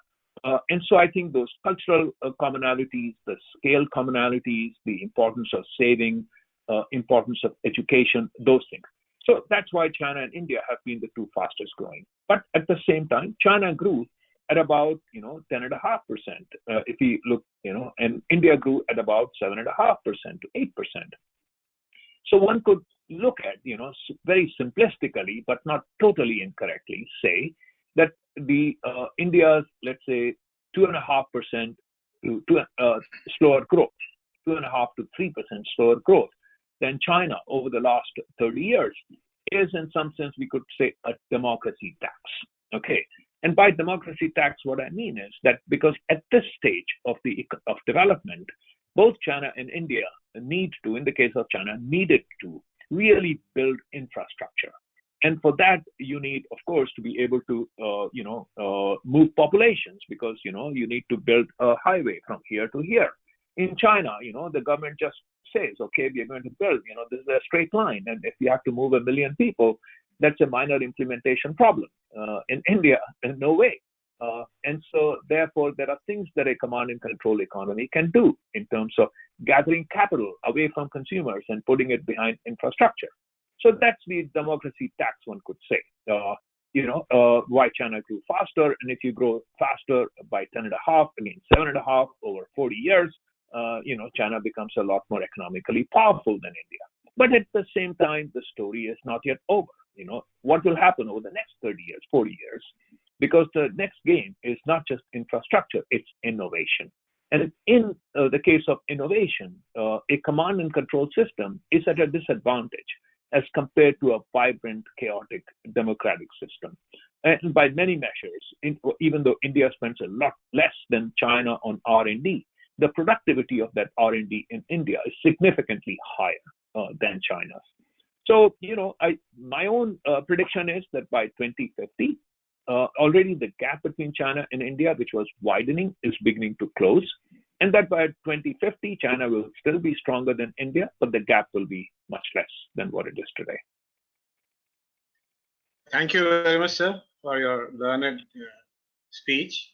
And so I think those cultural commonalities, the scale commonalities, the importance of saving, importance of education, those things. So that's why China and India have been the two fastest growing. But at the same time, China grew at about 10.5%. If we look, and India grew at about 7.5% to 8%. So one could look at, very simplistically, but not totally incorrectly, say that the India's, let's say, 2.5% to slower growth, 2.5 to 3% slower growth than China over the last 30 years is, in some sense, we could say a democracy tax. Okay. And by democracy tax, what I mean is that because at this stage of development, both China and India need to, in the case of China, needed to really build infrastructure. And for that, you need, of course, to be able to, move populations, because, you need to build a highway from here to here. In China, the government just says, okay, we are going to build, this is a straight line. And if you have to move 1 million people, that's a minor implementation problem. In India, no way. And so, therefore, there are things that a command and control economy can do in terms of gathering capital away from consumers and putting it behind infrastructure. So that's the democracy tax, one could say. Why China grew faster, and if you grow faster by 10.5, again 7.5 over 40 years, China becomes a lot more economically powerful than India. But at the same time, the story is not yet over. What will happen over the next 30 years, 40 years? Because the next game is not just infrastructure, it's innovation. And in the case of innovation, a command and control system is at a disadvantage as compared to a vibrant, chaotic, democratic system. And by many measures, even though India spends a lot less than China on R&D, the productivity of that R&D in India is significantly higher than China's. So, my own prediction is that by 2050, already the gap between China and India, which was widening, is beginning to close. And that by 2050, China will still be stronger than India, but the gap will be much less than what it is today. Thank you very much, sir, for your learned speech.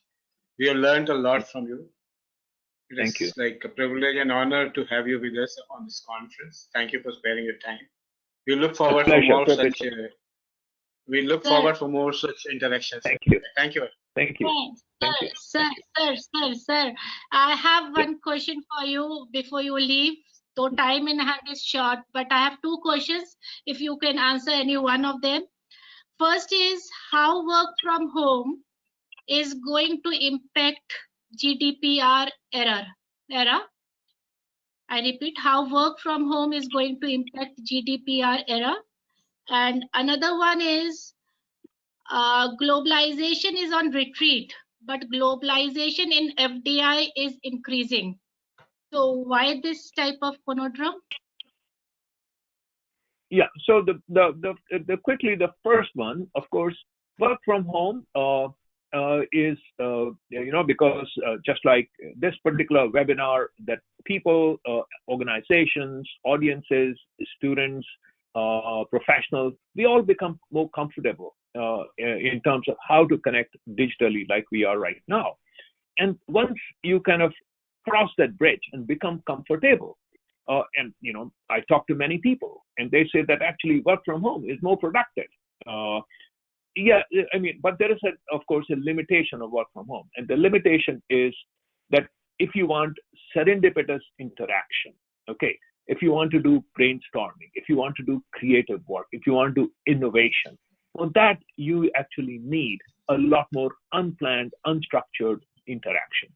We have learned a lot from you. Thank you. It's like a privilege and honor to have you with us on this conference. Thank you for sparing your time. We look forward for more such. We look forward for more such interactions. Thank you. Thank you. Thank you. Thank you. Sir, I have one question for you before you leave. Though time in hand is short, but I have two questions. If you can answer any one of them. First is how work from home is going to impact GDPR era. I repeat, how work from home is going to impact GDPR era. And another one is globalization is on retreat, but globalization in FDI is increasing. So why this type of conundrum? Yeah. So quickly, the first one, of course, work from home is because just like this particular webinar, that people, organizations, audiences, students, professionals, we all become more comfortable in terms of how to connect digitally like we are right now. And once you kind of cross that bridge and become comfortable, and I talk to many people and they say that actually work from home is more productive. Yeah, I mean, but there is, of course, a limitation of work from home. And the limitation is that if you want serendipitous interaction, okay, if you want to do brainstorming, if you want to do creative work, if you want to do innovation, for that, you actually need a lot more unplanned, unstructured interaction.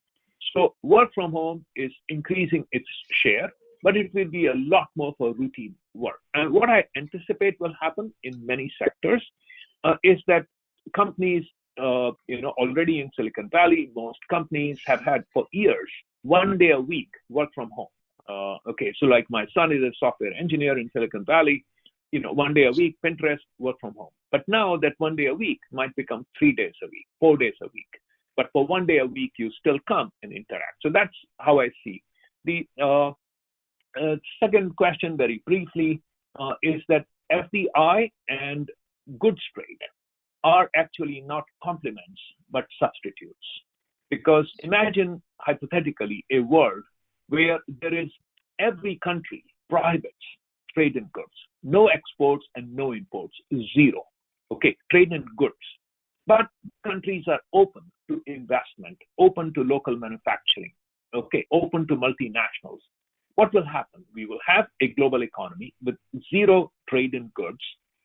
So work from home is increasing its share, but it will be a lot more for routine work. And what I anticipate will happen in many sectors is that companies, already in Silicon Valley, most companies have had for years 1 day a week work from home. Okay, so like my son is a software engineer in Silicon Valley, 1 day a week, Pinterest, work from home. But now that 1 day a week might become 3 days a week, 4 days a week. But for 1 day a week, you still come and interact. So that's how I see. The second question, very briefly, is that FDI and goods trade are actually not complements, but substitutes. Because imagine, hypothetically, a world where there is every country prohibits trade in goods, no exports and no imports, zero. Okay, trade in goods. But countries are open to investment, open to local manufacturing, okay, open to multinationals. What will happen? We will have a global economy with zero trade in goods,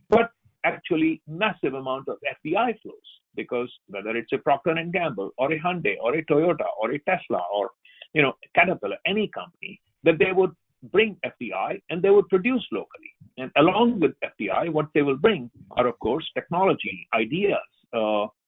but actually massive amount of FDI flows, because whether it's a Procter & Gamble or a Hyundai or a Toyota or a Tesla or Caterpillar, any company, that they would bring FDI and they would produce locally. And along with FDI, what they will bring are, of course, technology, ideas,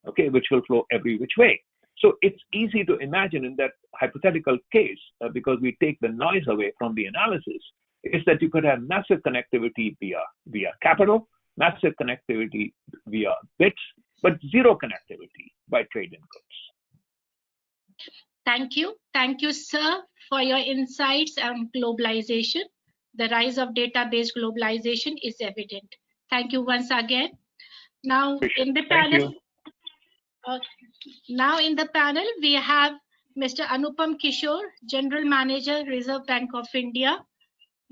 okay, which will flow every which way. So it's easy to imagine in that hypothetical case, because we take the noise away from the analysis, is that you could have massive connectivity via capital, massive connectivity via bits, but zero connectivity by trade in goods. Thank you. Thank you, sir, for your insights on globalization. The rise of data-based globalization is evident. Thank you once again. Now in the panel, we have Mr. Anupam Kishore, General Manager, Reserve Bank of India,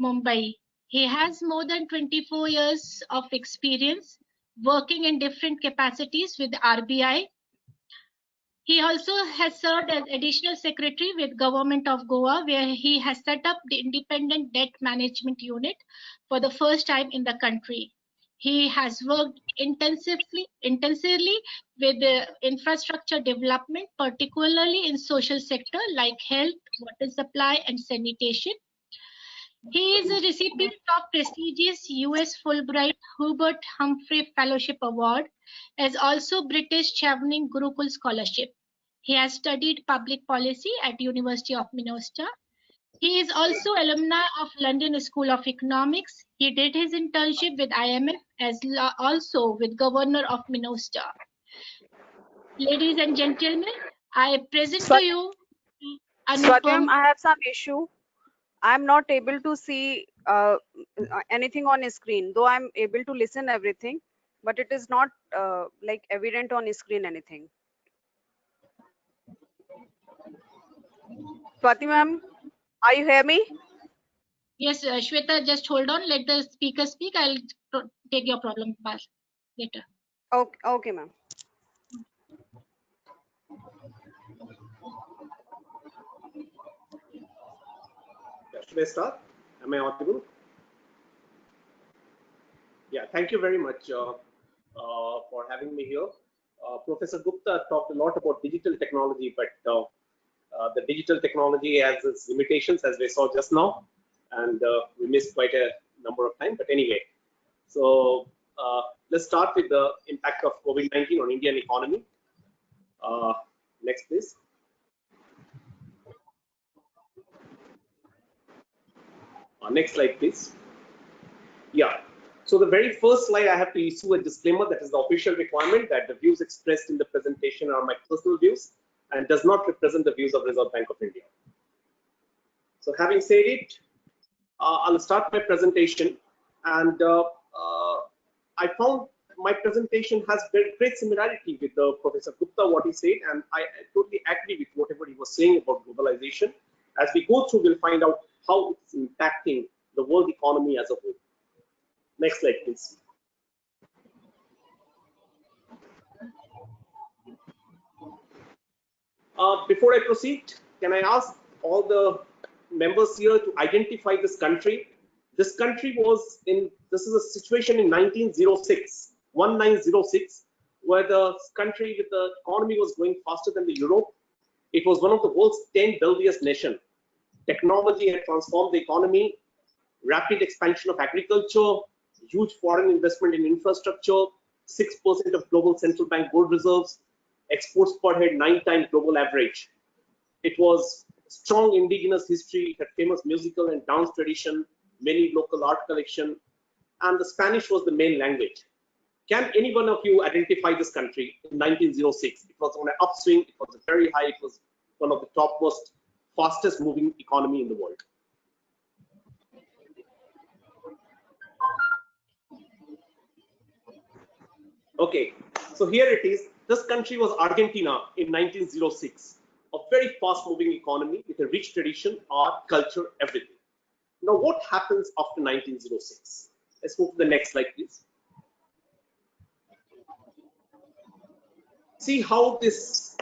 Mumbai. He has more than 24 years of experience working in different capacities with RBI. He also has served as Additional Secretary with Government of Goa, where he has set up the Independent Debt Management Unit for the first time in the country. He has worked intensively with the infrastructure development, particularly in social sector like health, water supply, and sanitation. He is a recipient of prestigious US Fulbright Hubert Humphrey Fellowship Award, as also British Chevening Gurukul Scholarship. He has studied public policy at University of Minnesota. He is also alumni of London School of Economics. He did his internship with IMF as also with Governor of Minnesota. Ladies and gentlemen, I present to you Swatim, I have some issue. I'm not able to see anything on screen, though I'm able to listen everything, but it is not like evident on screen anything. Swati ma'am, are you hear me? Yes, Shweta, just hold on. Let the speaker speak. I'll take your problem later. Okay, okay, ma'am. Should I start? Am I audible? Yeah, thank you very much for having me here. Professor Gupta talked a lot about digital technology, but the digital technology has its limitations, as we saw just now, and we missed quite a number of times. But anyway, so let's start with the impact of COVID-19 on Indian economy. Next, please. Next slide, please. Yeah. So the very first slide, I have to issue a disclaimer that is the official requirement that the views expressed in the presentation are my personal views and does not represent the views of Reserve Bank of India. So having said it, I'll start my presentation. And I found my presentation has very great similarity with the Professor Gupta, what he said, and I totally agree with whatever he was saying about globalization. As we go through, we'll find out how it's impacting the world economy as a whole. Next slide, please. Before I proceed, can I ask all the members here to identify this country? This country was in, this is a situation in 1906, where the country with the economy was growing faster than the Europe. It was one of the world's 10 wealthiest nations. Technology had transformed the economy, rapid expansion of agriculture, huge foreign investment in infrastructure, 6% of global central bank gold reserves, exports per head 9 times global average. It was strong indigenous history, it had famous musical and dance tradition, many local art collection, and the Spanish was the main language. Can any one of you identify this country in 1906? It was on an upswing, it was very high, it was one of the topmost, fastest moving economy in the world. Okay, so here it is. This country was Argentina in 1906. A very fast moving economy with a rich tradition, art, culture, everything. Now, what happens after 1906? Let's move to the next slide, please. See how this,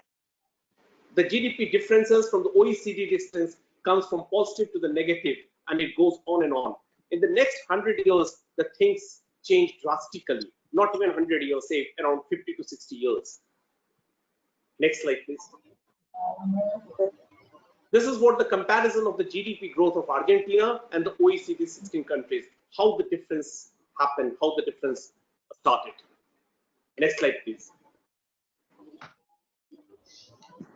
the GDP differences from the OECD distance comes from positive to the negative, and it goes on and on. In the next 100 years, the things change drastically. Not even 100 years, say around 50 to 60 years. Next slide, please. This is what the comparison of the GDP growth of Argentina and the OECD 16 countries, how the difference happened, how the difference started. Next slide, please.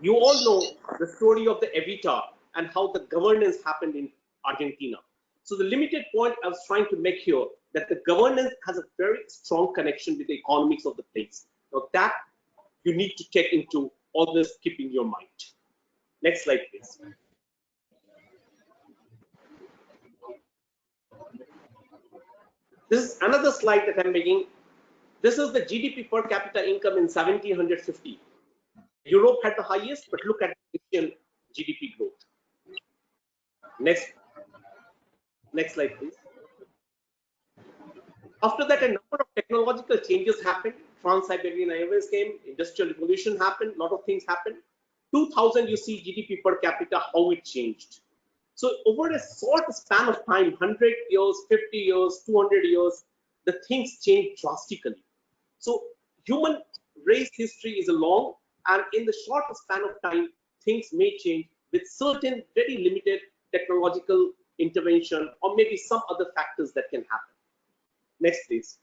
You all know the story of the Evita and how the governance happened in Argentina. So the limited point I was trying to make here, that the governance has a very strong connection with the economics of the place. Now that you need to take into always keep in your mind. Next slide, please. This is another slide that I'm making. This is the GDP per capita income in 1750. Europe had the highest, but look at Asian GDP growth. Next slide, please. After that, a number of technological changes happened. Trans-Siberian Airways came, Industrial Revolution happened, a lot of things happened. 2000, you see GDP per capita, how it changed. So over a short span of time, 100 years, 50 years, 200 years, the things change drastically. So human race history is long, and in the short span of time, things may change with certain very limited technological intervention or maybe some other factors that can happen. Next, please.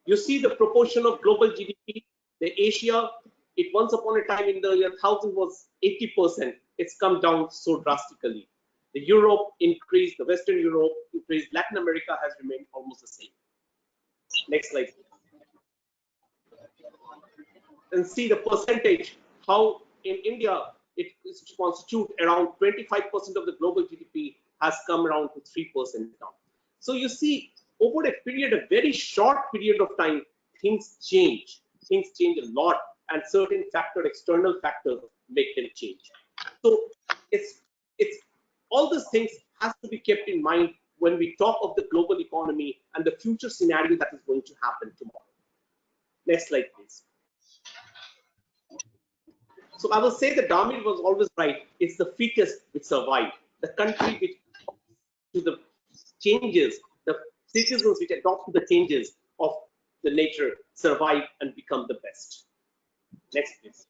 You see the proportion of global GDP. The Asia, it once upon a time in the year 1000 was 80%. It's come down so drastically. The Europe increased, the Western Europe increased, Latin America has remained almost the same. Next slide. And see the percentage, how in India it constitutes around 25% of the global GDP has come around to 3% now. So you see, over a period, a very short period of time, things change. Things change a lot, and certain external factors make them change. So it's all these things has to be kept in mind when we talk of the global economy and the future scenario that is going to happen tomorrow. Next slide, please. So I will say that Damir was always right. It's the fittest which survive. The country which to the changes, the citizens which adopt to the changes of the nature survive and become the best. Next, please.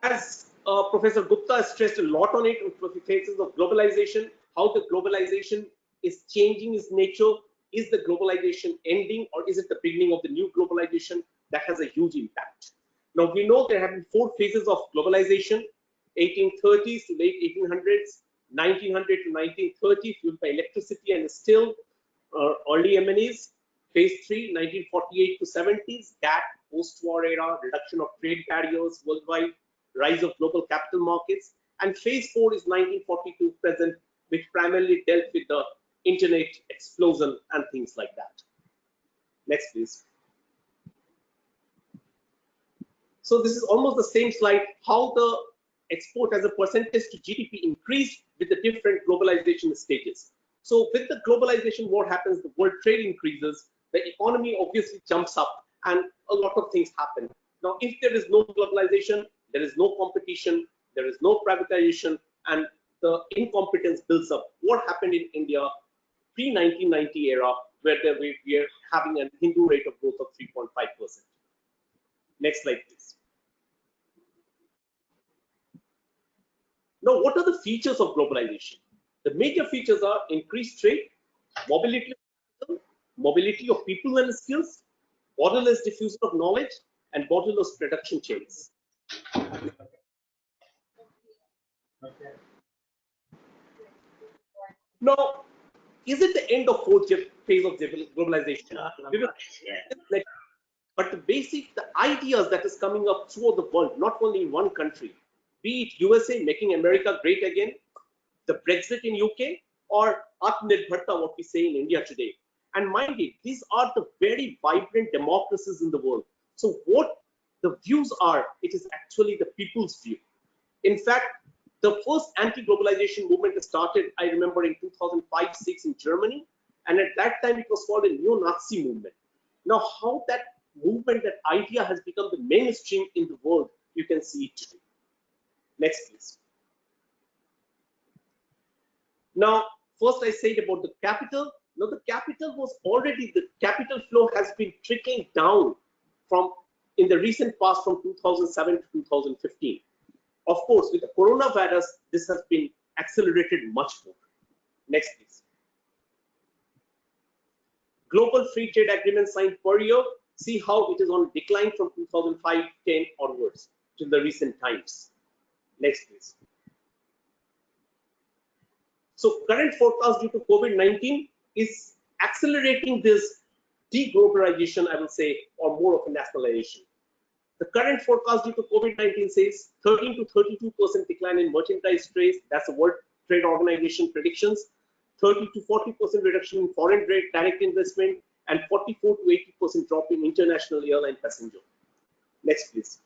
As Professor Gupta stressed a lot on it, in phases of globalization, how the globalization is changing its nature. Is the globalization ending, or is it the beginning of the new globalization? That has a huge impact. Now we know there have been 4 phases of globalization: 1830s to late 1800s, 1900 to 1930, fueled by electricity and steel, early M&Es. Phase 3, 1948 to 70s, that post-war era, reduction of trade barriers worldwide, rise of global capital markets. And phase 4 is 1942 present, which primarily dealt with the internet explosion and things like that. Next, please. So this is almost the same slide, how the export as a percentage to GDP increased with the different globalization stages. So with the globalization, what happens? The world trade increases, the economy obviously jumps up, and a lot of things happen. Now, if there is no globalization, there is no competition, there is no privatization, and the incompetence builds up. What happened in India pre-1990 era, where we are having a Hindu rate of growth of 3.5%. Next slide, please. Now, what are the features of globalization? The major features are increased trade, mobility of people and skills, borderless diffusion of knowledge, and borderless production chains. Now, is it the end of fourth phase of globalization? But the ideas that is coming up throughout the world, not only in one country, be it USA making America great again, the Brexit in UK, or Atmanirbharta, what we say in India today. And mind you, these are the very vibrant democracies in the world. So what the views are, it is actually the people's view. In fact, the first anti-globalization movement started, I remember, in 2005-06 in Germany. And at that time, it was called a neo-Nazi movement. Now, how that movement, that idea has become the mainstream in the world, you can see it today. Next, please. Now, first I said about the capital. Now, the capital was already, the capital flow has been trickling down from in the recent past from 2007 to 2015. Of course, with the coronavirus, this has been accelerated much more. Next, please. Global free trade agreement signed per year. See how it is on decline from 2005-10 onwards to the recent times. Next, please. So current forecast due to COVID-19 is accelerating this deglobalization, I will say, or more of a nationalization. The current forecast due to COVID-19 says 13 to 32% decline in merchandise trade. That's the World Trade Organization predictions. 30 to 40% reduction in foreign direct investment, and 44 to 80% drop in international airline passenger. Next, please.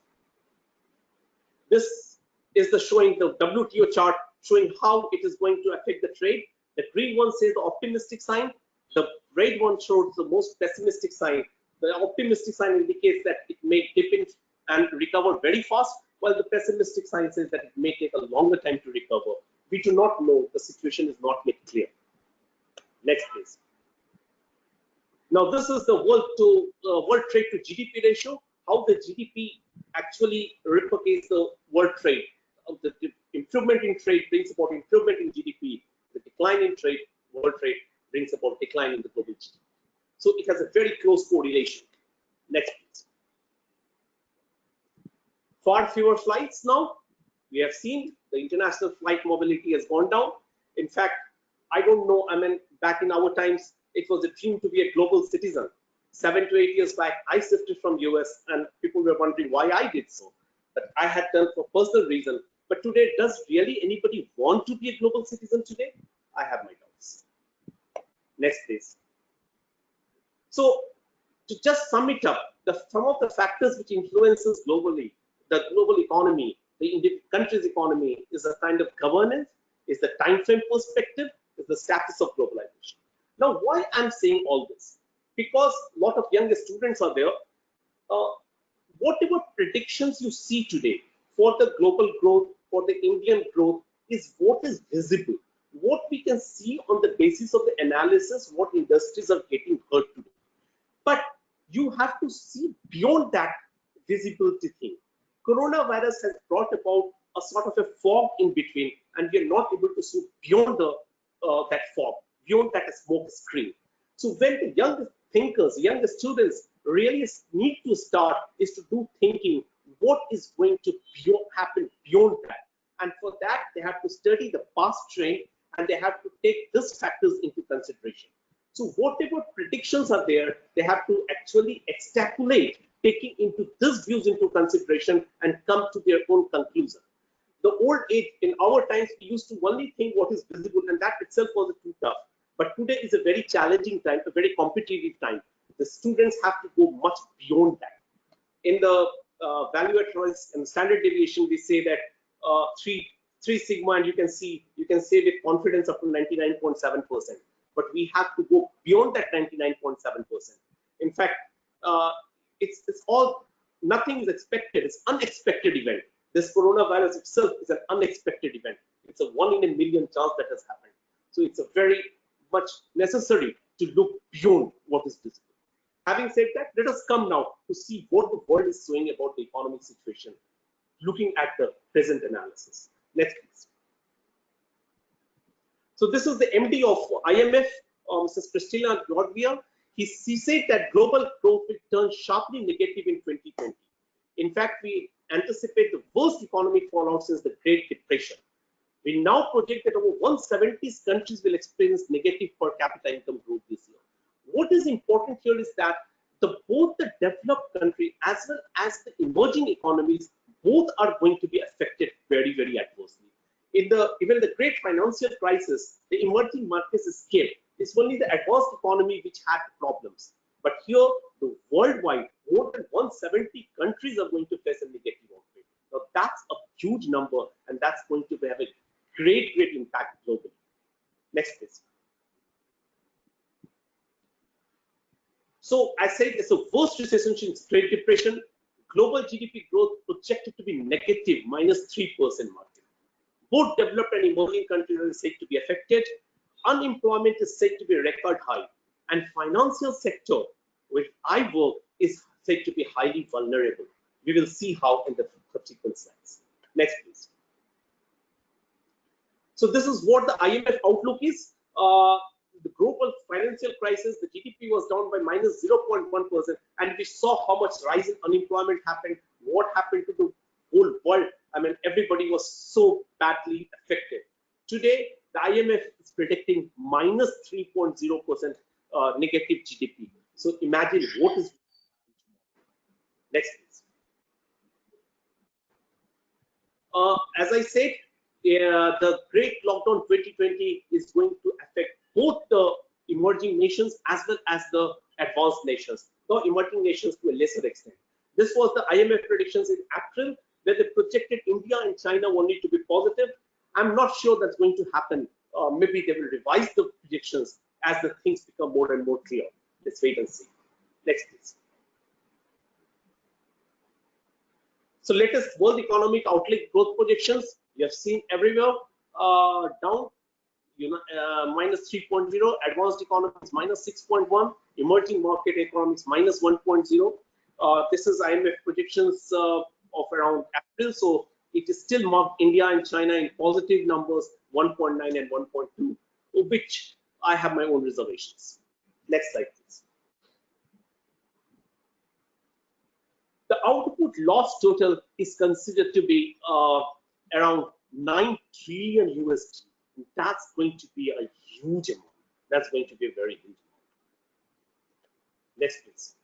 This is the showing the WTO chart showing how it is going to affect the trade. The green one says the optimistic sign. The red one shows the most pessimistic sign. The optimistic sign indicates that it may dip in and recover very fast, while the pessimistic sign says that it may take a longer time to recover. We do not know. The situation is not made clear. Next, please. Now, this is the world trade to GDP ratio. How the GDP actually replicates the world trade. The improvement in trade brings about improvement in GDP. The decline in trade, world trade, brings about decline in the global GDP. So it has a very close correlation. Next, please. Far fewer flights now. We have seen the international flight mobility has gone down. In fact, I don't know, I mean, back in our times, it was a dream to be a global citizen. 7 to 8 years back, I shifted from US and people were wondering why I did so. But I had done for personal reason. But today, does really anybody want to be a global citizen today? I have my doubts. Next, please. So, to just sum it up, some of the factors which influences globally, the global economy, the country's economy, is a kind of governance, is the time frame perspective, is the status of globalization. Now, why I'm saying all this? Because a lot of younger students are there. Whatever predictions you see today for the global growth, for the Indian growth, is what is visible. What we can see on the basis of the analysis, what industries are getting hurt today. But you have to see beyond that visibility thing. Coronavirus has brought about a sort of a fog in between, and we are not able to see beyond that fog, beyond that smoke screen. So when the young thinkers, young students really need to start is to do thinking, what is going to happen beyond that? And for that, they have to study the past trend and they have to take these factors into consideration. So whatever predictions are there, they have to actually extrapolate, taking into these views into consideration and come to their own conclusion. The old age, in our times, we used to only think what is visible, and that itself was too tough. But today is a very challenging time, a very competitive time. The students have to go much beyond that. In the value at risk and standard deviation, we say that three sigma, and you can say with confidence up to 99.7%. But we have to go beyond that 99.7%. In fact, it's all, nothing is expected. It's unexpected event. This coronavirus itself is an unexpected event. It's a 1 in a million chance that has happened. So it's a very much necessary to look beyond what is visible. Having said that, let us come now to see what the world is saying about the economic situation, looking at the present analysis. Next, please. So this is the MD of IMF, Mrs. Priscilla Georgia. He said that global growth will turn sharply negative in 2020. In fact, we anticipate the worst economic fallout since the Great Depression. We now project that over 170 countries will experience negative per capita income growth this year. What is important here is that both the developed country as well as the emerging economies, both are going to be affected very, very adversely. Even the great financial crisis, the emerging markets escaped. It's only the advanced economy which had problems. But here, the worldwide, more than 170 countries are going to face a negative outbreak. Now that's a huge number, and that's going to have a great impact globally. Next, please. So I said it's the worst recession since Great Depression. Global GDP growth projected to be negative, -3% market. Both developed and emerging countries are said to be affected. Unemployment is said to be record high, and financial sector, which I work, is said to be highly vulnerable. We will see how in the subsequent slides. Next, please. So this is what the IMF outlook is. The global financial crisis, the GDP was down by -0.1%, and we saw how much rise in unemployment happened, what happened to the whole world. I mean, everybody was so badly affected. Today, the IMF is predicting -3.0% negative GDP. So imagine what is. Next, please. As I said, the great lockdown 2020 is going to affect both the emerging nations as well as the advanced nations, though emerging nations to a lesser extent. This was the IMF predictions in April, where they projected India and China only to be positive. I'm not sure that's going to happen. Maybe they will revise the predictions as the things become more and more clear. Let's wait and see. Next, please. So latest world economic outlook growth projections you have seen everywhere down. -3.0, advanced economies -6.1, emerging market economies -1.0. This is IMF predictions of around April, so it is still marked India and China in positive numbers, 1.9 and 1.2, which I have my own reservations. Next slide, please. The output loss total is considered to be around 9 trillion USD. That's going to be a huge amount. That's going to be a very huge amount. Next, please.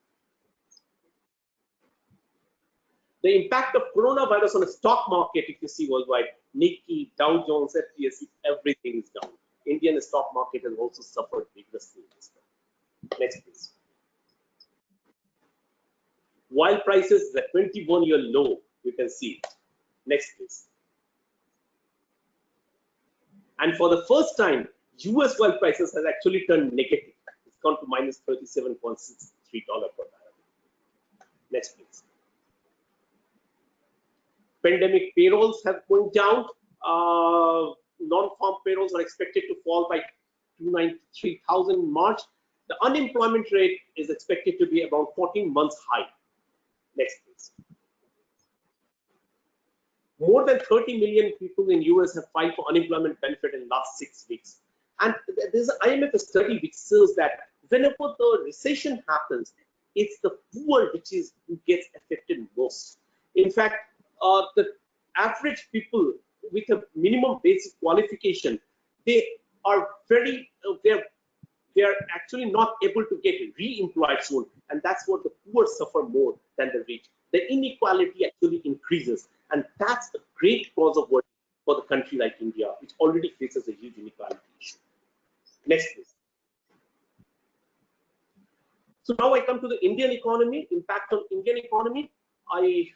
The impact of coronavirus on the stock market, if you see worldwide, Nikkei, Dow Jones, FTSE, everything is down. Indian stock market has also suffered vigorously in this time. Next, please. Oil prices is at 21-year low, you can see. Next, please. And for the first time, US oil prices has actually turned negative. It's gone to -$37.63 per barrel. Next, please. Pandemic payrolls have gone down. Non-farm payrolls are expected to fall by 293,000 in March. The unemployment rate is expected to be about 14 months high. Next, please. More than 30 million people in US have filed for unemployment benefit in the last 6 weeks. And there's an IMF study which says that whenever the recession happens, it's the poor who gets affected most. In fact, the average people with a minimum basic qualification, they are actually not able to get re-employed soon, and that's what the poor suffer more than the rich. The inequality actually increases, And that's a great cause of worry for the country like India, which already faces a huge inequality issue. Next, please. So now I come to the Indian economy, impact on Indian economy. I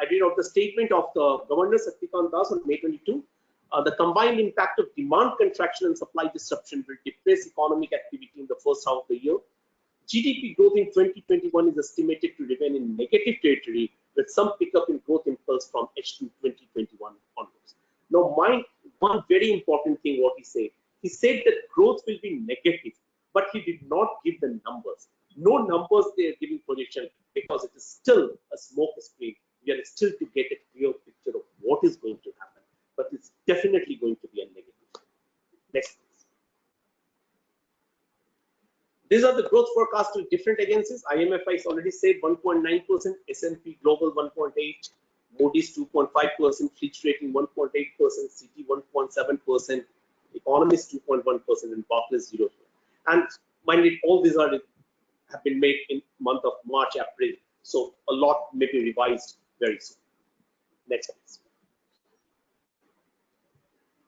read out the statement of the Governor Satyakant Das on May 22. The combined impact of demand contraction and supply disruption will depress economic activity in the first half of the year. GDP growth in 2021 is estimated to remain in negative territory with some pickup in growth impulse from H2 2021 onwards. Now, one very important thing what he said that growth will be negative, but he did not give the numbers. No numbers they are giving projection because it is still a smoke screen. We are still to get a clear picture of what is going to happen, but it's definitely going to be a negative. Next, please. These are the growth forecasts to different agencies. IMF has already said 1.9%, S&P Global 1.8%, Moody's 2.5%, Fitch Rating 1.8%, CT 1.7%, Economist 2.1%, and Barclays 0%. And mind it, all these have been made in month of March, April. So a lot may be revised very soon. Next, please.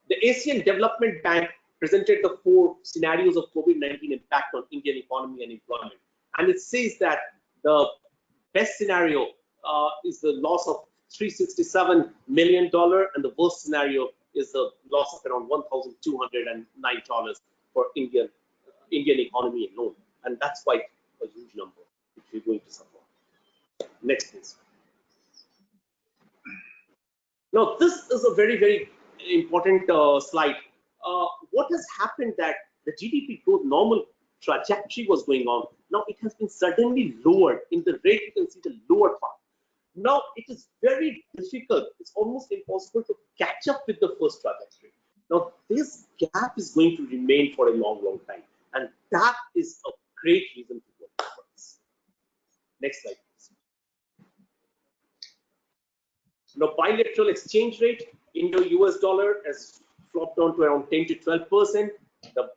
The Asian Development Bank presented the 4 scenarios of COVID-19 impact on Indian economy and employment. And it says that the best scenario is the loss of $367 million, and the worst scenario is the loss of around $1,209 for Indian economy alone. And that's quite a huge number which we're going to suffer. Next, please. Now, this is a very, very important slide. What has happened that the GDP growth normal trajectory was going on. Now it has been suddenly lowered. In the rate, you can see the lower part. Now it is very difficult. It's almost impossible to catch up with the first trajectory. Now this gap is going to remain for a long, long time. And that is a great reason to work for this. Next slide, please. Now bilateral exchange rate, Indo-US dollar has flopped down to around 10 to 12%. The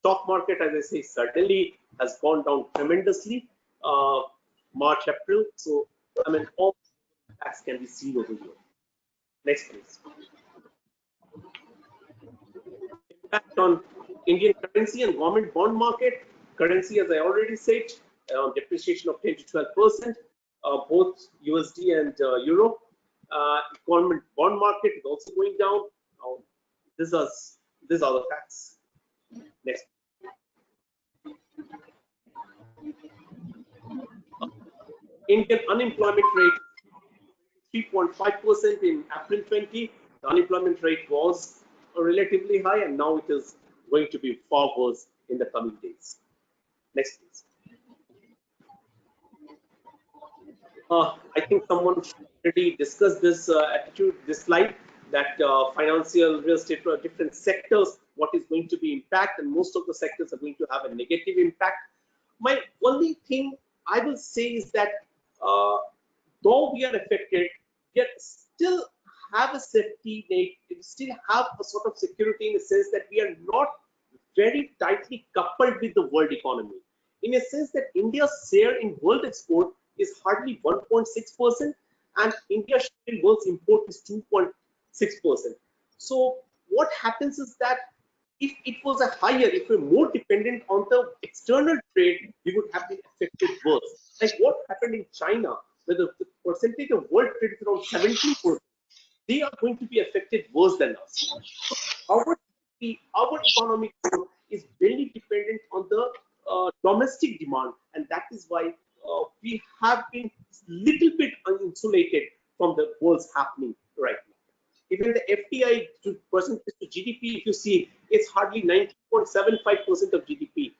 stock market, as I say, certainly has gone down tremendously, March, April. So, I mean, all impacts can be seen over here. Next, please. Impact on Indian currency and government bond market. Currency, as I already said, depreciation of 10 to 12%, both USD and Euro. Government bond market is also going down. Now, these are the facts. Next. Indian unemployment rate 3.5% in April 20. The unemployment rate was relatively high, and now it is going to be far worse in the coming days. Next, please. I think someone already discussed this this slide, that financial, real estate, different sectors, what is going to be impact, and most of the sectors are going to have a negative impact. My only thing I will say is that though we are affected, yet still have a safety net, we still have a sort of security in the sense that we are not very tightly coupled with the world economy. In a sense that India's share in world export is hardly 1.6%, and India's share in world's import is 2.6%. So what happens is that if it was a higher, if we're more dependent on the external trade, we would have been affected worse. Like what happened in China, where the percentage of world trade is around 70%, they are going to be affected worse than us. Our economic growth is very dependent on the domestic demand, and that is why we have been little bit uninsulated from the what's happening right now. Even the FDI percentage to GDP, if you see, it's hardly 19.75% of GDP.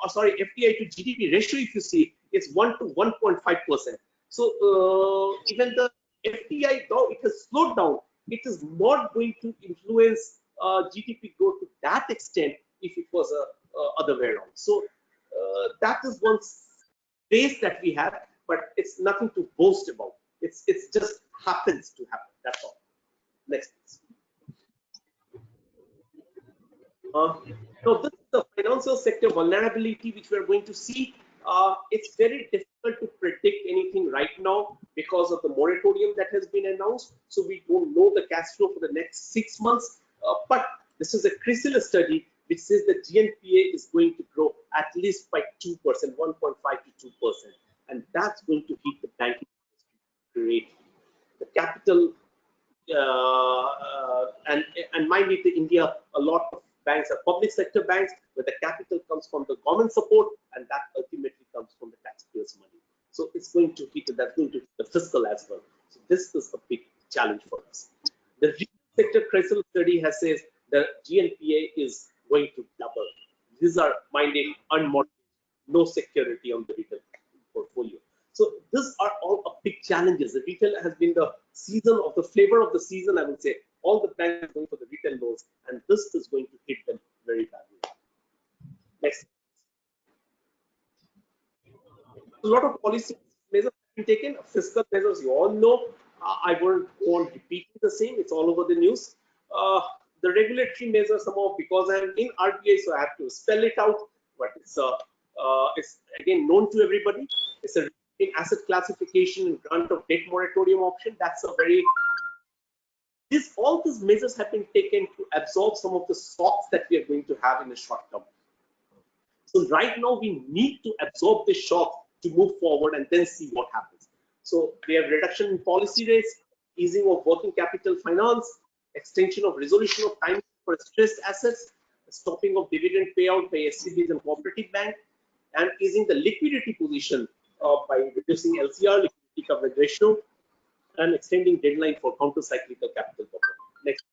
Sorry, FDI to GDP ratio, if you see, it's 1 to 1.5%. So even the FDI, though it has slowed down, it is not going to influence GDP growth to that extent if it was other way around. So that is one base that we have, but it's nothing to boast about. It's just happens to happen. That's all. Next, please. So this is the financial sector vulnerability which we are going to see. It's very difficult to predict anything right now because of the moratorium that has been announced. So we don't know the cash flow for the next 6 months. But this is a CRISIL study which says that GNPA is going to grow at least by 2%, 1.5 to 2%. And that's going to hit the banking industry greatly. The capital, and mind it, in India, a lot of banks are public sector banks where the capital comes from the government support, and that ultimately comes from the taxpayers' money. So it's going to hit, that's going to hit the fiscal as well. So this is a big challenge for us. The retail sector CRISIL study has says the GNPA is going to double. These are minded unmortgaged, no security on the retail portfolio. So these are all big challenges. The retail has been the season of the flavor of the season, I would say. All the banks are going for the retail loans, and this is going to hit them very badly. Next. A lot of policy measures have been taken, fiscal measures, you all know. I won't go on repeating the same, it's all over the news. The regulatory measures, somehow, because I'm in RBI, so I have to spell it out, but it's again known to everybody. It's a asset classification and grant of debt moratorium option. That's a very, all these measures have been taken to absorb some of the shocks that we are going to have in the short term. So right now we need to absorb the shock to move forward and then see what happens. So we have reduction in policy rates, easing of working capital finance, extension of resolution of time for stressed assets, stopping of dividend payout by SCBs and cooperative bank, and easing the liquidity position by reducing LCR, liquidity coverage ratio, and extending deadline for counter-cyclical capital buffer. Next.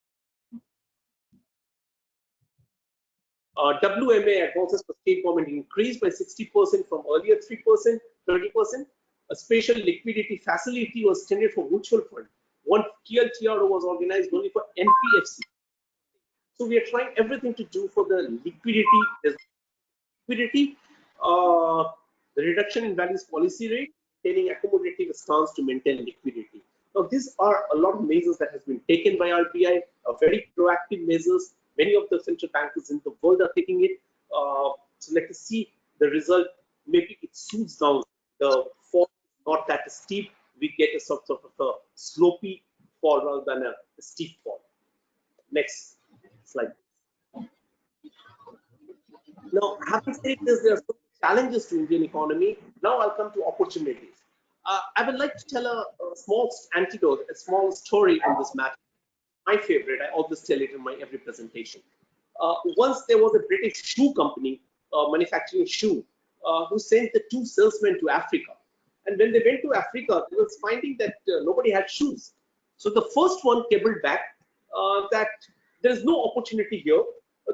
WMA advances for state government increased by 60% from earlier 3%, 30%. A special liquidity facility was extended for mutual fund. One TLTRO was organized only for NPFC. So we are trying everything to do for the liquidity. The reduction in values policy rate, taking accommodative stance to maintain liquidity. Now, these are a lot of measures that has been taken by RBI, very proactive measures. Many of the central bankers in the world are taking it. So let us see the result. Maybe it soothes down. The fall is not that steep. We get a sort of a slopey fall rather than a steep fall. Next slide. Now, having said this, there are some challenges to Indian economy. Now I'll come to opportunities. I would like to tell a small anecdote, a small story on this matter. My favorite, I always tell it in my every presentation. Once there was a British shoe company manufacturing shoe who sent the 2 salesmen to Africa. And when they went to Africa, they was finding that nobody had shoes. So the first one cabled back that there is no opportunity here.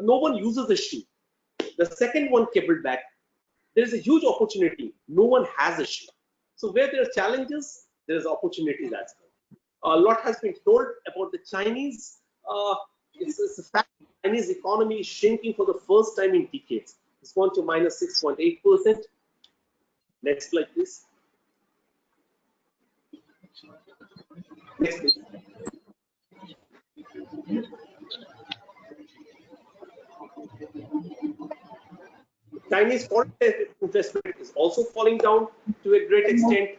No one uses the shoe. The second one cabled back, there is a huge opportunity. No one has a shoe. So where there are challenges, there is opportunities as well. A lot has been told about the Chinese. It's a fact the Chinese economy is shrinking for the first time in decades. It's gone to minus 6.8%. Next slide, please. Next, please. Chinese foreign investment is also falling down to a great extent.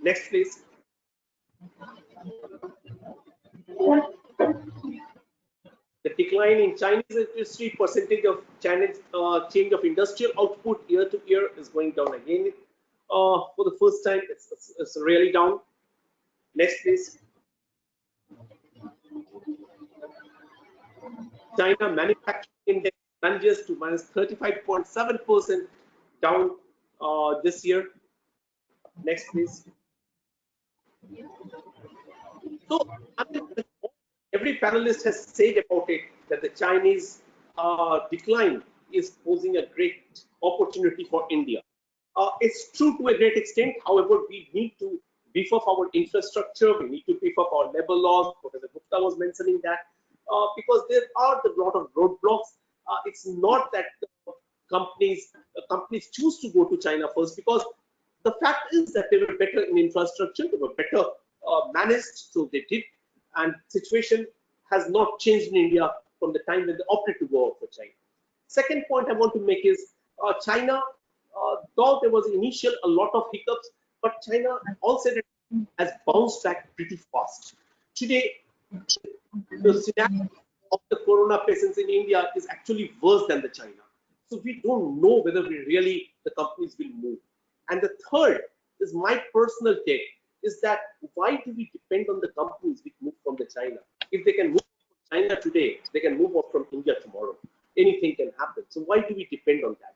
Next, please. The decline in Chinese industry percentage of Chinese change of industrial output year to year is going down again. For the first time, it's really down. Next, please. China manufacturing index plunges to minus 35.7% down this year. Next, please. So, every panelist has said about it that the Chinese decline is posing a great opportunity for India. It's true to a great extent. However, we need to beef up our infrastructure. We need to beef up our labor laws. Professor Gupta was mentioning that because there are a lot of roadblocks. It's not that the companies choose to go to China first, because the fact is that they were better in infrastructure. They were better managed, so they did. And situation has not changed in India from the time when they opted to go out for China. Second point I want to make is China though there was initial a lot of hiccups, but China all said it has bounced back pretty fast. Today, the scenario of the corona patients in India is actually worse than the China. So we don't know whether the companies will move. And the third is my personal take is that why do we depend on the companies which move from the China? If they can move from China today, they can move up from India tomorrow. Anything can happen. So why do we depend on that?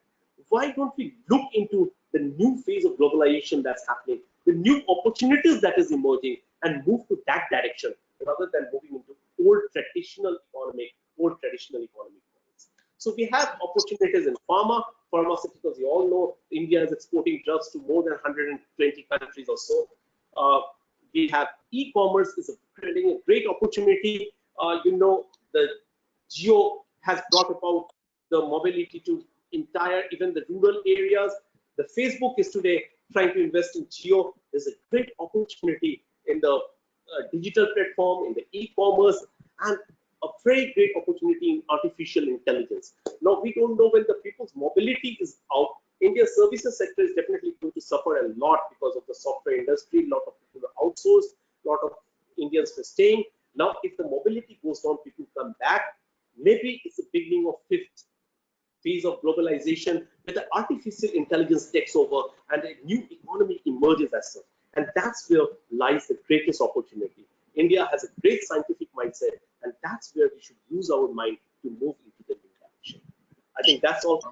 Why don't we look into the new phase of globalization that's happening, the new opportunities that is emerging, and move to that direction rather than moving into old traditional economic models. So we have opportunities in pharmaceuticals. You all know India is exporting drugs to more than 120 countries or so. We have e-commerce is creating a great opportunity. The Geo has brought about the mobility to even the rural areas. The Facebook is today trying to invest in Geo. There's a great opportunity in the digital platform, in the e-commerce, and a very great opportunity in artificial intelligence. Now, we don't know when the people's mobility is out. India's services sector is definitely going to suffer a lot because of the software industry. A lot of people are outsourced, a lot of Indians are staying. Now, if the mobility goes down, people come back. Maybe it's the beginning of fifth phase of globalization where the artificial intelligence takes over and a new economy emerges as such. And that's where lies the greatest opportunity. India has a great scientific mindset, and that's where we should use our mind to move into the new direction. I think that's all.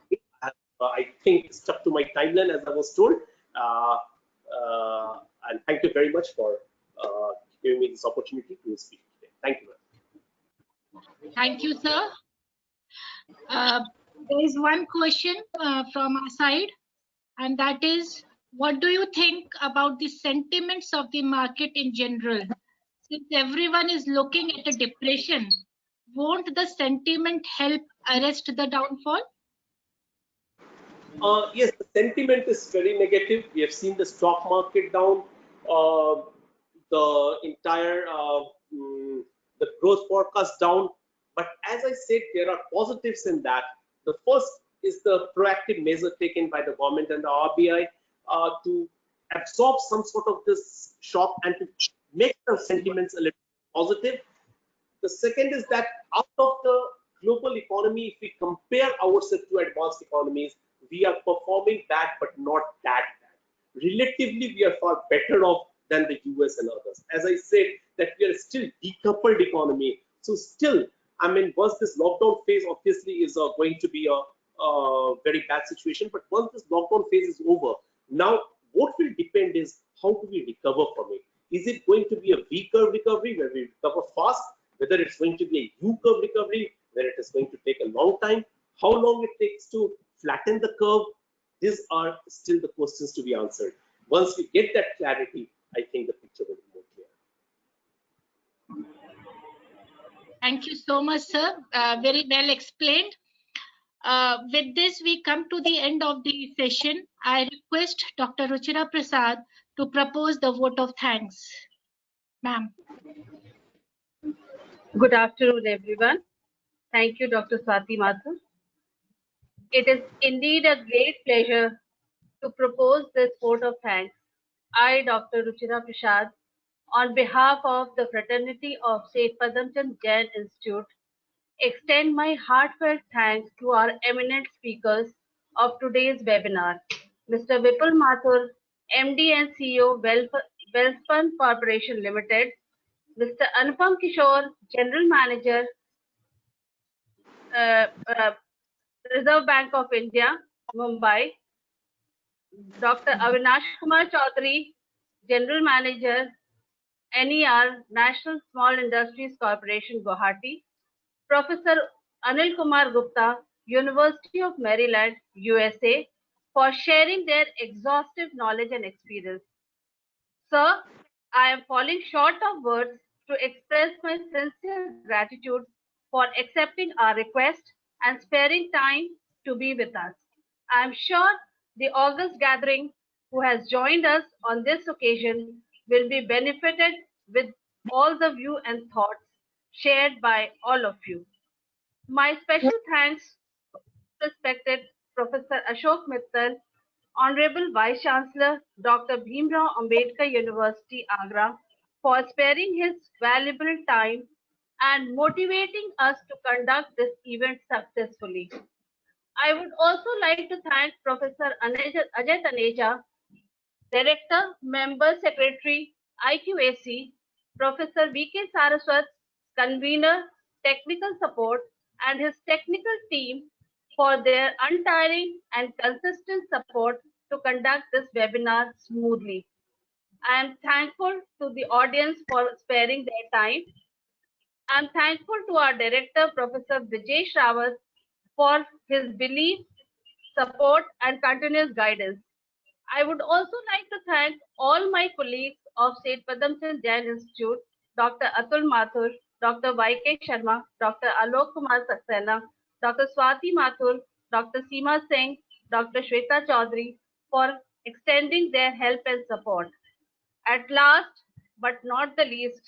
I think stuck to my timeline as I was told. And thank you very much for giving me this opportunity to speak today. Thank you. Thank you, sir. There is one question from our side, and that is, what do you think about the sentiments of the market in general? Since everyone is looking at a depression, won't the sentiment help arrest the downfall? Yes, the sentiment is very negative. We have seen the stock market down, the entire the growth forecast down. But as I said, there are positives in that. The first is the proactive measure taken by the government and the RBI to absorb some sort of this shock and to make the sentiments a little positive. The second is that out of the global economy, if we compare ourselves to advanced economies, we are performing bad, but not that bad. Relatively, we are far better off than the US and others. As I said, that we are still decoupled economy. So still, I mean, once this lockdown phase obviously is going to be a very bad situation, but once this lockdown phase is over, now what will depend is how do we recover from it? Is it going to be a V-curve recovery where we recover fast? Whether it's going to be a U-curve recovery, where it is going to take a long time, how long it takes to flatten the curve, these are still the questions to be answered. Once we get that clarity, I think the picture will be more clear. Thank you so much, sir. Very well explained. With this, we come to the end of the session. I request Dr. Ruchira Prasad to propose the vote of thanks. Ma'am. Good afternoon, everyone. Thank you, Dr. Swati Mathur. It is indeed a great pleasure to propose this vote of thanks. I, Dr. Ruchira Prasad, on behalf of the fraternity of St. Padamchand Jain Institute, extend my heartfelt thanks to our eminent speakers of today's webinar, Mr. Vipul Mathur, MD and CEO, Welspun Corporation Limited, Mr. Anupam Kishore, General Manager, Reserve Bank of India, Mumbai, Dr. Avinash Kumar Chaudhary, General Manager, NER, National Small Industries Corporation, Guwahati, Professor Anil Kumar Gupta, University of Maryland, USA, for sharing their exhaustive knowledge and experience. Sir, I am falling short of words to express my sincere gratitude for accepting our request and sparing time to be with us. I am sure the August gathering who has joined us on this occasion will be benefited with all the view and thoughts shared by all of you. My special thanks to respected Professor Ashok Mittal Honorable Vice Chancellor Dr. Bhimrao Ambedkar University, Agra, for sparing his valuable time and motivating us to conduct this event successfully. I would also like to thank Professor Ajay Taneja, Director, Member Secretary, IQAC, Professor V.K. Saraswat, Convener, Technical Support, and his technical team for their untiring and consistent support to conduct this webinar smoothly. I am thankful to the audience for sparing their time. I am thankful to our director, Professor Vijay Rawat, for his belief, support, and continuous guidance. I would also like to thank all my colleagues of State Padamchand Jain Institute, Dr. Atul Mathur, Dr. Y.K. Sharma, Dr. Alok Kumar Saxena, Dr. Swati Mathur, Dr. Seema Singh, Dr. Shweta Chaudhary for extending their help and support. At last, but not the least,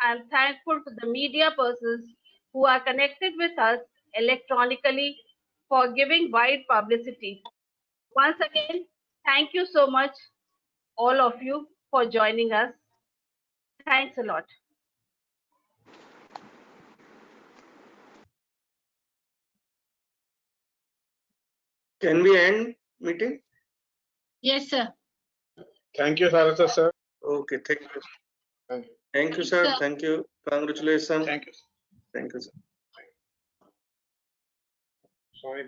I am thankful to the media persons who are connected with us electronically for giving wide publicity. Once again, thank you so much, all of you, for joining us. Thanks a lot. Can we end meeting? Yes, sir. Thank you, Saraswat sir. Okay, thank you. Thank you. Thank you, sir. Sir. Thank you. Congratulations. Thank you. Thank you, sir. Sorry,